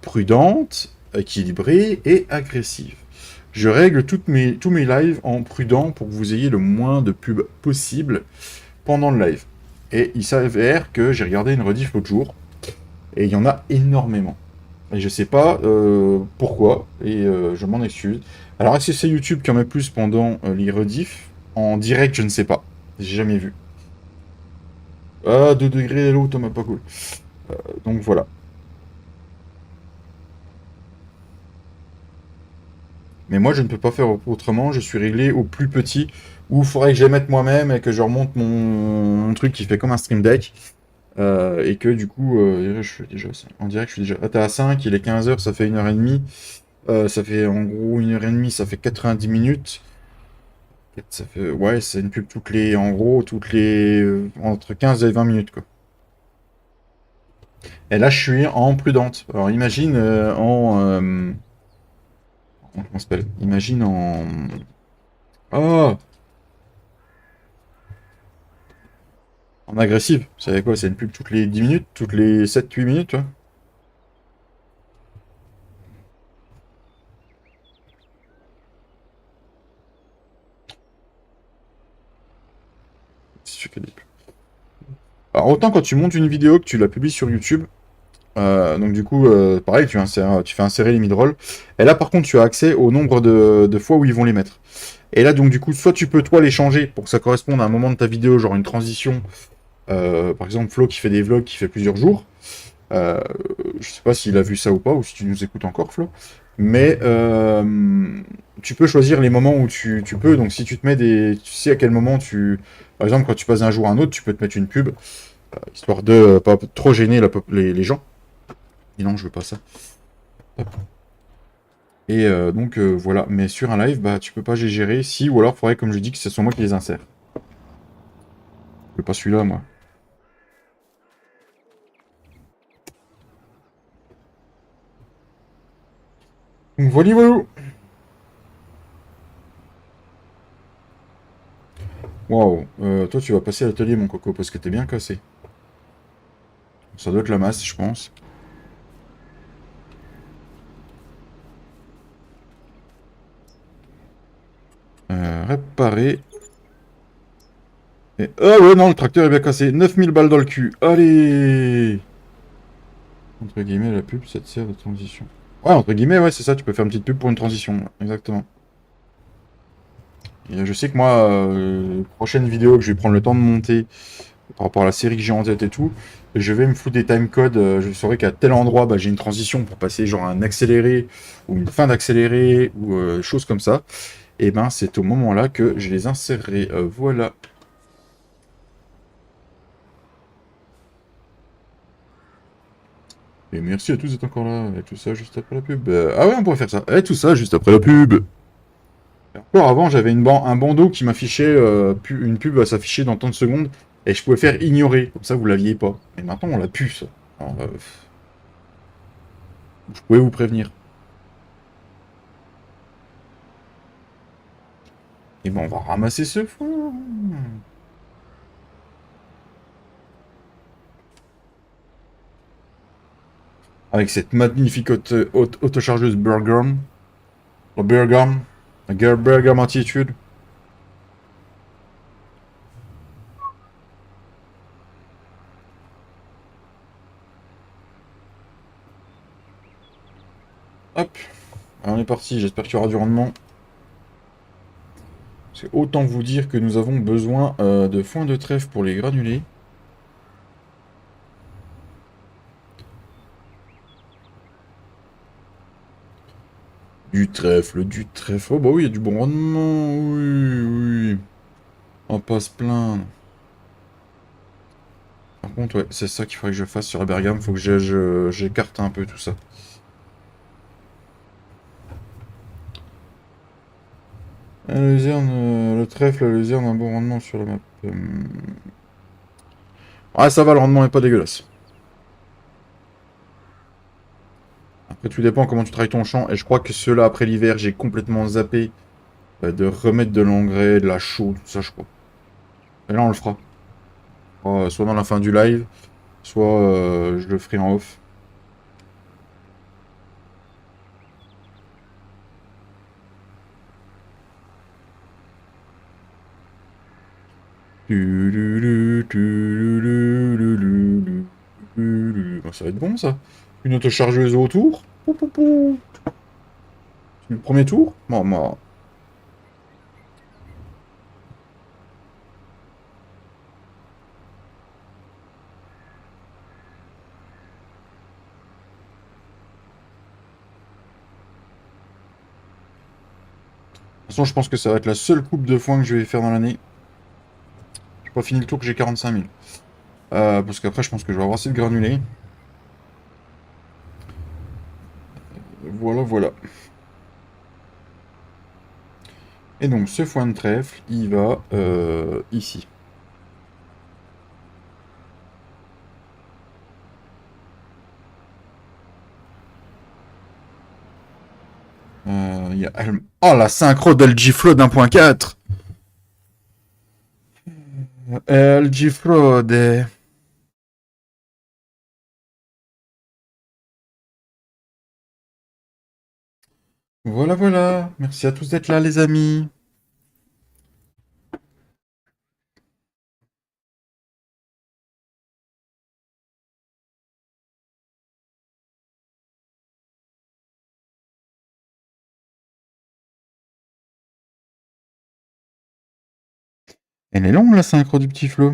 Prudente, équilibrée et agressive. Je règle tous mes lives en prudent pour que vous ayez le moins de pubs possible pendant le live. Et il s'avère que j'ai regardé une rediff l'autre jour, et il y en a énormément. Et je sais pas pourquoi, et je m'en excuse. Alors, est-ce que c'est YouTube qui en met plus pendant les rediffs? En direct, je ne sais pas. J'ai jamais vu. Ah, 2 degrés l'eau, Thomas, pas cool. Donc voilà. Mais moi, je ne peux pas faire autrement. Je suis réglé au plus petit, où il faudrait que je les mette moi-même et que je remonte mon truc qui fait comme un stream deck. Et que du coup, je suis déjà en direct, je suis déjà. Ah, t'es à 5, il est 15h, ça fait 1h30. Ça fait en gros 1h30, ça fait 90 minutes. Ça fait, ouais, c'est une pub toutes les, en gros, toutes les, entre 15 et 20 minutes, quoi. Et là, je suis en prudente. Alors, imagine comment ça s'appelle? Imagine en... Oh! En agressive. C'est quoi? C'est une pub toutes les 10 minutes? Toutes les 7-8 minutes, tu vois? Si tu fais des pubs. Alors, autant quand tu montes une vidéo, que tu la publies sur YouTube, donc du coup, pareil, tu fais insérer les mid-rolls. Et là, par contre, tu as accès au nombre de fois où ils vont les mettre. Et là, donc du coup, soit tu peux toi les changer pour que ça corresponde à un moment de ta vidéo, genre une transition. Par exemple, Flo qui fait des vlogs qui fait plusieurs jours. Euh, je sais pas s'il a vu ça ou pas, ou si tu nous écoutes encore, Flo. Mais tu peux choisir les moments où tu peux. Donc si tu te mets des... Tu sais à quel moment tu... Par exemple, quand tu passes d'un jour à un autre, tu peux te mettre une pub, histoire de pas trop gêner les gens. Et non, je veux pas ça. Hop. Et donc voilà, mais sur un live, bah tu peux pas gérer si, ou alors il faudrait, comme je dis, que ce soit moi qui les insère. Je veux pas celui-là, moi. Donc voilà, voilà. Waouh, toi tu vas passer à l'atelier, mon coco, parce que t'es bien cassé. Ça doit être la masse, je pense. Réparer. Et... Ah ouais, non, le tracteur est bien cassé. 9000 balles dans le cul. Allez! Entre guillemets, la pub, ça te sert de transition. Ouais, entre guillemets, ouais, c'est ça, tu peux faire une petite pub pour une transition. Exactement. Et je sais que moi, prochaine vidéo que je vais prendre le temps de monter par rapport à la série que j'ai en tête et tout, je vais me foutre des timecodes. Je saurai qu'à tel endroit, bah, j'ai une transition pour passer genre un accéléré ou une fin d'accéléré ou choses comme ça. Et ben, c'est au moment-là que je les insérerai. Voilà. Et merci à tous d'être encore là. Et tout ça juste après la pub. Ah ouais, on pourrait faire ça. Et tout ça juste après la pub. Encore avant, j'avais un bandeau qui m'affichait, une pub à s'afficher dans tant de secondes, et je pouvais faire ignorer, comme ça vous l'aviez pas. Et maintenant on l'a pu ça. Alors, je pouvais vous prévenir. Et ben on va ramasser ce fou. Avec cette magnifique autochargeuse Bergam. La Bergam. La Bergam Attitude. Hop. Alors, on est parti, j'espère qu'il y aura du rendement. C'est autant vous dire que nous avons besoin de foin de trèfle pour les granulés. Du trèfle, du trèfle. Oh bah oui, il y a du bon rendement. Oui, oui. On va pas se plaindre. Par contre, ouais, c'est ça qu'il faudrait que je fasse sur la Bergame. Faut que j'écarte un peu tout ça. La luzerne, le trèfle, la luzerne, un bon rendement sur la map. Ouais, ça va, le rendement est pas dégueulasse. Après, tout dépend comment tu travailles ton champ. Et je crois que ceux-là, après l'hiver, j'ai complètement zappé de remettre de l'engrais, de la chaux, tout ça, je crois. Et là, on le fera. Soit dans la fin du live, soit je le ferai en off. Oh, ça va être bon, ça. Une autochargeuse autour. Pou, pou, pou. Le premier tour. Bon, moi. De toute façon, je pense que ça va être la seule coupe de foin que je vais faire dans l'année. J'ai pas fini le tour que j'ai 45 000. Parce qu'après, je pense que je vais avoir assez de granulés. Voilà, voilà. Et donc, ce foin de trèfle, il va ici. Il y a... Oh, la synchro d'LG-Flow d'1.4. LG-Flow des... Voilà, voilà. Merci à tous d'être là, les amis. Elle est longue, la synchro du petit Flo.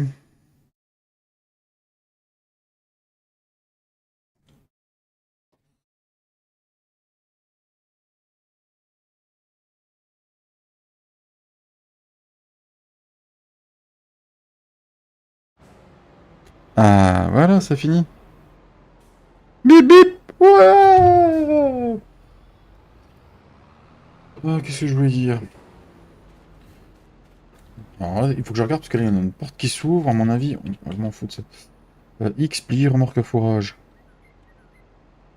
Ah, voilà, ça finit. Bip bip. Ouais. Ah, qu'est-ce que je voulais dire? Alors là, il faut que je regarde parce que là, il y en a une porte qui s'ouvre, à mon avis. Je m'en fous de ça. X, pli, remorque à fourrage.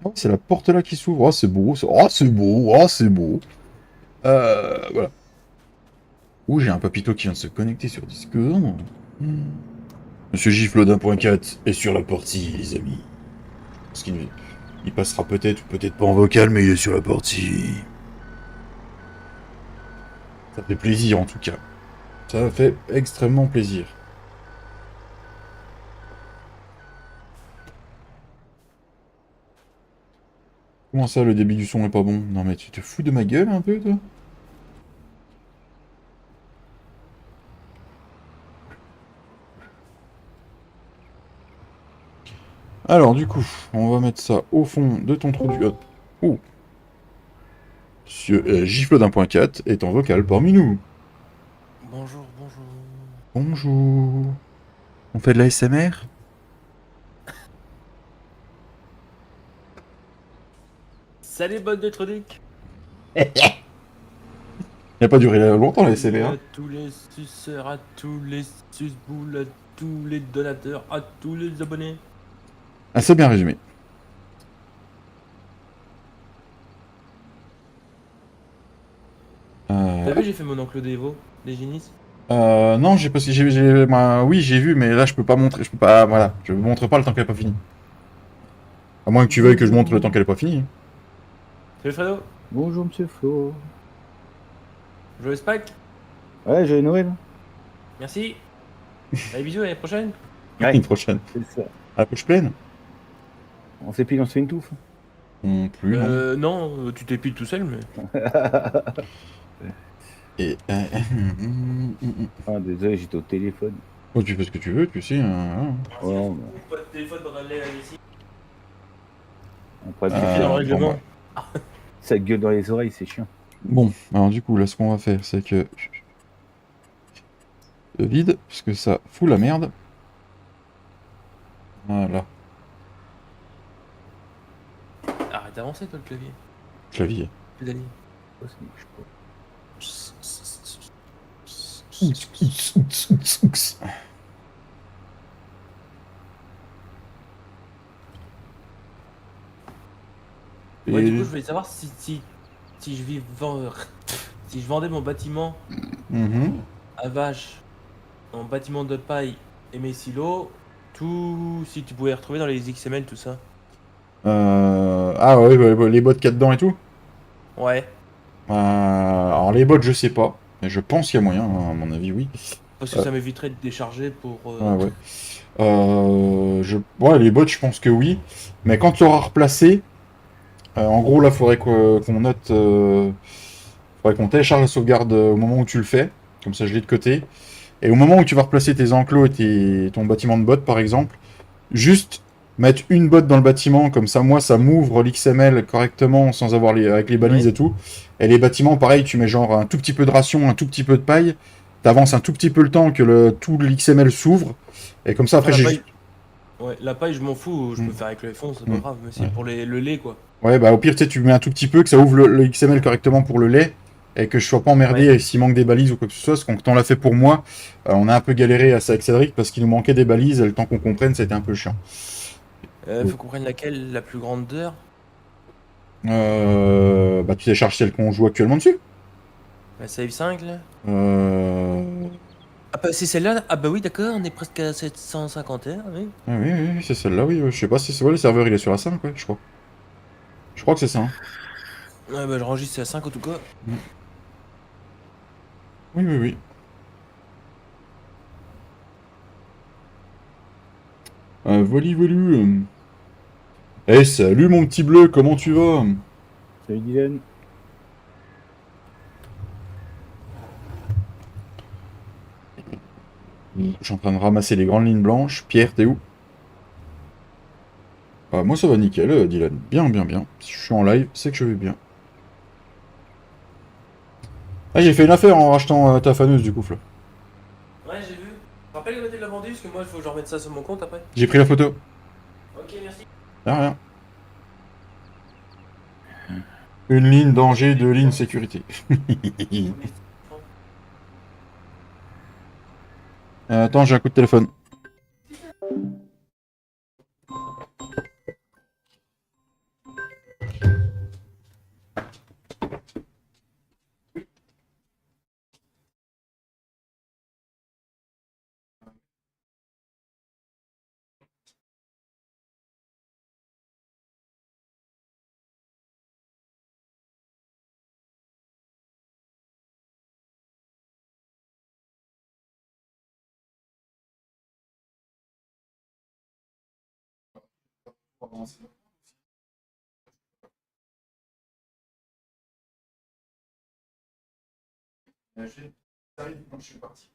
Oh, c'est la porte là qui s'ouvre. Oh, c'est beau. Oh, c'est beau. Oh, c'est beau. Voilà. Ouh, j'ai un papito qui vient de se connecter sur Discord. Monsieur Giflo d'1.4 est sur la partie, les amis. Parce qu'il il passera peut-être ou peut-être pas en vocal, mais il est sur la partie. Ça fait plaisir en tout cas. Ça fait extrêmement plaisir. Comment ça, le débit du son est pas bon? Non mais tu te fous de ma gueule un peu, toi? Alors du coup, on va mettre ça au fond de ton trou du... Oh. Monsieur Gifle d'1.4 est en vocal parmi nous. Bonjour, bonjour. Bonjour. On fait de la SMR? Salut, bonne électronique. Il n'a pas duré longtemps la SMR. À tous les suceurs, à tous les suce-boules, à tous les donateurs, à tous les abonnés. Ah, c'est bien résumé. T'as vu, j'ai fait mon oncle Devo, les génisses. Non, j'ai pas... oui, j'ai vu, mais là, je peux pas montrer. Je peux pas... Voilà. Je montre pas le temps qu'elle est pas finie. À moins que tu veuilles que je montre le temps qu'elle est pas finie. Salut Fredo. Bonjour, monsieur Flo. Joyeux Spike. Ouais, joyeux Noël. Merci. Allez, bisous, à l'année prochaine. Une prochaine. C'est ça. À la poche pleine? On s'épile, on se fait une touffe. Non plus, non. Non, tu t'épiles tout seul, mais. Et... Ah, désolé, j'étais au téléphone. Oh, tu fais ce que tu veux, tu sais. Ouais, mais Pas de téléphone dans la ici. on pourrait J'ai plus fait faire dans le bon, règlement. ça gueule dans les oreilles, c'est chiant. Bon, alors du coup, là, ce qu'on va faire, c'est que... vide, parce que ça fout la merde. Voilà. Arrête d'avancer, toi, le clavier. Clavier. Pédalier. Oh, c'est moche, quoi. Ouais, Et... du coup, je voulais savoir si si je vendais mon bâtiment Mhm. à vache en bâtiment de paille et mes silos, tout si tu pouvais retrouver dans les XML, tout ça. Ah ouais, les bots qu'il y a dedans et tout. Ouais, Alors les bots, je sais pas. Mais je pense qu'il y a moyen, hein, à mon avis, oui. parce que Euh, ça m'éviterait de décharger pour. ah ouais. Ouais, les bots, je pense que oui. Mais quand tu auras replacé, en gros, là, faudrait qu'on note. Faudrait qu'on télécharge la sauvegarde au moment où tu le fais. Comme ça, je l'ai de côté. Et au moment où tu vas replacer tes enclos et ton bâtiment de bot, par exemple, juste mettre une botte dans le bâtiment, comme ça, moi, ça m'ouvre l'XML correctement sans avoir avec les balises Ouais. et tout. Et les bâtiments, pareil, tu mets genre un tout petit peu de ration, un tout petit peu de paille. T'avances un tout petit peu le temps que tout l'XML s'ouvre. Et comme ça, Ah, après, la j'ai paille. juste. Ouais, la paille, je m'en fous, je Mm. peux faire avec le F11, c'est pas Mm. grave, mais c'est Ouais. pour le lait, quoi. Ouais, bah au pire, tu sais, tu mets un tout petit peu, que ça ouvre le XML correctement pour le lait, et que je sois pas Ouais. emmerdé s'il manque des balises ou quoi que ce soit, parce qu'on l'a fait pour moi, on a un peu galéré à ça avec Cédric, parce qu'il nous manquait des balises, et le temps qu'on comprenne, ça a été un peu chiant. Faut qu'on prenne laquelle, la plus grande d'heure. Bah tu télécharges celle qu'on joue actuellement dessus. La Save 5, là. Euh... Ah, bah, c'est celle-là? Ah, bah oui, d'accord, on est presque à 750 heures, oui. ah oui, oui, oui, c'est celle-là, oui, je sais pas si c'est... Ouais, le serveur, il est sur la 5, ouais, je crois. Je crois que c'est ça, hein. Ouais, bah, je enregistre à 5 en tout cas. Mm. Oui, oui, oui. Volu. Eh, salut mon petit bleu, comment tu vas? Salut Dylan. Je suis en train de ramasser les grandes lignes blanches. Pierre, t'es où? Moi ça va nickel, Dylan. Bien, bien, bien. Si je suis en live, c'est que je vais bien. Ah, j'ai fait une affaire en rachetant ta faneuse du coup, Flo. Ouais, j'ai vu. Rappelle que tu l'as vendu, parce que moi, il faut que je remette ça sur mon compte après. J'ai pris la photo. Ok, merci. Rien, rien. Une ligne danger, deux lignes sécurité. Attends, j'ai un coup de téléphone. Je suis parti.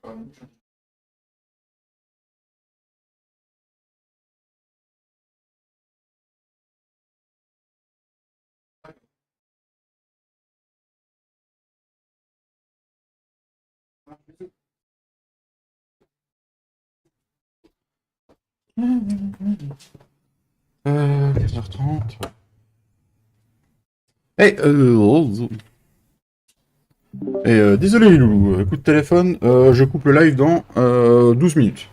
Euh, 15h30. Hey, désolé les loulous, coup de téléphone, je coupe le live dans 12 minutes.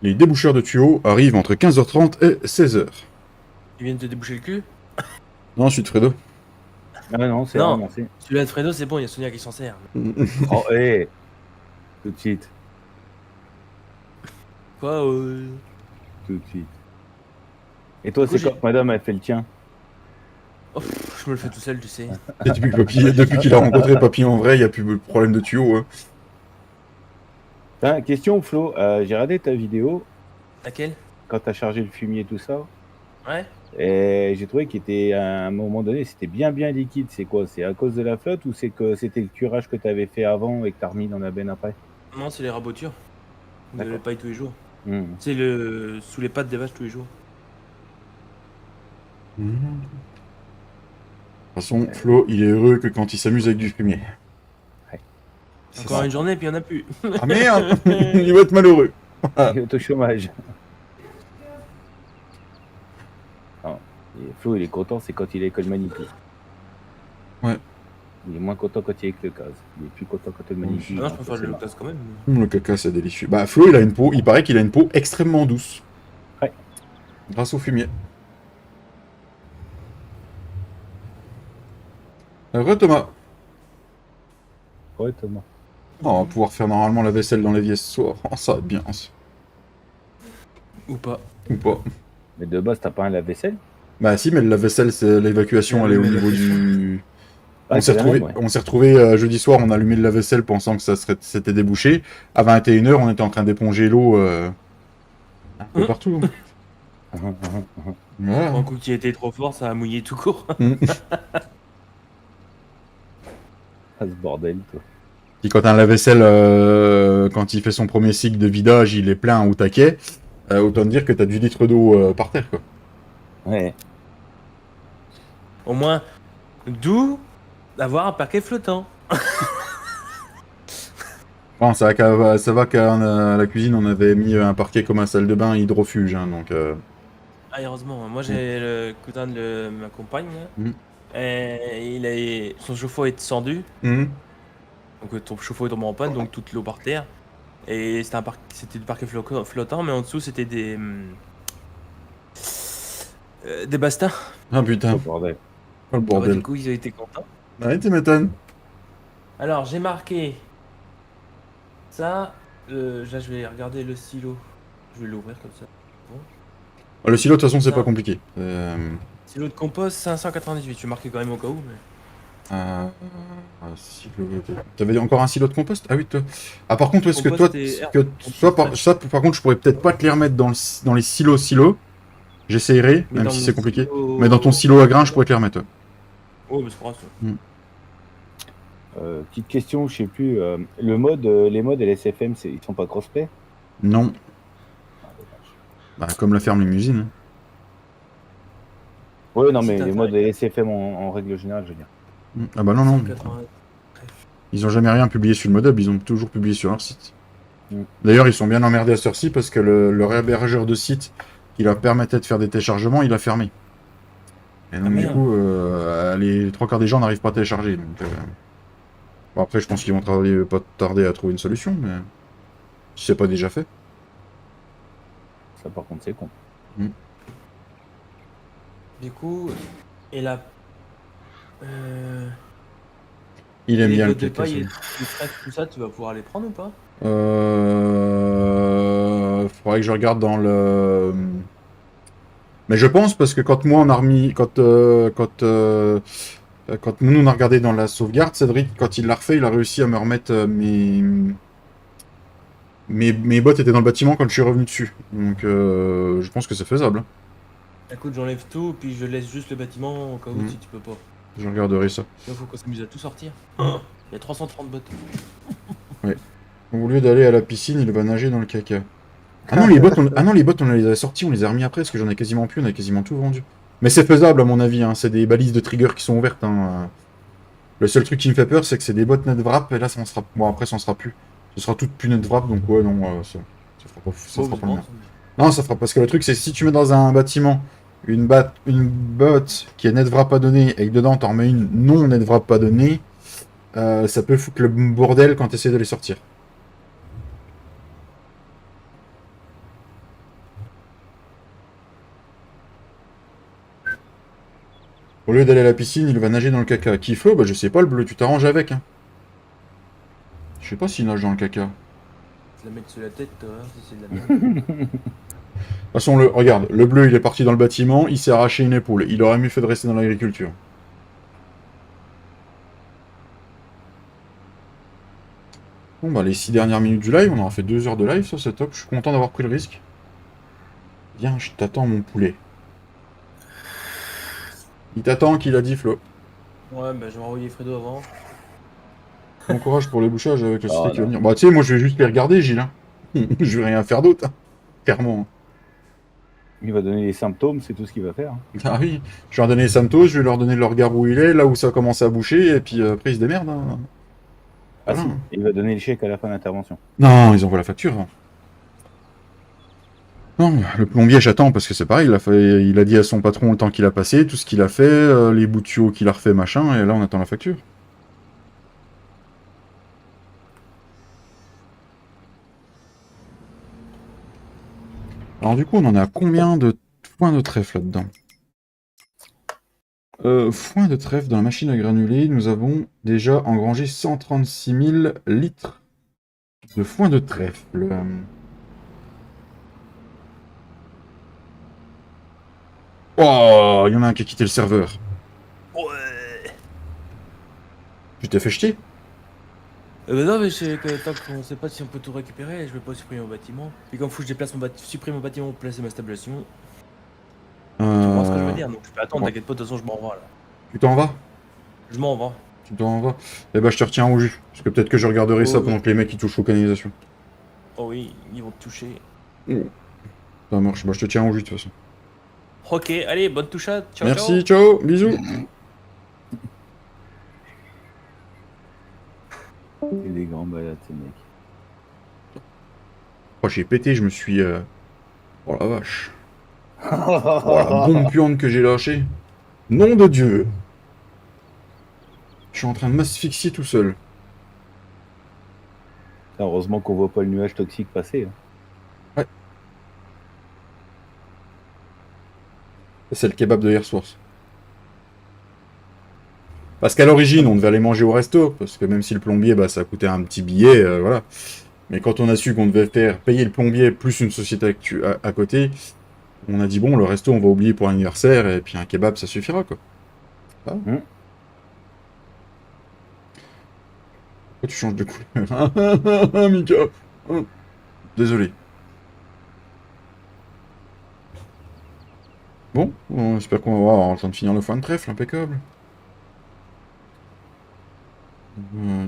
Les déboucheurs de tuyaux arrivent entre 15h30 et 16h. Ils viennent te déboucher le cul? Non, ensuite Fredo. Ah non, c'est Non. vraiment, c'est. Celui-là de Fredo, c'est bon, il y a Sonia qui s'en sert. Oh, hé tout de suite, Quoi, tout de suite. Et toi, Du coup, c'est quand madame a fait le tien? Oh, je me le fais tout seul, tu sais. Et depuis qu'il a rencontré Papy en vrai, il n'y a plus de problème de tuyaux. Hein. Tiens, question Flo, j'ai regardé ta vidéo Laquelle? quand t'as chargé le fumier et tout ça, Ouais? et j'ai trouvé qu'il était à un moment donné, c'était bien liquide. C'est quoi? C'est à cause de la flotte ou c'est que c'était le curage que t'avais fait avant et que t'as remis dans la benne après? Non, c'est les rabotures. De la D'accord. paille tous les jours. Hmm. C'est le sous les pattes des vaches tous les jours. De toute façon, Flo, il est heureux que quand il s'amuse avec du fumier. Ouais. C'est Encore ça. une journée, puis il n'y en a plus. Ah merde il va être malheureux. Il est au chômage. Non. Et Flo, il est content, c'est quand il est avec le Manitou. Ouais. Il est moins content quand il est avec le Caz. Il est plus content quand il est le Manitou. Ah non, je préfère le casse quand même. Le caca, c'est délicieux. Bah, Flo, il a une peau, il paraît qu'il a une peau extrêmement douce. Ouais. Grâce au fumier. Thomas. Ouais, Thomas. on va pouvoir faire normalement la vaisselle dans l'évier ce soir. Oh, ça va être bien, ça. Ou pas. Ou pas. Mais de base, t'as pas un lave-vaisselle? Bah si, mais la vaisselle, c'est l'évacuation, C'est elle est la au même niveau évacuation. du... Ah, On s'est c'est la retrouvé, même, ouais. on s'est retrouvé jeudi soir, on a allumé le lave-vaisselle pensant que c'était débouché. À 21h, on était en train d'éponger l'eau un peu partout. Voilà. Un coup qui était trop fort, ça a mouillé tout court. Mm. Ah, ce bordel, toi. Puis quand un lave-vaisselle, quand il fait son premier cycle de vidage, il est plein au taquet, autant dire que t'as du litre d'eau par terre, quoi. Ouais. Au moins, d'où d'avoir un parquet flottant. Bon, ça va qu'à la cuisine, on avait mis un parquet comme un salle de bain hydrofuge, hein, donc... Ah, heureusement, moi j'ai le cousin de ma compagne. Là. Mm. Et son chauffe-eau est descendu. Mm. Donc ton chauffe-eau est tombé en panne, donc toute l'eau par terre. Et c'était du parquet flottant, mais en dessous c'était des bastins. Ah putain, Oh, bordel. oh le Ah bah, bordel. du coup, ils ont été contents. Ouais, tu m'étonnes. Alors, j'ai marqué ça. Là, je vais regarder le silo. Je vais l'ouvrir comme ça. Ah, le silo, de toute façon, c'est Ça. pas compliqué. Silo de compost 598. Je vais marquer quand même au cas où. Mais... T'avais encore un silo de compost? Ah oui, toi. Ah, par contre, est-ce que toi, Compost et herbe. ça, par contre, je pourrais peut-être pas te les remettre dans les silos. J'essayerai, Mais même dans si mon c'est compliqué. silo- Mais dans ton silo à grains, je pourrais te les remettre. Ouais. Oh, mais c'est pas grave, ça. Petite question, je sais plus. Les modes et les SFM, ils sont pas crossplay? Non. Ah, dommage. Bah, comme la ferme Limousine. Hein. Ouais, non, Si mais t'as les fait- modes et les SFM en règle générale, je veux dire. Ah bah non, non. 180. Ils ont jamais rien publié sur le modhub, ils ont toujours publié sur leur site. Mm. D'ailleurs, ils sont bien emmerdés à cette heure-ci parce que leur hébergeur de site qui leur permettait de faire des téléchargements, il a fermé. Et donc, Ah, du merde. coup, les trois quarts des gens n'arrivent pas à télécharger. Donc, bon, après, je pense qu'ils vont pas tarder à trouver une solution, mais si c'est pas déjà fait. Ça, par contre, c'est con. Du coup, et là. Il aime Les bien le bottes de caca. paille et les tracks, tout ça, tu vas pouvoir les prendre ou pas? Faudrait que je regarde dans le. Mais je pense parce que quand moi on a remis, quand nous on a regardé dans la sauvegarde, Cédric, quand il l'a refait, il a réussi à me remettre mes bottes étaient dans le bâtiment quand je suis revenu dessus. Donc je pense que c'est faisable. Hein. Écoute, j'enlève tout, puis je laisse juste le bâtiment au cas où si tu peux pas. Je regarderai ça. Là, faut qu'on s'amuse à tout sortir. Il y a 330 bottes. Au lieu d'aller à la piscine, il va nager dans le caca. Ah non, les bottes, on les a sorties, on les a remis après parce que j'en ai quasiment plus, on a quasiment tout vendu. Mais c'est faisable à mon avis, hein. C'est des balises de trigger qui sont ouvertes. Hein. Le seul truc qui me fait peur, c'est que c'est des bottes netwrap et là, ça en sera. Bon, après, ça en sera plus. Ce sera tout plus netwrap, donc ouais, non, ça fera pas, ça Bon, fera c'est pas le bon, bien. Non, ça fera parce que le truc, c'est que si tu mets dans un bâtiment une botte qui est netwrap pas donnée et que dedans t'en mets une non netwrap pas donnée, ça peut foutre le bordel quand tu essaies de les sortir. Au lieu d'aller à la piscine, il va nager dans le caca. Kiflo, bah je sais pas, le bleu, tu t'arranges avec. Hein. Je sais pas s'il nage dans le caca. Je la mettre sur la tête, toi, si c'est de la merde. De toute façon, regarde, le bleu, il est parti dans le bâtiment, il s'est arraché une épaule. Il aurait mieux fait de rester dans l'agriculture. Bon, bah, les 6 dernières minutes du live, on aura fait 2 heures de live, ça c'est top. Je suis content d'avoir pris le risque. Viens, je t'attends, mon poulet. Il t'attend, qu'il a dit, Flo. Ouais, bah je vais envoyer Fredo avant. Bon courage pour les bouchages avec la cité Oh, qui va non. venir. Bah, tu sais, moi, je vais juste les regarder, Gilles. Hein. Je vais rien faire d'autre. Hein. Clairement. Il va donner les symptômes, c'est tout ce qu'il va faire. Hein. Ah oui, je vais leur donner les symptômes, je vais leur donner le regard où il est, là où ça a commencé à boucher, et puis après ils se démerdent. Hein. Ah Voilà. si, il va donner le chèque à la fin de l'intervention. Non, ils envoient la facture. Hein. Non, le plombier, j'attends parce que c'est pareil, il a dit à son patron le temps qu'il a passé, tout ce qu'il a fait, les bouts de tuyaux qu'il a refait, machin, et là on attend la facture. Alors du coup, on en a à combien de points de trèfle là-dedans? Foin de trèfle dans la machine à granuler, nous avons déjà engrangé 136 000 litres De foin de trèfle. Oh, il y en a un qui a quitté le serveur. Ouais. Tu t'es fait jeter? Bah non, mais c'est que tant qu'on sait pas si on peut tout récupérer, je vais pas supprimer mon bâtiment. Puis comme faut que je déplace supprime mon bâtiment pour placer ma stabilisation. Tu comprends ce que je veux dire? Donc je peux attendre, ouais. t'inquiète pas, de toute façon je m'en vais là. Tu t'en vas? Je m'en vais. Tu t'en vas? Eh ben, je te retiens au jus. Parce que peut-être que je regarderai ça Oh, pendant que les mecs ils touchent aux canalisations. oh oui, ils vont te toucher. Ça marche. Bah, je te tiens au jus de toute façon. Ok, allez, bonne touchade. Ciao, Merci, ciao. ciao, bisous. C'est des grands balades, ces mecs. Oh, j'ai pété, je me suis... Oh la vache. Oh la bombe puante que j'ai lâchée. Nom de Dieu. Je suis en train de m'asphyxier tout seul. Heureusement qu'on voit pas le nuage toxique passer. Hein. C'est le kebab de hier soir. Parce qu'à l'origine, on devait aller manger au resto, parce que même si le plombier, bah, ça coûtait un petit billet, voilà. Mais quand on a su qu'on devait faire payer le plombier plus une société à côté, on a dit bon, le resto, on va oublier pour l'anniversaire, et puis un kebab, ça suffira, quoi. Ah. Pourquoi tu changes de couleur? Mika. Désolé. Bon, on espère qu'on va voir en train de finir le foin de trèfle, impeccable.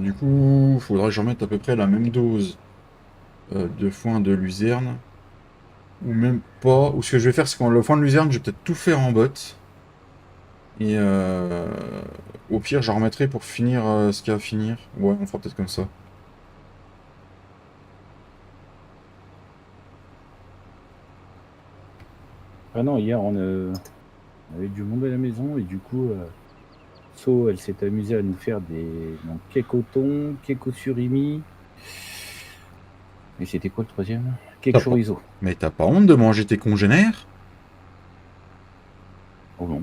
Du coup, il faudrait que j'en mette à peu près la même dose de foin de luzerne. Ou même pas. Ou ce que je vais faire, c'est que le foin de luzerne, je vais peut-être tout faire en botte. Et au pire, j'en remettrai pour finir ce qu'il y a à finir. Ouais, on fera peut-être comme ça. Ah non, hier, on avait du monde à la maison et du coup, So, elle s'est amusée à nous faire des cake au thon, cake au surimi. Et c'était quoi le troisième? Cake chorizo. Mais t'as pas honte de manger tes congénères? Oh non.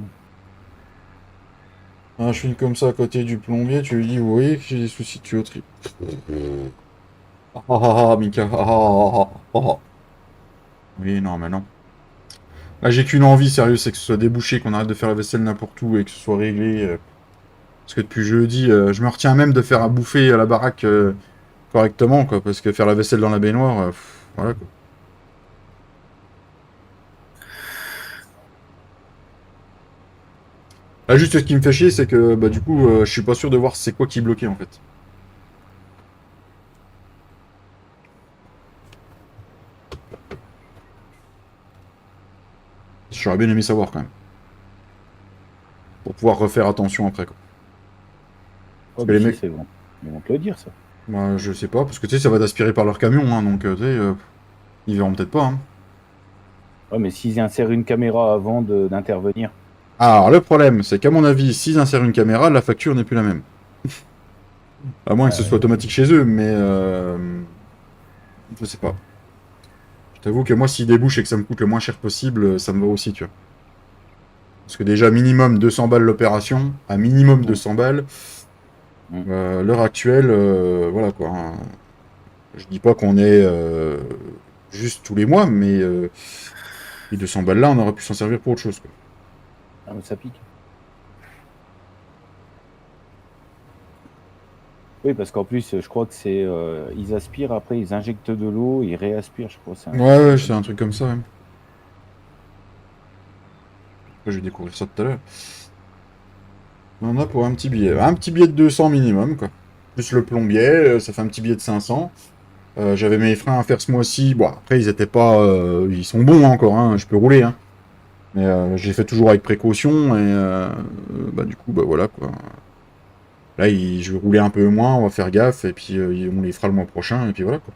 Ah, je suis comme ça à côté du plombier, tu lui dis, vous voyez que j'ai des soucis de tuyauterie. Ah ah ah, Mika. Ah ah ah ah. Oui, non, mais non. Là, j'ai qu'une envie, sérieux, c'est que ce soit débouché, qu'on arrête de faire la vaisselle n'importe où et que ce soit réglé. Parce que depuis jeudi, je me retiens même de faire à bouffer à la baraque correctement, quoi. Parce que faire la vaisselle dans la baignoire, voilà, quoi. Là, juste ce qui me fait chier, c'est que, bah, du coup, je suis pas sûr de voir c'est quoi qui est bloqué, en fait. J'aurais bien aimé savoir, quand même. Pour pouvoir refaire attention après, quoi. Oh, que mais les si, mecs- c'est bon. Ils vont te le dire, ça. Moi, je sais pas, parce que, tu sais, ça va être aspiré par leur camion, hein, donc, tu sais, ils verront peut-être pas, hein. Ouais, mais s'ils insèrent une caméra avant d'intervenir. Alors, le problème, c'est qu'à mon avis, s'ils insèrent une caméra, la facture n'est plus la même. À moins que ce soit automatique chez eux, mais je sais pas. Je t'avoue que moi, s'ils débouchent et que ça me coûte le moins cher possible, ça me va aussi, tu vois. Parce que déjà, minimum 200 balles l'opération, à minimum 200 balles. L'heure actuelle, voilà quoi. Hein. Je dis pas qu'on est juste tous les mois, mais les 200 balles là, on aurait pu s'en servir pour autre chose, quoi. Ah, mais ça pique. Oui, parce qu'en plus, je crois que c'est. Ils aspirent, après, ils injectent de l'eau, ils réaspirent, je crois. Ouais, c'est un truc comme ça, même. Je vais découvrir ça tout à l'heure. On en a pour un petit billet. Un petit billet de 200 minimum, quoi. Plus le plombier, ça fait un petit billet de 500. J'avais mes freins à faire ce mois-ci. Bon, après, ils étaient pas... ils sont bons encore, hein, je peux rouler. Hein. Mais je les fais toujours avec précaution. Et bah, du coup, bah voilà, quoi. Là, je vais rouler un peu moins, on va faire gaffe. Et puis, on les fera le mois prochain. Et puis voilà, quoi.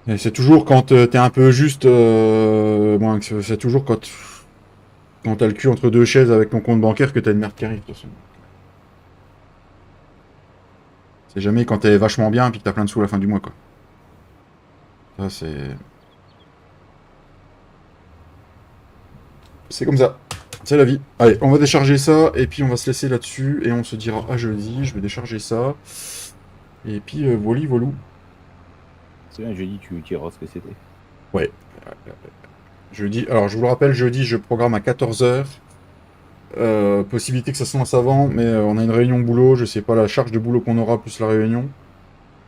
Et c'est toujours quand t'es un peu juste... bon, c'est toujours quand t'as le cul entre deux chaises avec ton compte bancaire que t'as une merde qui arrive, de toute façon. C'est jamais quand t'es vachement bien et que t'as plein de sous à la fin du mois, quoi. Ça, c'est... C'est comme ça. C'est la vie. Allez, on va décharger ça, et puis on va se laisser là-dessus, et on se dira à jeudi. Je vais décharger ça. Et puis, voilà, voilou. C'est bien, jeudi, tu diras ce que c'était. Ouais. Jeudi, alors je vous le rappelle, jeudi, je programme à 14h. Possibilité que ça se lance avant, mais on a une réunion boulot, je sais pas la charge de boulot qu'on aura plus la réunion.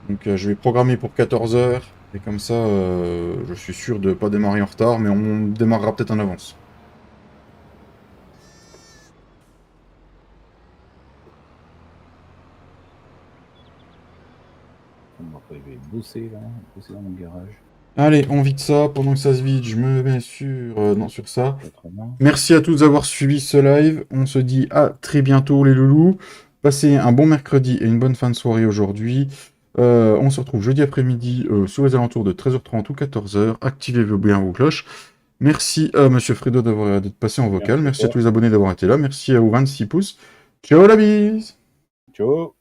Donc je vais programmer pour 14h, et comme ça, je suis sûr de pas démarrer en retard, mais on démarrera peut-être en avance. Bon, après, je vais bosser là, bosser dans mon garage. Allez, on vide ça, pendant que ça se vide, je me mets sur, non, sur ça. 80. Merci à tous d'avoir suivi ce live, on se dit à très bientôt les loulous. Passez un bon mercredi et une bonne fin de soirée aujourd'hui. On se retrouve jeudi après-midi sur les alentours de 13h30 ou 14h. Activez bien vos cloches. Merci à Monsieur Fredo d'être passé en vocal. Merci à tous les abonnés d'avoir été là. Merci à Ovan 6 pouces. Ciao la bise. Ciao.